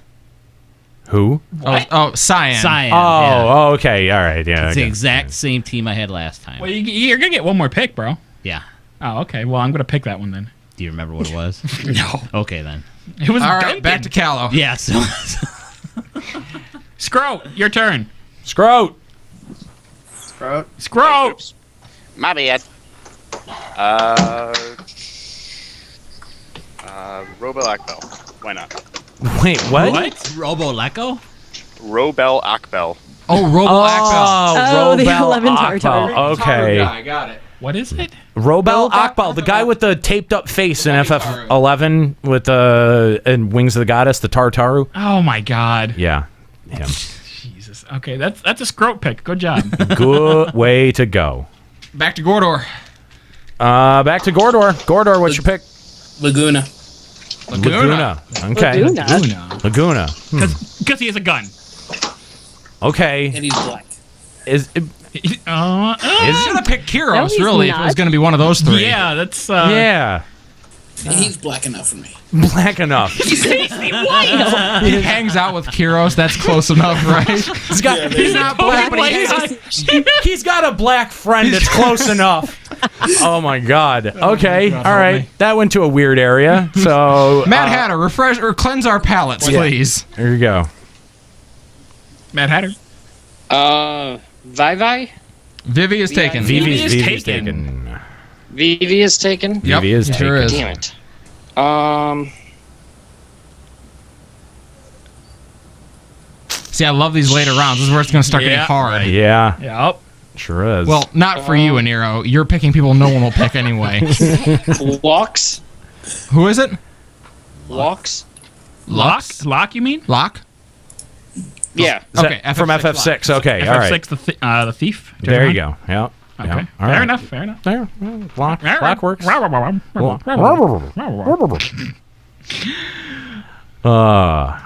Who? Oh, Cyan. Cyan. Oh, yeah. okay. All right. Yeah. It's the okay. exact same team I had last time. Well, you're gonna get one more pick, bro. Yeah. Oh, okay. Well, I'm gonna pick that one then. Do you remember what it was? No. Okay, then. It was All right, Duncan. back to Kallo. Yeah, so Scroat, your turn. Scroat. Scroat. Oops. My bad. Robel Akbel. Why not? Wait, what? Robo Lecco? Robel Akbel. Oh, Robo Akbel. Oh, the Robel 11 Akbel. Tartar. Okay. I got it. What is it? Robel Akbal, the guy with the taped up face in FF11 with and Wings of the Goddess, the Tartaru. Oh my God. Yeah. Him. Jesus. Okay, that's a Scroat pick. Good job. Good way to go. Back to Gordor. Back to Gordor. Gordor, what's your pick? Laguna. Laguna. Okay. Laguna. Because he has a gun. Okay. And he's black. Is He's gonna pick No, Kyros, he's really, if it not. was gonna be one of those 3. Yeah, that's yeah. He's black enough for me. Black enough. He's white. He hangs out with Kyros. That's close enough, right? He's not black, but he's got a black friend that's close enough. Oh my God. Okay. God, all right. That went to a weird area. So Mad Hatter, refresh or cleanse our palates, please. There you go. Mad Hatter. Vivi? Vivi is taken. Vivi's taken. Vivi is taken? Yep, Vivi is sure taken. is. Damn it. See, I love these later rounds. This is where it's going to start getting hard. Yeah. Yep. Sure is. Well, not for you, Aniero. You're picking people no one will pick anyway. Walks? Who is it? Walks? Lock, you mean? Lock? Yeah. Okay, from FF6. Okay, all right. FF6, the thief. There you go. Yeah. Okay. Yeah. All Fair right. enough. Fair enough. There. Block works. All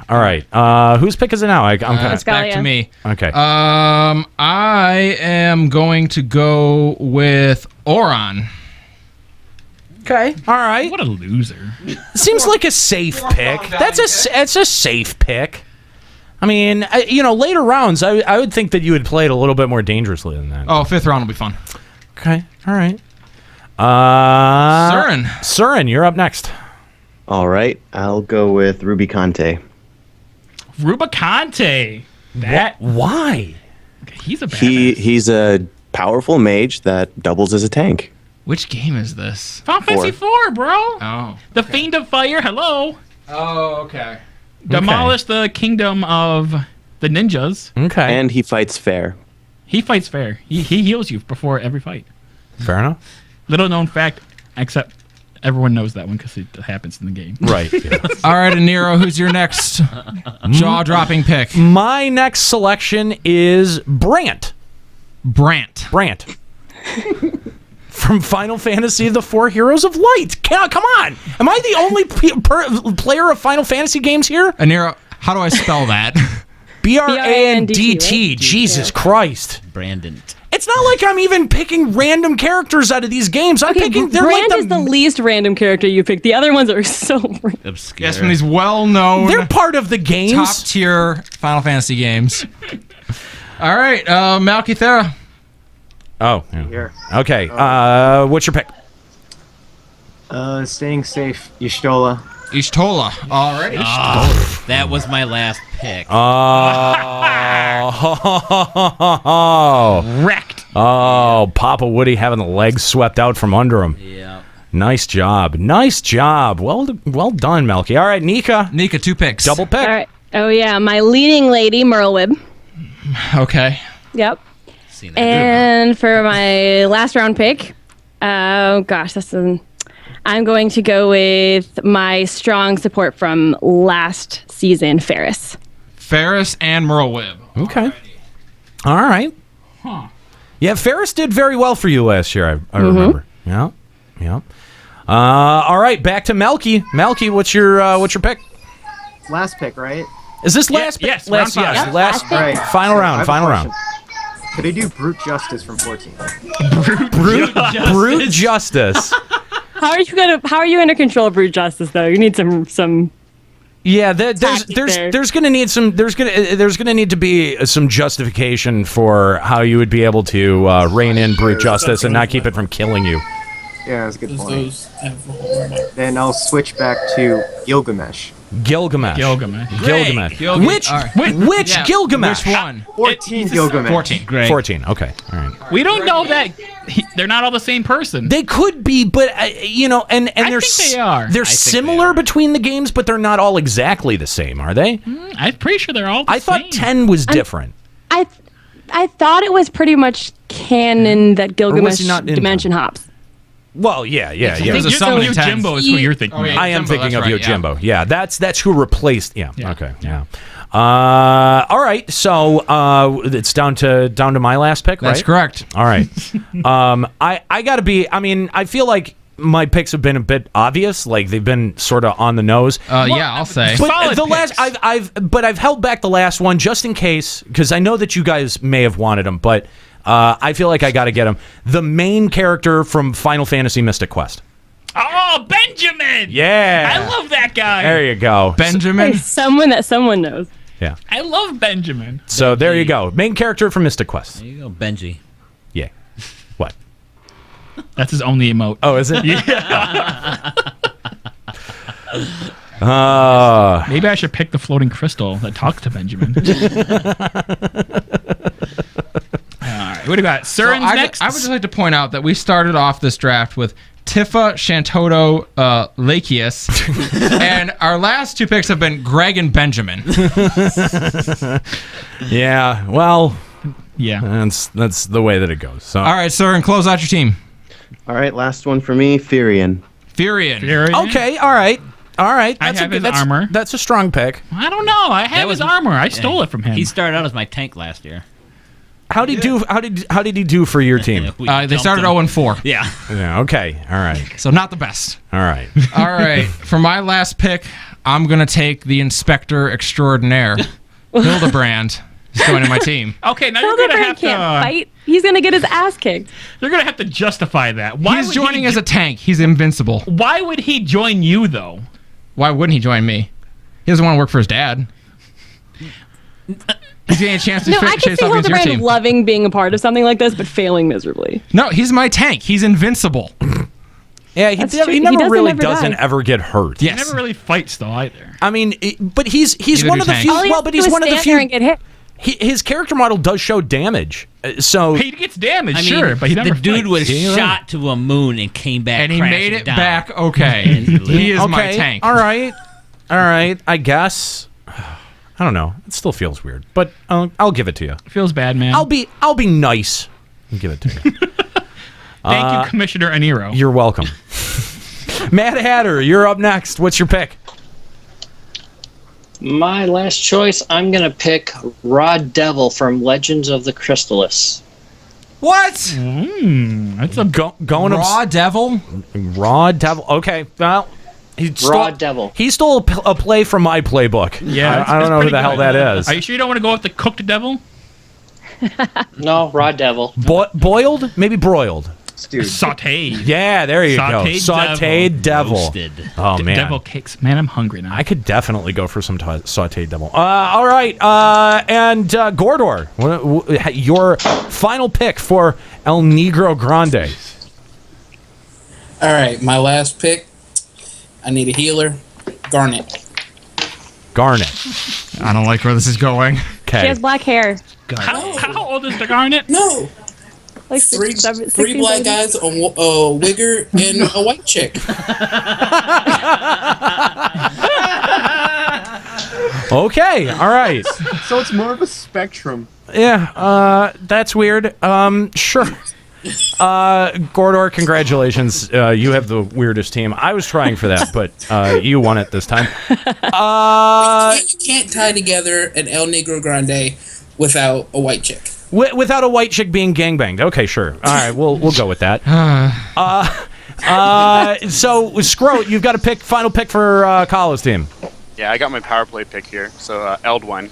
right. Whose pick is it now? I'm kind of back to me. Okay. I am going to go with Oron. Okay. All right. What a loser. Seems like a safe pick. It's a safe pick. I mean, later rounds, I would think that you would play it a little bit more dangerously than that. Oh, 5th round will be fun. Okay. All right. Surin, you're up next. All right, I'll go with Ruby Conte. Rubicante. That why? He's a badass. He's a powerful mage that doubles as a tank. Which game is this? Final Fantasy 4, bro. Oh. The Fiend of Fire. Hello. Oh, okay. Demolish the kingdom of the ninjas. Okay. And he fights fair. He fights fair. He heals you before every fight. Fair enough. Little known fact, except everyone knows that one because it happens in the game. Right. Yeah. All right, Aniero, who's your next jaw-dropping pick? My next selection is Brant. Brant. From Final Fantasy, the Four Heroes of Light. Come on. Am I the only player of Final Fantasy games here? Aniero, how do I spell that? Brandt. right? Jesus Christ. Brandon. It's not like I'm even picking random characters out of these games. I'm picking. They're Brand like is the least random character you picked. The other ones are so obscure. Yes, from these well-known. They're part of the games. Top-tier Final Fantasy games. All right, Malkithera. Oh. Here. Okay. What's your pick? Staying safe, Y'shtola. Y'shtola. All right. That was my last pick. Wrecked. Oh, Papa Woody having the legs swept out from under him. Yeah. Nice job. Well done, Melky. All right, Nika. Nika, 2 picks. Double pick. All right. Oh yeah, my leading lady, Merlewib. Okay. Yep. And for my last round pick, I'm going to go with my strong support from last season, Ferris. Ferris and Merlewib. Okay. All right. Huh. Yeah, Ferris did very well for you last year, I remember. Yeah. All right, back to Melky. Melky, what's your pick? Last pick, right? Is this last pick? Yes, round 5. Yes, last All right. final So round, I have a final round. question. Could I do Brute Justice from 14? Brute Justice. How are you gonna control Brute Justice though? You need some. Yeah, there's gonna need to be some justification for how you would be able to rein in Brute Justice and not keep it from killing you. Yeah, that's a good point. Then I'll switch back to Gilgamesh. Gilgamesh. Which Yeah, Gilgamesh? Which one? 14 Gilgamesh. 14. Great. 14. Okay. All right. We don't know that they're not all the same person. They could be, but and I think they are. They're similar between the games, but they're not all exactly the same, are they? I'm pretty sure they're all the I same. thought 10 was different. I thought it was pretty much canon that Gilgamesh he not in dimension hops. Well, yeah. There's a summoning Yojimbo is who you're thinking. Oh, yeah, I am Yojimbo, thinking of that's right, Yojimbo. Yeah, that's who replaced. Yeah. Yeah. Okay. Yeah. All right. So it's down to my last pick. That's right? correct. All right. I gotta be. I mean, I feel like my picks have been a bit obvious. Like they've been sort of on the nose. Yeah, I'll say. But Solid the picks. last, I've held back the last one just in case because I know that you guys may have wanted them, but I feel like I got to get him. The main character from Final Fantasy Mystic Quest. Oh, Benjamin! Yeah. I love that guy. There you go. Benjamin. Hey, someone that someone knows. Yeah. I love Benjamin. So there you go. Main character from Mystic Quest. There you go, Benji. Yeah. What? That's his only emote. Oh, is it? Yeah. Maybe I should pick the floating crystal that talks to Benjamin. All right, what do you got? Surin's next. I would just like to point out that we started off this draft with Tifa, Shantoto, Lakius, and our last 2 picks have been Greg and Benjamin. Yeah. Well. Yeah. That's the way that it goes. So. All right, sir, and close out your team. All right, last one for me, Furion. Furion. Okay. All right. I have his armor. That's a strong pick. I don't know. I have his armor. I stole it from him. He started out as my tank last year. How did he do for your team? They started 0-4. Yeah. Yeah. Okay. All right. So not the best. All right. All right. For my last pick, I'm gonna take the Inspector Extraordinaire, Hildebrand. He's joining my team. Okay, now you're gonna have to fight. He's gonna get his ass kicked. You're gonna have to justify that. Why He's would joining as a tank. He's invincible. Why would he join you though? Why wouldn't he join me? He doesn't want to work for his dad. He's getting a chance to No, I can chase see off against your Hildebrand team. loving being a part of something like this, but failing miserably. No, he's my tank. He's invincible. Yeah, he That's true. never He doesn't really ever doesn't die. ever get hurt. He never really fights though either. I mean, but he's Neither one do of the tanks. few. All he Well, has but to he's do is one of the stand there and few. get hit. His character model does show damage, so He gets damaged, I mean, sure, but he never the dude fights. was Yeah. shot to a moon and came back, And he crashing made it down. back okay. He is my tank. All right, I guess. I don't know. It still feels weird, but I'll give it to you. Feels bad, man. I'll be nice and give it to you. Thank you, Commissioner Aniero. You're welcome. Mad Hatter, you're up next. What's your pick? My last choice, I'm going to pick Raw Devil from Legends of the Crystallis. What? That's a Going Raw Devil? Raw Devil. Okay, well, Raw Devil. He stole a play from my playbook. Yeah, I don't know who the hell that is. Are you sure you don't want to go with the cooked devil? No, Raw Devil. Boiled? Maybe broiled. Sauteed. Yeah, there you go. Sauteed Sauteed devil. Roasted. Oh, man. Devil cakes. Man, I'm hungry now. I could definitely go for some sauteed devil. All right, and Gordor, your final pick for El Negro Grande. All right, my last pick. I need a healer. Garnet. I don't like where this is going. She Okay. has black hair. How old is the Garnet? No. Like Three 16, black 17. guys, a wigger, and a white chick. Okay, all right. So it's more of a spectrum. Yeah, that's weird. Sure. Gordor, congratulations. You have the weirdest team. I was trying for that, but you won it this time. You can't tie together an El Negro Grande without a white chick. Without a white chick being gangbanged. Okay, sure. All right, we'll go with that. So, Scroat, you've got a final pick for Kallo's team. Yeah, I got my power play pick here. So Eldwine.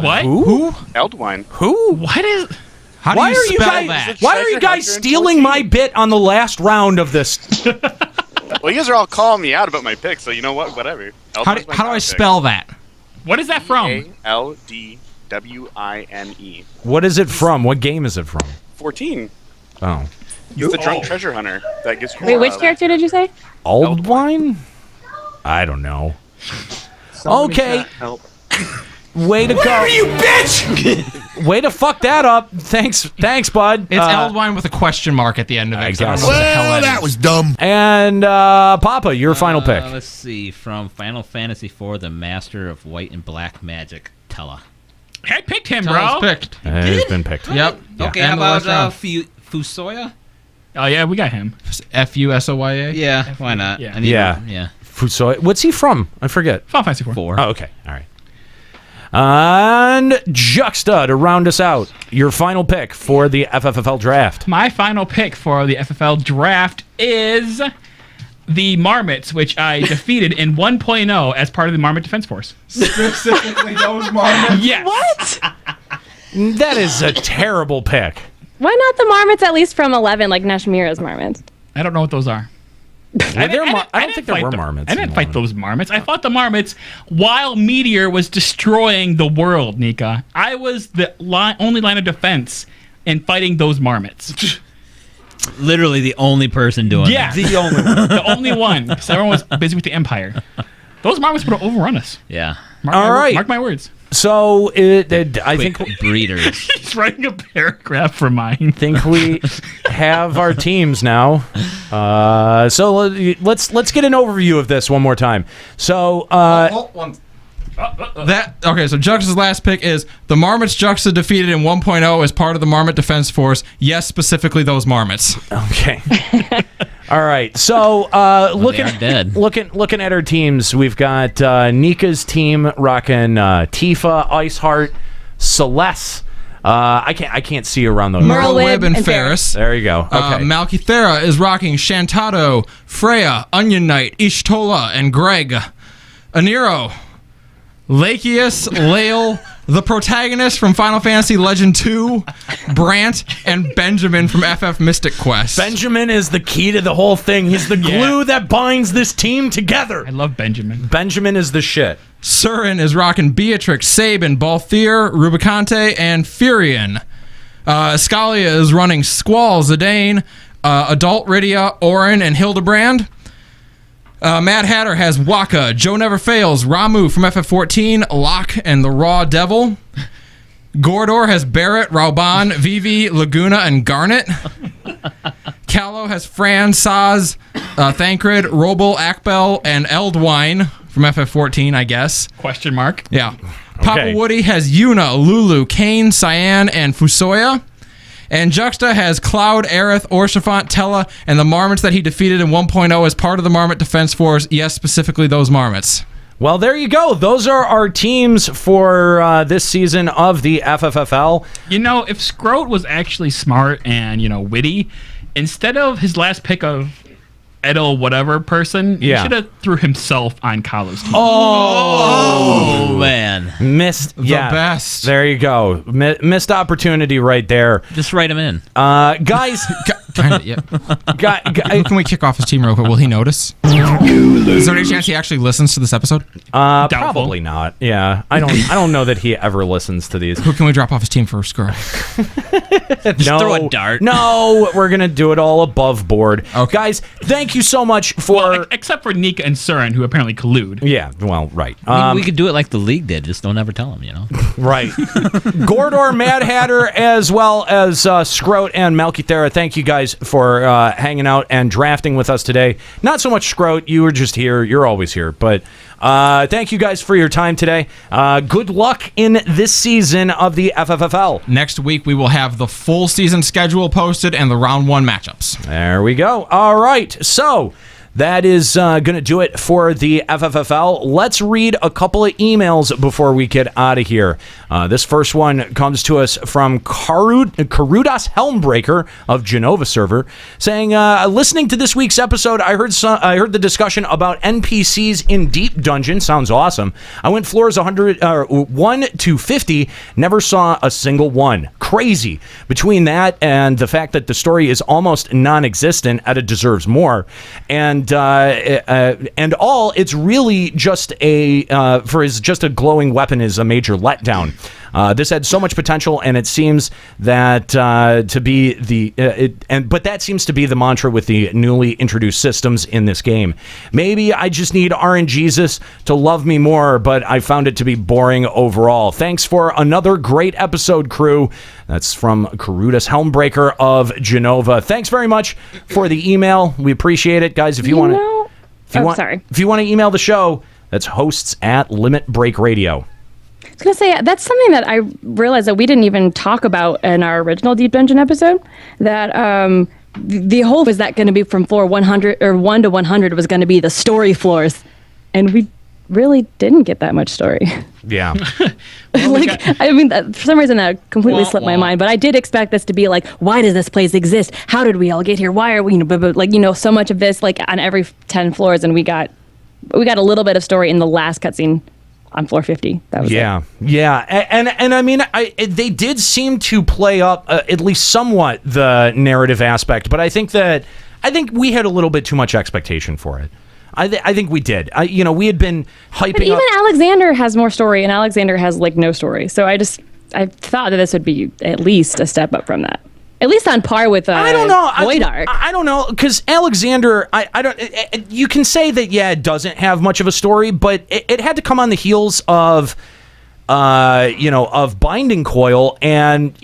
What? Who? Eldwine. Who? What is... How do Why you are you spell guys? that? Why are you guys stealing my bit on the last round of this? Well, you guys are all calling me out about my pick, so you know what? Whatever. How do I spell that? What is that from? Eldwine. What is it from? What game is it from? 14. Oh. He's the drunk treasure hunter that gets you. Wait, which character did you say? Aldwine? I don't know. Okay. Help. Way to go. you bitch! Way to fuck that up. Thanks, bud. It's Eldwine with a question mark at the end of it. I I don't guess. know what the hell that is. was dumb. And Papa, your final pick. Let's see. From Final Fantasy IV, the Master of White and Black Magic, Tella. I picked him, Tell's bro. picked. It's been picked. Yep. Okay, End how of the last about round. Fusoya? Oh, yeah, we got him. Fusoya? Yeah, why not? Yeah. I need Yeah. yeah. Fusoy. What's he from? I forget. Final Fantasy 4. Oh, okay. All right. And Juxta to round us out. Your final pick for the FFFL draft. My final pick for the FFL draft is the Marmots, which I defeated in 1.0 as part of the Marmot Defense Force. Specifically those marmots? Yes. What? That is a terrible pick. Why not the marmots at least from 11, like Nashmira's marmots? I don't know what those are. I don't think there were marmots. I didn't fight those marmots. I fought the marmots while Meteor was destroying the world, Nika. I was the only line of defense in fighting those marmots. Literally the only person doing Yeah. that. The only one. The only one. Because everyone was busy with the Empire. Those marmots would have overrun us. Yeah. Mark my words. So I think breeders. He's writing a paragraph for mine. think we have our teams now. So let's get an overview of this one more time. So So Juxta's last pick is the Marmots Juxta defeated in 1.0 as part of the Marmot Defense Force. Yes, specifically those marmots. Okay. All right. So looking at our teams, we've got Nika's team rocking Tifa, Iceheart, Celeste. I can't see around those. Merlwib and Ferris. There you go. Okay. Malkithera is rocking Shantado, Freya, Onion Knight, Ishtola, and Greg. Aniero Lacheus, Lael, the protagonist from Final Fantasy Legend 2, Brant, and Benjamin from FF Mystic Quest. Benjamin is the key to the whole thing. He's the glue that binds this team together. I love Benjamin. Benjamin is the shit. Surin is rocking Beatrix, Sabin, Balthier, Rubicante, and Furion. Escalia is running Squall, Zidane, Adult Rydia, Orin, and Hildebrand. Mad Hatter has Waka, Joe Never Fails, Ramu from FF14, Locke, and the Raw Devil. Gordor has Barrett, Rauban, Vivi, Laguna, and Garnet. Kallo has Fran, Saz, Thancred, Robel, Akbel, and Eldwine from FF14, I guess. Question mark. Yeah. Papa Woody has Yuna, Lulu, Kane, Cyan, and Fusoya. And Juxta has Cloud, Aerith, Orshafant, Tella, and the Marmots that he defeated in 1.0 as part of the Marmot Defense Force. Yes, specifically those Marmots. Well, there you go. Those are our teams for this season of the FFFL. You know, if Scroat was actually smart and, witty, instead of his last pick of Edel whatever person, he should have threw himself on Kallo's team. Oh, man. Missed the best. There you go. Missed opportunity right there. Just write him in. Guys. Kind of, yeah. Can we kick off his team real quick? Will he notice? Is there any chance he actually listens to this episode? Probably not. Yeah. I don't know that he ever listens to these. Who can we drop off his team for Scroll? Just throw a dart. No, we're going to do it all above board. Okay. Guys, thank you so much for... Well, except for Nika and Surin, who apparently collude. Yeah, well, right. We could do it like the league did. Just don't ever tell him, Right. Gordor, Mad Hatter, as well as Scroat and Malkithera, thank you guys for hanging out and drafting with us today. Not so much Scroat. You were just here. You're always here. But thank you guys for your time today. Good luck in this season of the FFFL. Next week, we will have the full season schedule posted and the round 1 matchups. There we go. All right. So that is going to do it for the FFFL. Let's read a couple of emails before we get out of here. This first one comes to us from Karudas Helmbreaker of Genova server, saying, listening to this week's episode, I heard the discussion about NPCs in Deep Dungeon. Sounds awesome. I went floors 1 to 50, never saw a single one. Crazy. Between that and the fact that the story is almost non-existent, Edda deserves more. And all, it's really just just a glowing weapon is a major letdown. This had so much potential, and it seems that but that seems to be the mantra with the newly introduced systems in this game. Maybe I just need RNGesus to love me more, but I found it to be boring overall. Thanks for another great episode, crew. That's from Karudas Helmbreaker of Genova. Thanks very much for the email. We appreciate it, guys. If you want to email the show, that's hosts@Limit Break Radio. I was going to say, that's something that I realized that we didn't even talk about in our original Deep Dungeon episode, that the whole was that going to be from floor 100 or 1 to 100 was going to be the story floors. And we really didn't get that much story. Yeah. For some reason that completely slipped my mind, but I did expect this to be like, why does this place exist? How did we all get here? Why are we, so much of this, like on every 10 floors, and we got a little bit of story in the last cutscene on floor 50. That was and I mean, they did seem to play up at least somewhat the narrative aspect, but I think we had a little bit too much expectation for it. I think we did. We had been hyping but even up. Alexander has more story, and Alexander has no story. So I thought that this would be at least a step up from that. At least on par with I don't know. Void Ark. I don't know, because Alexander, I don't. You can say that it doesn't have much of a story, but it had to come on the heels of Binding Coil, and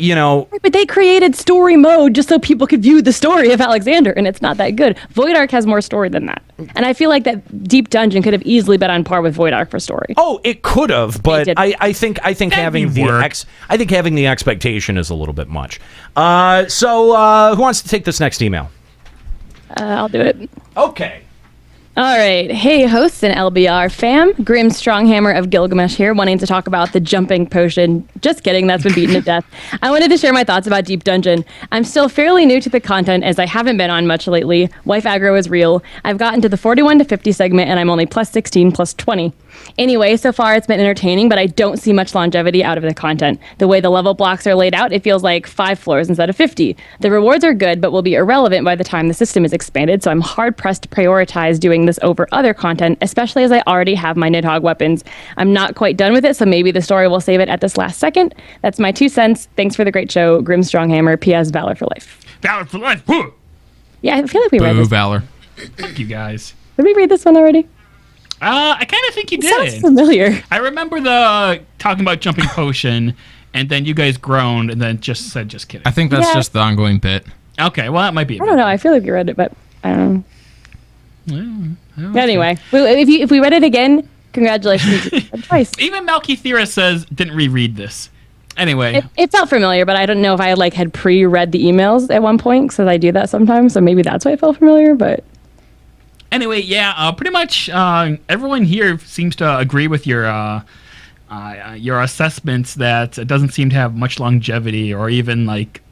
But they created story mode just so people could view the story of Alexander, and it's not that good. Void Ark has more story than that, and I feel like that Deep Dungeon could have easily been on par with Void Ark for story. Oh, it could have, but I think having the expectation is a little bit much. So who wants to take this next email? I'll do it. Okay. All right. Hey, hosts and LBR fam. Grim Stronghammer of Gilgamesh here, wanting to talk about the jumping potion. Just kidding, that's been beaten to death. I wanted to share my thoughts about Deep Dungeon. I'm still fairly new to the content as I haven't been on much lately. Wife aggro is real. I've gotten to the 41 to 50 segment and I'm only plus 16, plus 20. Anyway, so far it's been entertaining, but I don't see much longevity out of the content. The way the level blocks are laid out, it feels like 5 floors instead of 50. The rewards are good, but will be irrelevant by the time the system is expanded, so I'm hard-pressed to prioritize doing this over other content, especially as I already have my Nidhogg weapons. I'm not quite done with it, so maybe the story will save it at this last second. That's my 2 cents. Thanks for the great show. Grim Stronghammer, P.S. Valor for life. Valor for life. Woo! Yeah, I feel like we read Boo, this. Valor. Thank you, guys. Did we read this one already? I kind of think you did. Sounds familiar. I remember the talking about jumping potion, and then you guys groaned, and then just said, "Just kidding." I think that's just the ongoing bit. Okay, well that might be. I don't know. I feel like we read it, but I don't know. Yeah, Anyway, if we read it again, congratulations. Twice. Even Melky Thera says didn't reread this. Anyway, It felt familiar, but I don't know if I had pre-read the emails at one point, because I do that sometimes. So maybe that's why it felt familiar. But anyway, yeah, pretty much everyone here seems to agree with your assessments that it doesn't seem to have much longevity or even like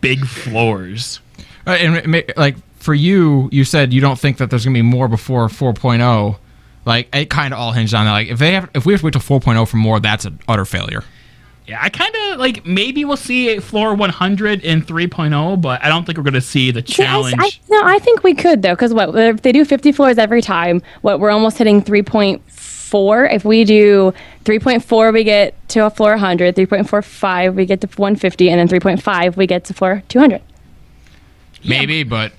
big floors. And like for you, you said you don't think that there's gonna be more before 4.0. Like it kind of all hinged on that. Like if we have to wait till 4.0 for more, that's an utter failure. Yeah, I kind of like maybe we'll see floor 100 in 3.0, but I don't think we're going to see the challenge. I think we could though, because if they do 50 floors every time, we're almost hitting 3.4. If we do 3.4, we get to a floor 100. 3.45, we get to 150, and then 3.5, we get to floor 200. Maybe, but.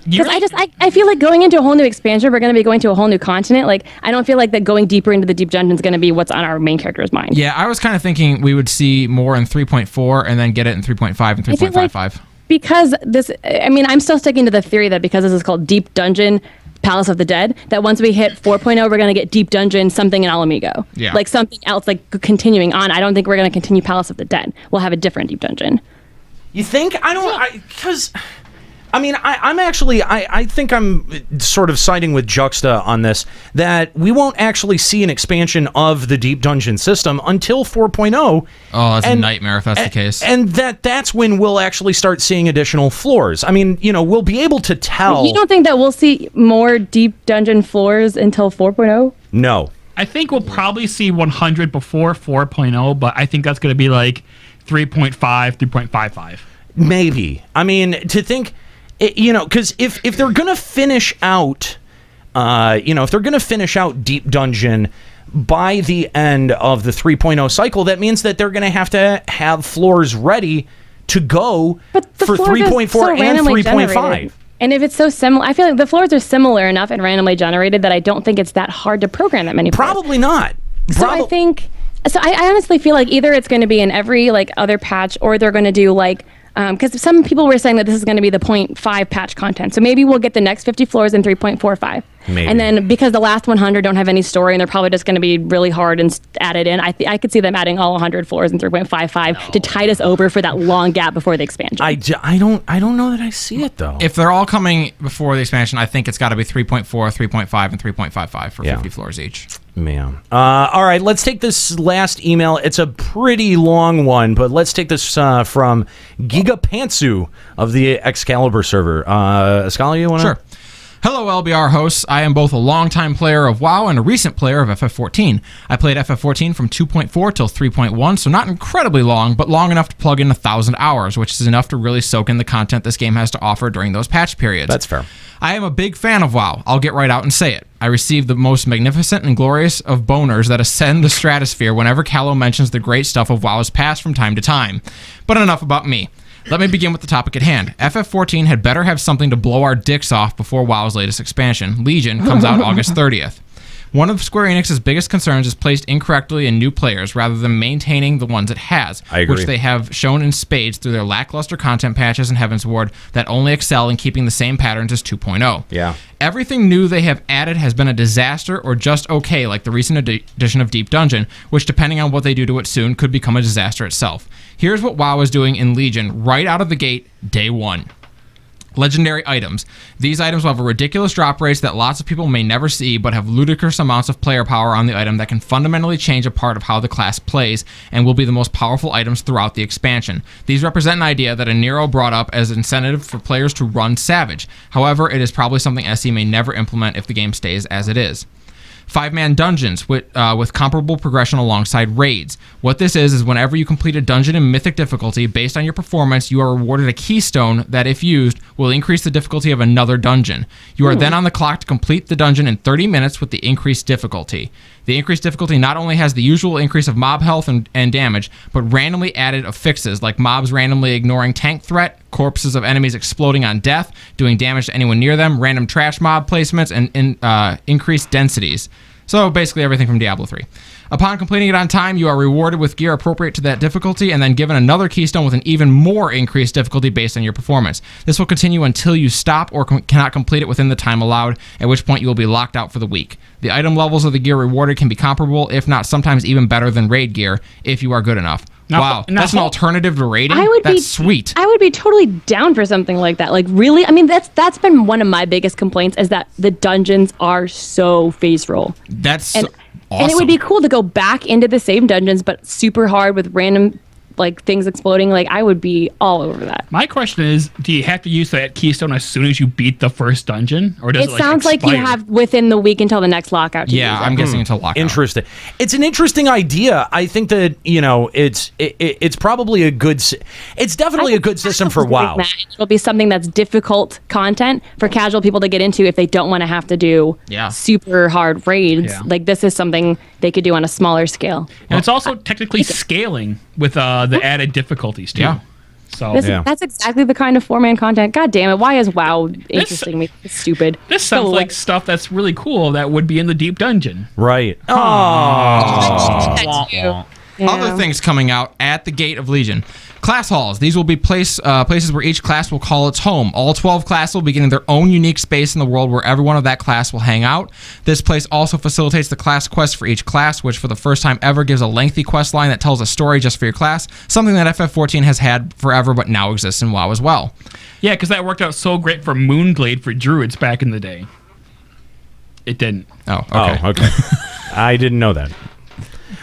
Because I feel like going into a whole new expansion, we're going to be going to a whole new continent. Like, I don't feel like that going deeper into the deep dungeon is going to be what's on our main character's mind. Yeah, I was kind of thinking we would see more in 3.4 and then get it in 3.5 and 3.55. Because this, I mean, I'm still sticking to the theory that because this is called Deep Dungeon Palace of the Dead, that once we hit 4.0, we're going to get Deep Dungeon something in Alamigo. Yeah. Like something else, like continuing on. I don't think we're going to continue Palace of the Dead. We'll have a different Deep Dungeon. You think? I don't, because... I mean, I think I'm sort of siding with Juxta on this, that we won't actually see an expansion of the Deep Dungeon system until 4.0. Oh, that's a nightmare if that's the case. And that's when we'll actually start seeing additional floors. I mean, we'll be able to tell. You don't think that we'll see more Deep Dungeon floors until 4.0? No. I think we'll probably see 100 before 4.0, but I think that's going to be like 3.5, 3.55. Maybe. I mean, to think... because if they're gonna finish out, if they're gonna finish out Deep Dungeon by the end of the 3.0 cycle, that means that they're gonna have to have floors ready to go for 3.4 and 3.5. And if it's so similar, I feel like the floors are similar enough and randomly generated that I don't think it's that hard to program that many floors. Probably not. I honestly feel like either it's going to be in every other patch, or they're going to do because some people were saying that this is going to be the 0.5 patch content. So maybe we'll get the next 50 floors in 3.45. Maybe. And then because the last 100 don't have any story and they're probably just going to be really hard and added in, I could see them adding all 100 floors in 3.55 to tide us over for that long gap before the expansion. I don't know that I see it, though. If they're all coming before the expansion, I think it's got to be 3.4, 3.5, and 3.55 for 50 floors each. Man. All right, let's take this last email. It's a pretty long one, but let's take this from Giga Pantsu of the Excalibur server. Ascalia, you want to? Sure. Hello, LBR hosts. I am both a longtime player of WoW and a recent player of FF14. I played FF14 from 2.4 till 3.1, so not incredibly long, but long enough to plug in 1,000 hours, which is enough to really soak in the content this game has to offer during those patch periods. That's fair. I am a big fan of WoW. I'll get right out and say it. I receive the most magnificent and glorious of boners that ascend the stratosphere whenever Kallo mentions the great stuff of WoW's past from time to time. But enough about me. Let me begin with the topic at hand. FF14 had better have something to blow our dicks off before WoW's latest expansion. Legion comes out August 30th. One of Square Enix's biggest concerns is placed incorrectly in new players rather than maintaining the ones it has, I agree. which they have shown in spades through their lackluster content patches in Heavensward that only excel in keeping the same patterns as 2.0. Yeah. Everything new they have added has been a disaster or just okay, like the recent addition of Deep Dungeon, which, depending on what they do to it soon, could become a disaster itself. Here's what WoW is doing in Legion right out of the gate, day one. Legendary items. These items will have a ridiculous drop rates that lots of people may never see, but have ludicrous amounts of player power on the item that can fundamentally change a part of how the class plays and will be the most powerful items throughout the expansion. These represent an idea that Aniero brought up as incentive for players to run Savage. However, it is probably something SE may never implement if the game stays as it is. 5-man dungeons with comparable progression alongside raids. What this is whenever you complete a dungeon in mythic difficulty, based on your performance, you are rewarded a keystone that, if used, will increase the difficulty of another dungeon. You are then on the clock to complete the dungeon in 30 minutes with the increased difficulty. The increased difficulty not only has the usual increase of mob health and damage, but randomly added affixes like mobs randomly ignoring tank threat, corpses of enemies exploding on death, doing damage to anyone near them, random trash mob placements, and increased densities. So basically everything from Diablo 3. Upon completing it on time, you are rewarded with gear appropriate to that difficulty and then given another keystone with an even more increased difficulty based on your performance. This will continue until you stop or cannot complete it within the time allowed, at which point you will be locked out for the week. The item levels of the gear rewarded can be comparable, if not sometimes even better than raid gear, if you are good enough. Wow, that's an alternative to raiding? That's sweet. I would be totally down for something like that. Like, really? I mean, that's been one of my biggest complaints, is that the dungeons are so phase roll. That's awesome. And it would be cool to go back into the same dungeons, but super hard with random like things exploding. Like, I would be all over that. My question is, do you have to use that keystone as soon as you beat the first dungeon, or does it sounds like you have within the week until the next lockout to use it. I'm guessing until lockout. Interesting. It's an interesting idea. I think that, you know, it's probably a good. It's definitely a good system for WoW. It'll be something that's difficult content for casual people to get into if they don't want to have to do super hard raids. Yeah. Like, this is something they could do on a smaller scale. And it's also technically scaling with the added difficulties too. Yeah. So that's exactly the kind of 4-man content. God damn it! Why is WoW interesting to me? It's stupid. This sounds like stuff that's really cool that would be in the deep dungeon. Right. Other things coming out at the Gate of Legion. Class halls. These will be places where each class will call its home. All 12 classes will be getting their own unique space in the world where everyone of that class will hang out. This place also facilitates the class quest for each class, which for the first time ever gives a lengthy quest line that tells a story just for your class, something that FF14 has had forever but now exists in WoW as well. Yeah, because that worked out so great for Moonglade for druids back in the day. It didn't. Oh, okay. Oh, okay. I didn't know that.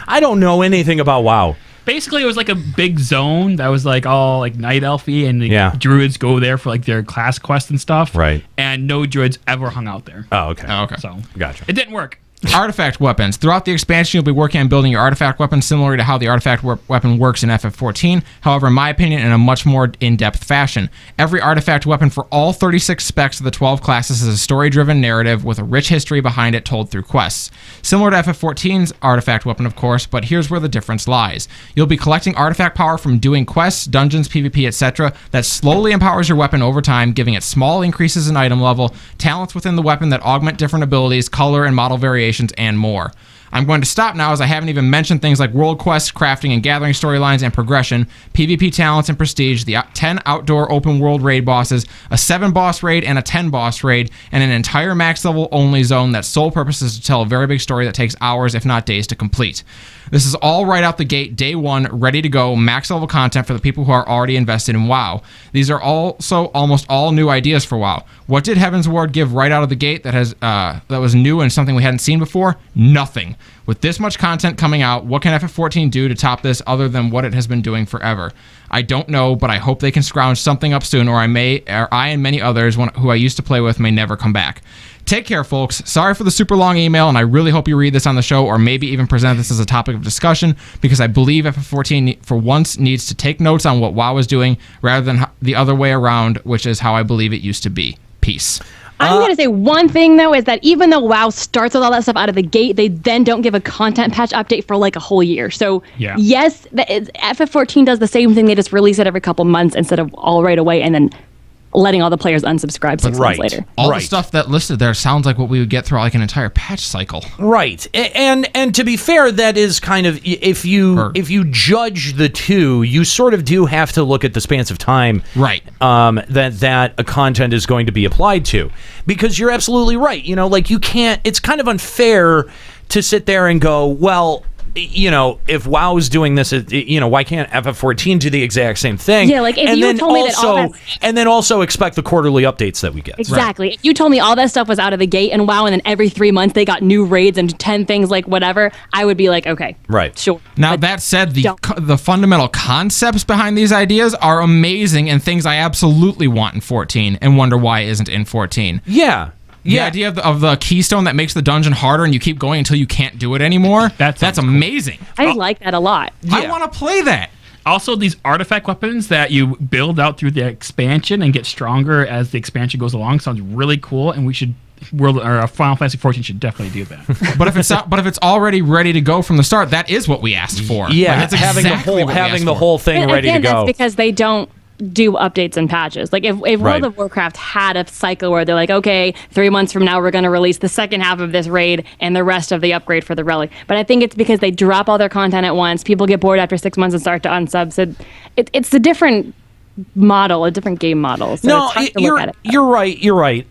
I don't know anything about WoW. Basically, it was like a big zone that was like all like night elfy, and the druids go there for like their class quests and stuff. Right. And no druids ever hung out there. Oh, okay. So Gotcha. it didn't work. Artifact weapons. Throughout the expansion, you'll be working on building your artifact weapon similar to how the artifact weapon works in FF14. However, in my opinion, in a much more in-depth fashion. Every artifact weapon for all 36 specs of the 12 classes is a story-driven narrative with a rich history behind it told through quests. Similar to FF14's artifact weapon, of course, but here's where the difference lies. You'll be collecting artifact power from doing quests, dungeons, PvP, etc. that slowly empowers your weapon over time, giving it small increases in item level, talents within the weapon that augment different abilities, color and model variations, and more. I'm going to stop now as I haven't even mentioned things like world quests, crafting and gathering storylines and progression, PvP talents and prestige, the 10 outdoor open world raid bosses, a 7 boss raid and a 10 boss raid, and an entire max level only zone that's sole purpose is to tell a very big story that takes hours if not days to complete. This is all right out the gate, day one, ready to go, max level content for the people who are already invested in WoW. These are also almost all new ideas for WoW. What did Heaven's Ward give right out of the gate that was new and something we hadn't seen before? Nothing. With this much content coming out, what can FF14 do to top this other than what it has been doing forever? I don't know, but I hope they can scrounge something up soon, or I and many others who I used to play with may never come back. Take care, folks. Sorry for the super long email, and I really hope you read this on the show or maybe even present this as a topic of discussion, because I believe FF14 for once needs to take notes on what WoW is doing rather than the other way around, which is how I believe it used to be. Peace. I'm going to say one thing, though, is that even though WoW starts with all that stuff out of the gate, they then don't give a content patch update for like a whole year. So, yes, FF14 does the same thing. They just release it every couple months instead of all right away and then letting all the players unsubscribe 6 months later. All the stuff that listed there sounds like what we would get through like an entire patch cycle. Right. And to be fair, that is kind of, if you judge the two, you sort of do have to look at the spans of time that a content is going to be applied to. Because you're absolutely right. You know, like, you can't, it's kind of unfair to sit there and go, well, if WoW is doing this, why can't FF14 do the exact same thing? Yeah, like if you told me that all that, and then also expect the quarterly updates that we get. Exactly. If you told me all that stuff was out of the gate and WoW, and then every 3 months they got new raids and 10 things like whatever, I would be like, okay, right, sure. Now that said, the fundamental concepts behind these ideas are amazing and things I absolutely want in 14 and wonder why it isn't in 14. Yeah. The idea of the keystone that makes the dungeon harder and you keep going until you can't do it anymore, that's amazing. I like that a lot. I want to play that. Also, these artifact weapons that you build out through the expansion and get stronger as the expansion goes along sounds really cool, and Final Fantasy 14 should definitely do that. But if it's already ready to go from the start, that is what we asked for. Yeah, that's exactly having the whole thing ready to go. That's because they don't do updates and patches. Like if World of Warcraft had a cycle where they're like, okay, 3 months from now we're going to release the second half of this raid and the rest of the upgrade for the relic. But I think it's because they drop all their content at once. People get bored after 6 months and start to unsub. So it's a different model, a different game model. So no, it's hard to look at it. You're right.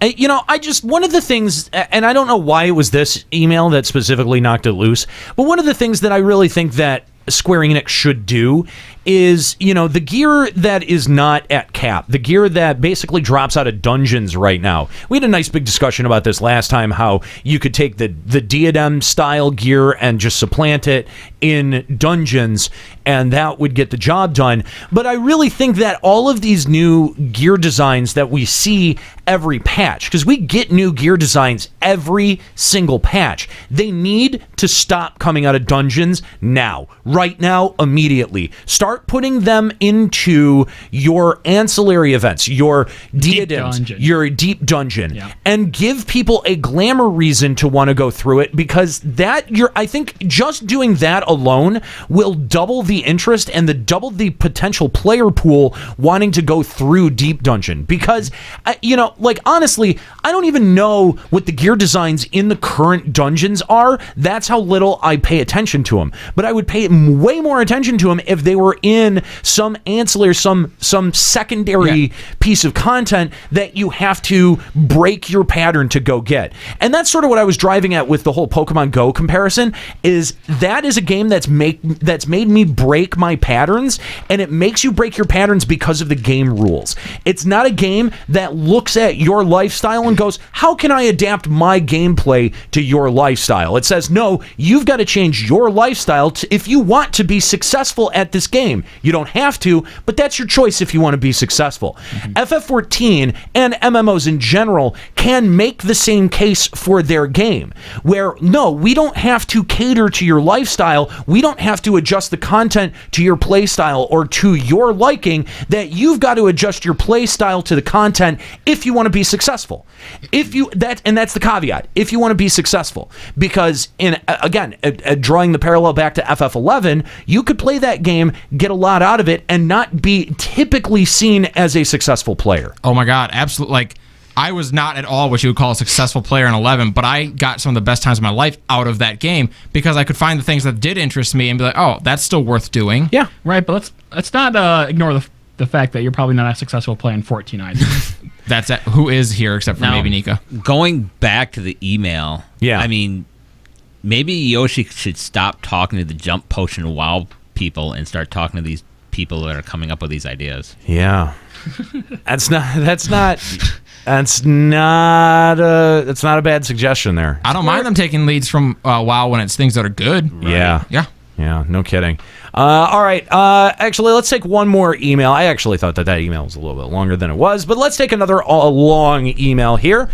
One of the things, and I don't know why it was this email that specifically knocked it loose, but one of the things that I really think that Square Enix should do is, the gear that is not at cap, the gear that basically drops out of dungeons right now. We had a nice big discussion about this last time, how you could take the diadem style gear and just supplant it in dungeons, and that would get the job done. But I really think that all of these new gear designs that we see every patch, because we get new gear designs every single patch, they need to stop coming out of dungeons now, right now, immediately. Start putting them into your ancillary events, your diadems, your deep dungeon, and give people a glamour reason to want to go through it, because I think just doing that alone will double the interest and double the potential player pool wanting to go through deep dungeon. Because, honestly, I don't even know what the gear designs in the current dungeons are. That's how little I pay attention to them. But I would pay way more attention to them if they were in some ancillary, some secondary piece of content that you have to break your pattern to go get. And that's sort of what I was driving at with the whole Pokemon Go comparison, is a game that's made me break my patterns, and it makes you break your patterns because of the game rules. It's not a game that looks at your lifestyle and goes, how can I adapt my gameplay to your lifestyle? It says, no, you've got to change your lifestyle if you want to be successful at this game. You don't have to, but that's your choice if you want to be successful. FF14 and MMOs in general can make the same case for their game, where, no, we don't have to cater to your lifestyle. We don't have to adjust the content to your play style or to your liking. That you've got to adjust your play style to the content if you want to be successful. And that's the caveat. If you want to be successful, because drawing the parallel back to FF11, you could play that game, get a lot out of it, and not be typically seen as a successful player. Oh my God, absolutely! Like, I was not at all what you would call a successful player in 11, but I got some of the best times of my life out of that game because I could find the things that did interest me and be like, oh, that's still worth doing. Yeah, right. But let's not ignore the fact that you're probably not a successful player in 14 either. That's who is here except for maybe Nika. Going back to the email, yeah, I mean, maybe Yoshi should stop talking to the Jump Potion WoW people and start talking to these people that are coming up with these ideas. Yeah, that's not a bad suggestion there. I don't mind them taking leads from WoW when it's things that are good. Right. Yeah, no kidding. All right, actually, let's take one more email. I actually thought that email was a little bit longer than it was, but let's take another long email here.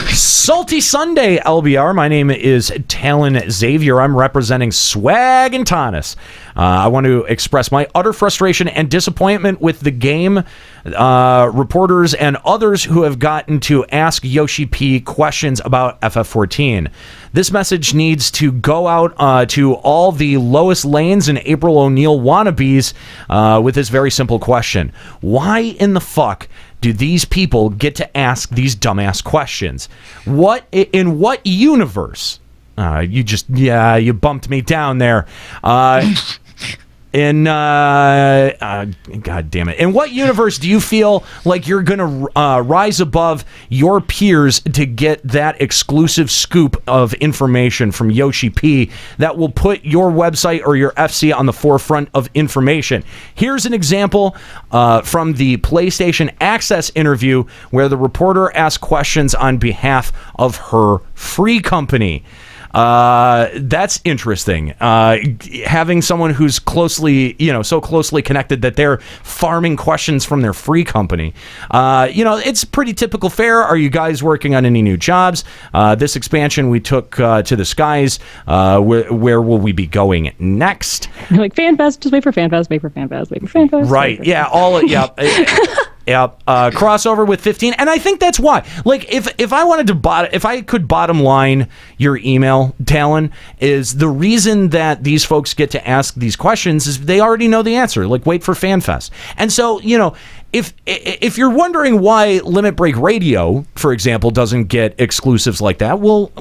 Salty Sunday, LBR. My name is Talon Xavier. I'm representing Swag and Tanis. I want to express my utter frustration and disappointment with the game, reporters, and others who have gotten to ask Yoshi P questions about FF14. This message needs to go out to all the Lois Lanes and April O'Neil wannabes with this very simple question. Why in the fuck do these people get to ask these dumbass questions? In what universe? You bumped me down there. God damn it. In what universe do you feel like you're going to rise above your peers to get that exclusive scoop of information from Yoshi P that will put your website or your FC on the forefront of information? Here's an example from the PlayStation Access interview where the reporter asked questions on behalf of her free company. That's interesting. Having someone who's closely, so closely connected that they're farming questions from their free company. It's pretty typical fare. Are you guys working on any new jobs? This expansion we took to the skies. Where will we be going next? Like FanFest, just wait for FanFest, wait for FanFest, wait for FanFest. Right. Yeah. Crossover with 15, and I think that's why. Like, if I could bottom line your email, Talon, is the reason that these folks get to ask these questions is they already know the answer. Like, wait for FanFest, and so if you're wondering why Limit Break Radio, for example, doesn't get exclusives like that, well,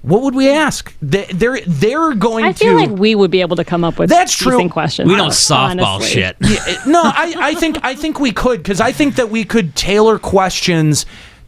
what would we ask? They're going to. I feel like we would be able to come up with decent questions. We don't softball honestly. shit. No, I think we could, because I think that we could tailor questions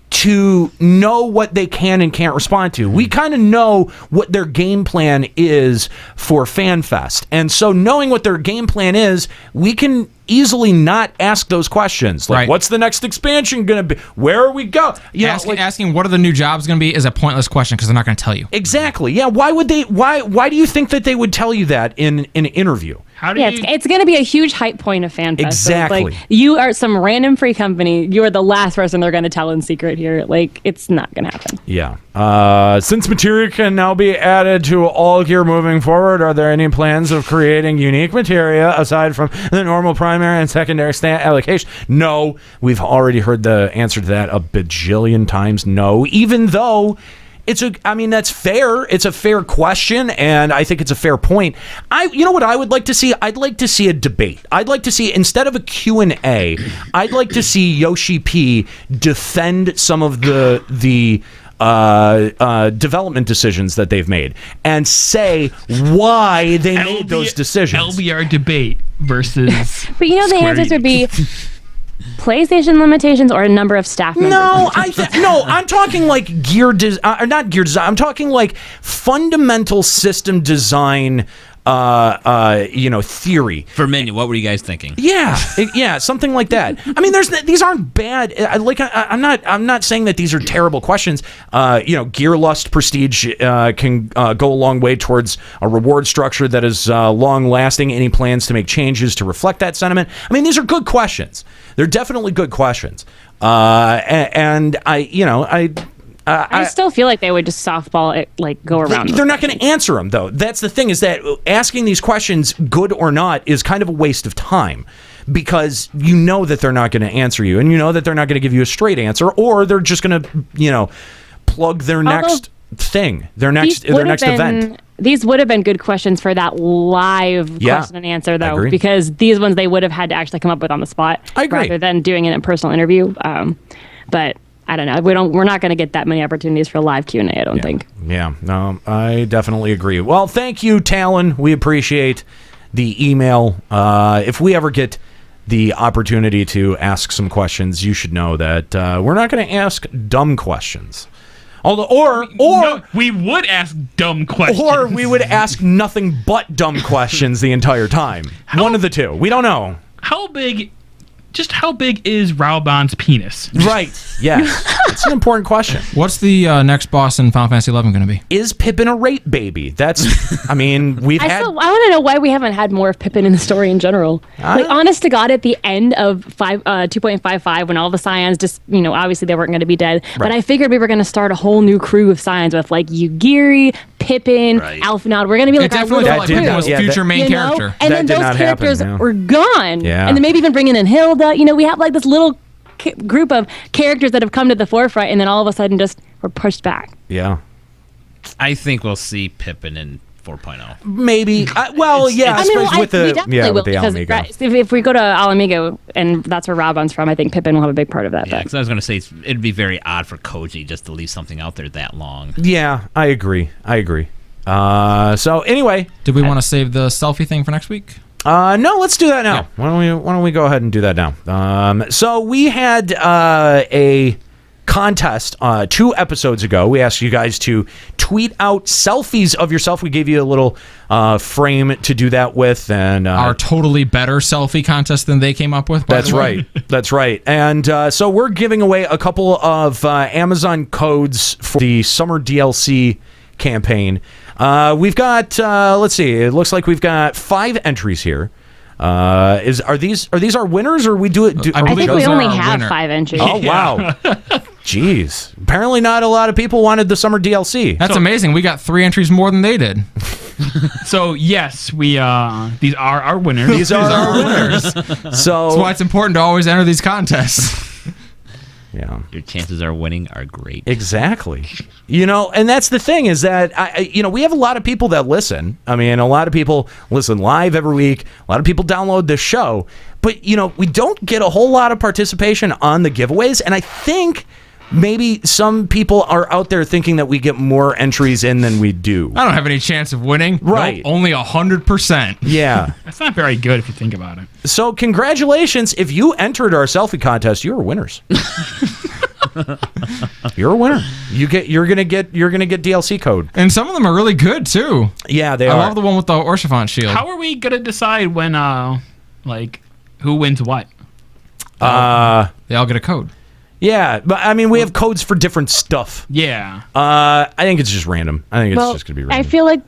to know what they can and can't respond to. We kind of know what their game plan is for FanFest. And so knowing what their game plan is, we can easily not ask those questions. Like, what's the next expansion going to be? Where are we going? Asking what are the new jobs going to be is a pointless question because they're not going to tell you. Exactly. Yeah. Why would they? Why do you think that they would tell you that in an interview? It's going to be a huge hype point of FanFest. Exactly. So like, you are some random free company. You are the last person they're going to tell in secret here. Like, it's not going to happen. Yeah. Since materia can now be added to all gear moving forward, are there any plans of creating unique materia aside from the normal primary and secondary stat allocation? No. We've already heard the answer to that a bajillion times. No. Even though that's fair. It's a fair question, and I think it's a fair point. You know what I would like to see? I'd like to see a debate. I'd like to see, instead of a Q&A, I'd like to see Yoshi P defend some of the development decisions that they've made and say why they made those decisions. LBR debate versus. But the answers would be PlayStation limitations or a number of staff members. No, I'm talking like not gear design. I'm talking like fundamental system design. Theory for menu. What were you guys thinking? Yeah, something like that. I mean, these aren't bad. I'm not saying that these are terrible questions. Gear lust prestige can go a long way towards a reward structure that is long lasting. Any plans to make changes to reflect that sentiment? I mean, these are good questions. They're definitely good questions. And I still feel like they would just softball it, like go around. They're not going to answer them, though. That's the thing, is that asking these questions, good or not, is kind of a waste of time, because you know that they're not going to answer you, and you know that they're not going to give you a straight answer, or they're just going to, plug their next thing, their next event. These would have been good questions for that live question and answer, though, because these ones they would have had to actually come up with on the spot, rather than doing it in a personal interview. But I don't know. We're not going to get that many opportunities for live Q&A, I don't think. Yeah, no, I definitely agree. Well, thank you, Talon. We appreciate the email. If we ever get the opportunity to ask some questions, you should know that we're not going to ask dumb questions. We would ask dumb questions. Or we would ask nothing but dumb questions the entire time. One of the two. We don't know. How big is Raubon's penis? Right. Yes. It's an important question. What's the next boss in Final Fantasy 11 going to be? Is Pippin a rape baby? That's, I want to know why we haven't had more of Pippin in the story in general. Honest to God, at the end of 2.55, when all the Scions just, obviously they weren't going to be dead, but I figured we were going to start a whole new crew of Scions with like Yugiri, Pippin, Alphinaud. We're going to be like our little crew. Was future main character. And then those characters were gone. Yeah. And then maybe even bringing in Hilda. We have like this little group of characters that have come to the forefront, and then all of a sudden just were pushed back. Yeah. I think we'll see Pippin in 4.0. Maybe. With the Alamigo. If we go to Alamigo, and that's where Raubon's from, I think Pippin will have a big part of that. Yeah, because I was going to say it'd be very odd for Koji just to leave something out there that long. Yeah, I agree. So anyway, did we want to save the selfie thing for next week? No, let's do that now. Yeah. Why don't we go ahead and do that now? So we had a contest 2 episodes ago. We asked you guys to tweet out selfies of yourself. We gave you a little frame to do that with, and our totally better selfie contest than they came up with. That's right. That's right. And so we're giving away a couple of Amazon codes for the summer DLC campaign. We've got let's see. It looks like we've got 5 entries here. Are these our winners, or we do it? I think we only have 5 entries. Oh wow. Jeez. Apparently not a lot of people wanted the summer DLC. That's amazing. We got 3 entries more than they did. So yes, we these are our winners. These are our winners. So that's why it's important to always enter these contests. Yeah, your chances of winning are great. Exactly. And that's the thing is that we have a lot of people that listen. I mean, a lot of people listen live every week. A lot of people download this show, but we don't get a whole lot of participation on the giveaways. And I think maybe some people are out there thinking that we get more entries in than we do. I don't have any chance of winning. Right. Nope, only 100%. Yeah. That's not very good if you think about it. So congratulations. If you entered our selfie contest, you were winners. You're a winner. You're gonna get DLC code. And some of them are really good too. Yeah, they are. are. I love the one with the Orshifant shield. How are we gonna decide when who wins what? They all get a code. Yeah, but I mean, we have codes for different stuff. Yeah. I think it's just random. I think it's just going to be random. I feel like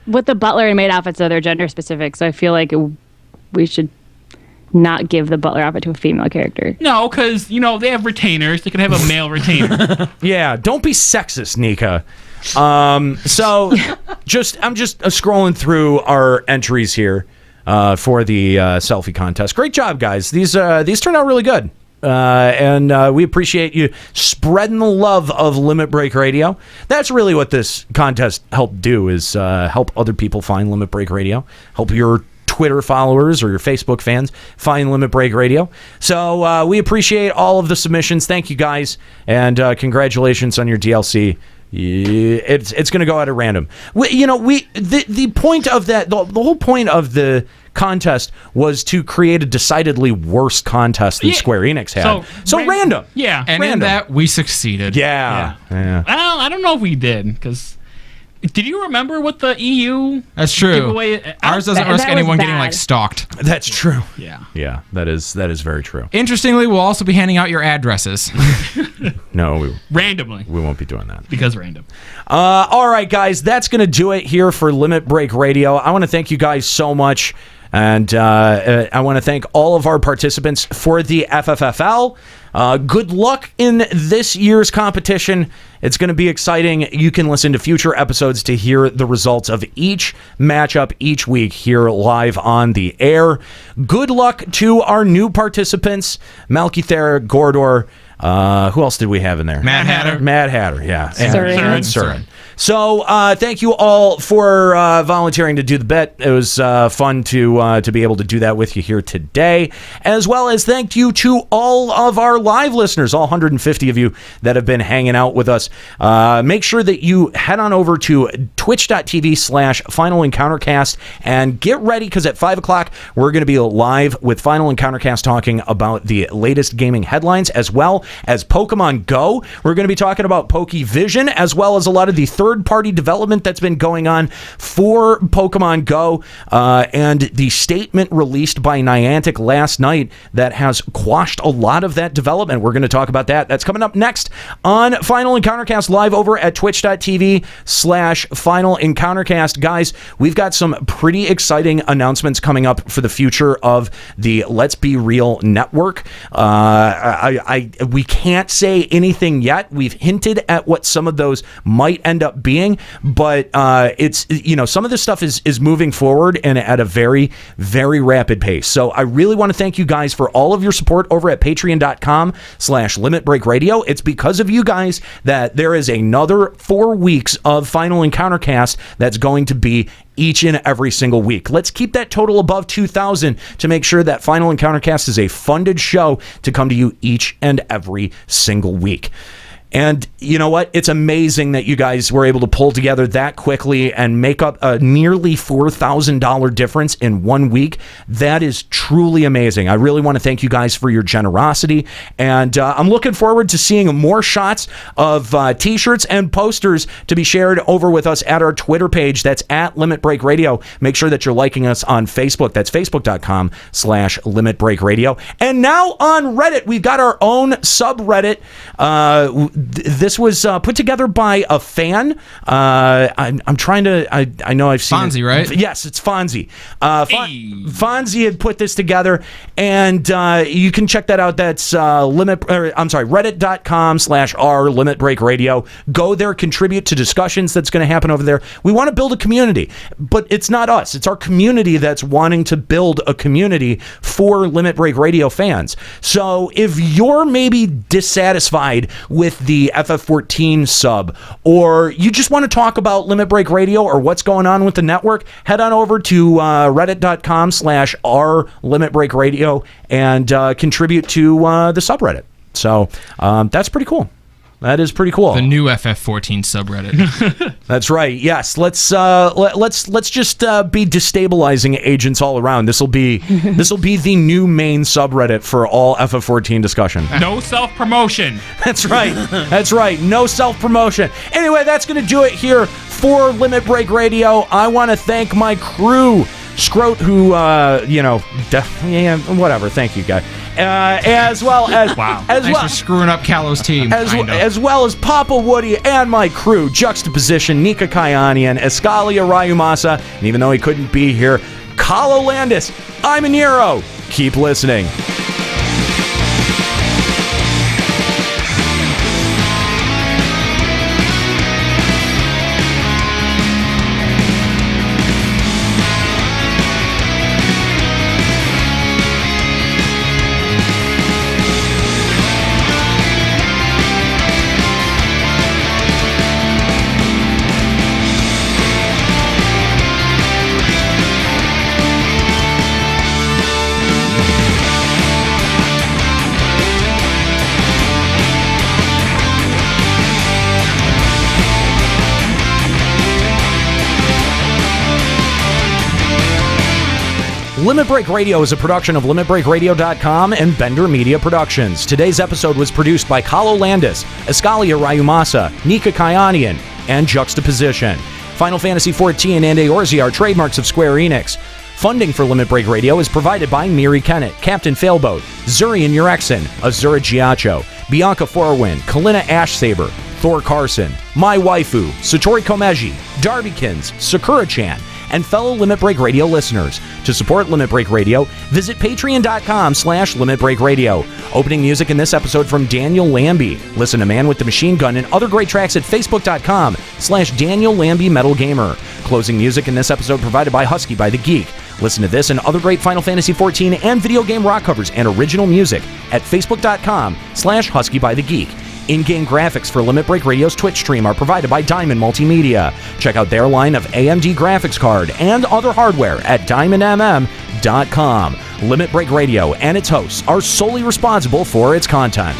with the butler and maid outfits, though, they're gender specific, so I feel like we should not give the butler outfit to a female character. No, because, they have retainers. They can have a male retainer. Yeah, don't be sexist, Nika. So, I'm just scrolling through our entries here for the selfie contest. Great job, guys. These turned out really good. And we appreciate you spreading the love of Limit Break Radio. That's really what this contest helped do, is help other people find Limit Break Radio, help your Twitter followers or your Facebook fans find Limit Break Radio. So we appreciate all of the submissions. Thank you, guys, and congratulations on your DLC. It's going to go out at random. The point of that, the whole point of the contest was to create a decidedly worse contest than Square Enix had. So random. Yeah. And random. in that, we succeeded. Yeah. Well, I don't know if we did, because did you remember what the EU That's true. giveaway? Ours doesn't risk anyone getting stalked. That's true. Yeah. Yeah, that is very true. Interestingly, we'll also be handing out your addresses. No, randomly. We won't be doing that. Because random. All right, guys, that's going to do it here for Limit Break Radio. I want to thank you guys so much. And I want to thank all of our participants for the FFFL. Good luck in this year's competition. It's going to be exciting. You can listen to future episodes to hear the results of each matchup each week here live on the air. Good luck to our new participants, Malkither, Gordor. Who else did we have in there? Mad Hatter. Mad Hatter, yeah. Surin. Surin. So thank you all for volunteering to do the bet. It was fun to be able to do that with you here today, as well as thank you to all of our live listeners, all 150 of you that have been hanging out with us. Make sure that you head on over to twitch.tv/Final Encountercast and get ready, because at 5 o'clock we're going to be live with Final Encountercast talking about the latest gaming headlines, as well as Pokemon Go. We're going to be talking about Pokevision, as well as a lot of the third-party development that's been going on for Pokemon Go, and the statement released by Niantic last night that has quashed a lot of that development. We're going to talk about that. That's coming up next on Final Encountercast live over at twitch.tv/Final Encountercast. Guys, we've got some pretty exciting announcements coming up for the future of the Let's Be Real network. We can't say anything yet. We've hinted at what some of those might end up being, but it's, some of this stuff is moving forward and at a very, very rapid pace. So I really want to thank you guys for all of your support over at patreon.com/Limit Break Radio. It's because of you guys that there is another 4 weeks of Final Encountercast that's going to be each and every single week. Let's keep that total above 2,000 to make sure that Final Encountercast is a funded show to come to you each and every single week. And you know what? It's amazing that you guys were able to pull together that quickly and make up a nearly $4,000 difference in 1 week. That is truly amazing. I really want to thank you guys for your generosity. And I'm looking forward to seeing more shots of t-shirts and posters to be shared over with us at our Twitter page. That's at Limit Break Radio. Make sure that you're liking us on Facebook. That's facebook.com/Limit Break Radio. And now on Reddit, we've got our own subreddit. This was put together by a fan. I'm trying to. I know I've seen Fonzie, right? Yes, it's Fonzie. Fonzie had put this together, and you can check that out. That's reddit.com/r Limit Break Radio. Go there, contribute to discussions that's going to happen over there. We want to build a community, but it's not us. It's our community that's wanting to build a community for Limit Break Radio fans. So if you're maybe dissatisfied with the FF14 sub, or you just want to talk about Limit Break Radio or what's going on with the network, head on over to reddit.com/r Limit Break Radio and contribute to the subreddit. So that's pretty cool. That is pretty cool. The new FF14 subreddit. That's right. Yes. Let's just be destabilizing agents all around. This will be the new main subreddit for all FF14 discussion. No self-promotion. That's right. That's right. No self-promotion. Anyway, that's going to do it here for Limit Break Radio. I want to thank my crew. Scrote, who, whatever. Thank you, guy. As well as Thanks for screwing up Kallo's team. As well as Papa Woody and my crew, Juxtaposition, Nika Kayanian, Escalia Rayumasa, and even though he couldn't be here, Kallo Landis. I'm Aniero. Keep listening. Limit Break Radio is a production of LimitBreakRadio.com and Bender Media Productions. Today's episode was produced by Kallo Landis, Escalia Rayumasa, Nika Kayanian, and Juxtaposition. Final Fantasy XIV and Eorzea are trademarks of Square Enix. Funding for Limit Break Radio is provided by Miri Kennett, Captain Failboat, Zurian Urexin, Azura Giacho, Bianca Forwind, Kalina Ashsaber, Thor Carson, My Waifu, Satori Komeji, Darbykins, Sakura-chan, and fellow Limit Break Radio listeners. To support Limit Break Radio, visit patreon.com/Limit Break Radio. Opening music in this episode from Daniel Lambie. Listen to Man with the Machine Gun and other great tracks at facebook.com/Daniel Lambie Metal Gamer. Closing music in this episode provided by Husky by the Geek. Listen to this and other great Final Fantasy XIV and video game rock covers and original music at facebook.com/Husky by the Geek. In-game graphics for Limit Break Radio's Twitch stream are provided by Diamond Multimedia. Check out their line of AMD graphics card and other hardware at diamondmm.com. Limit Break Radio and its hosts are solely responsible for its content.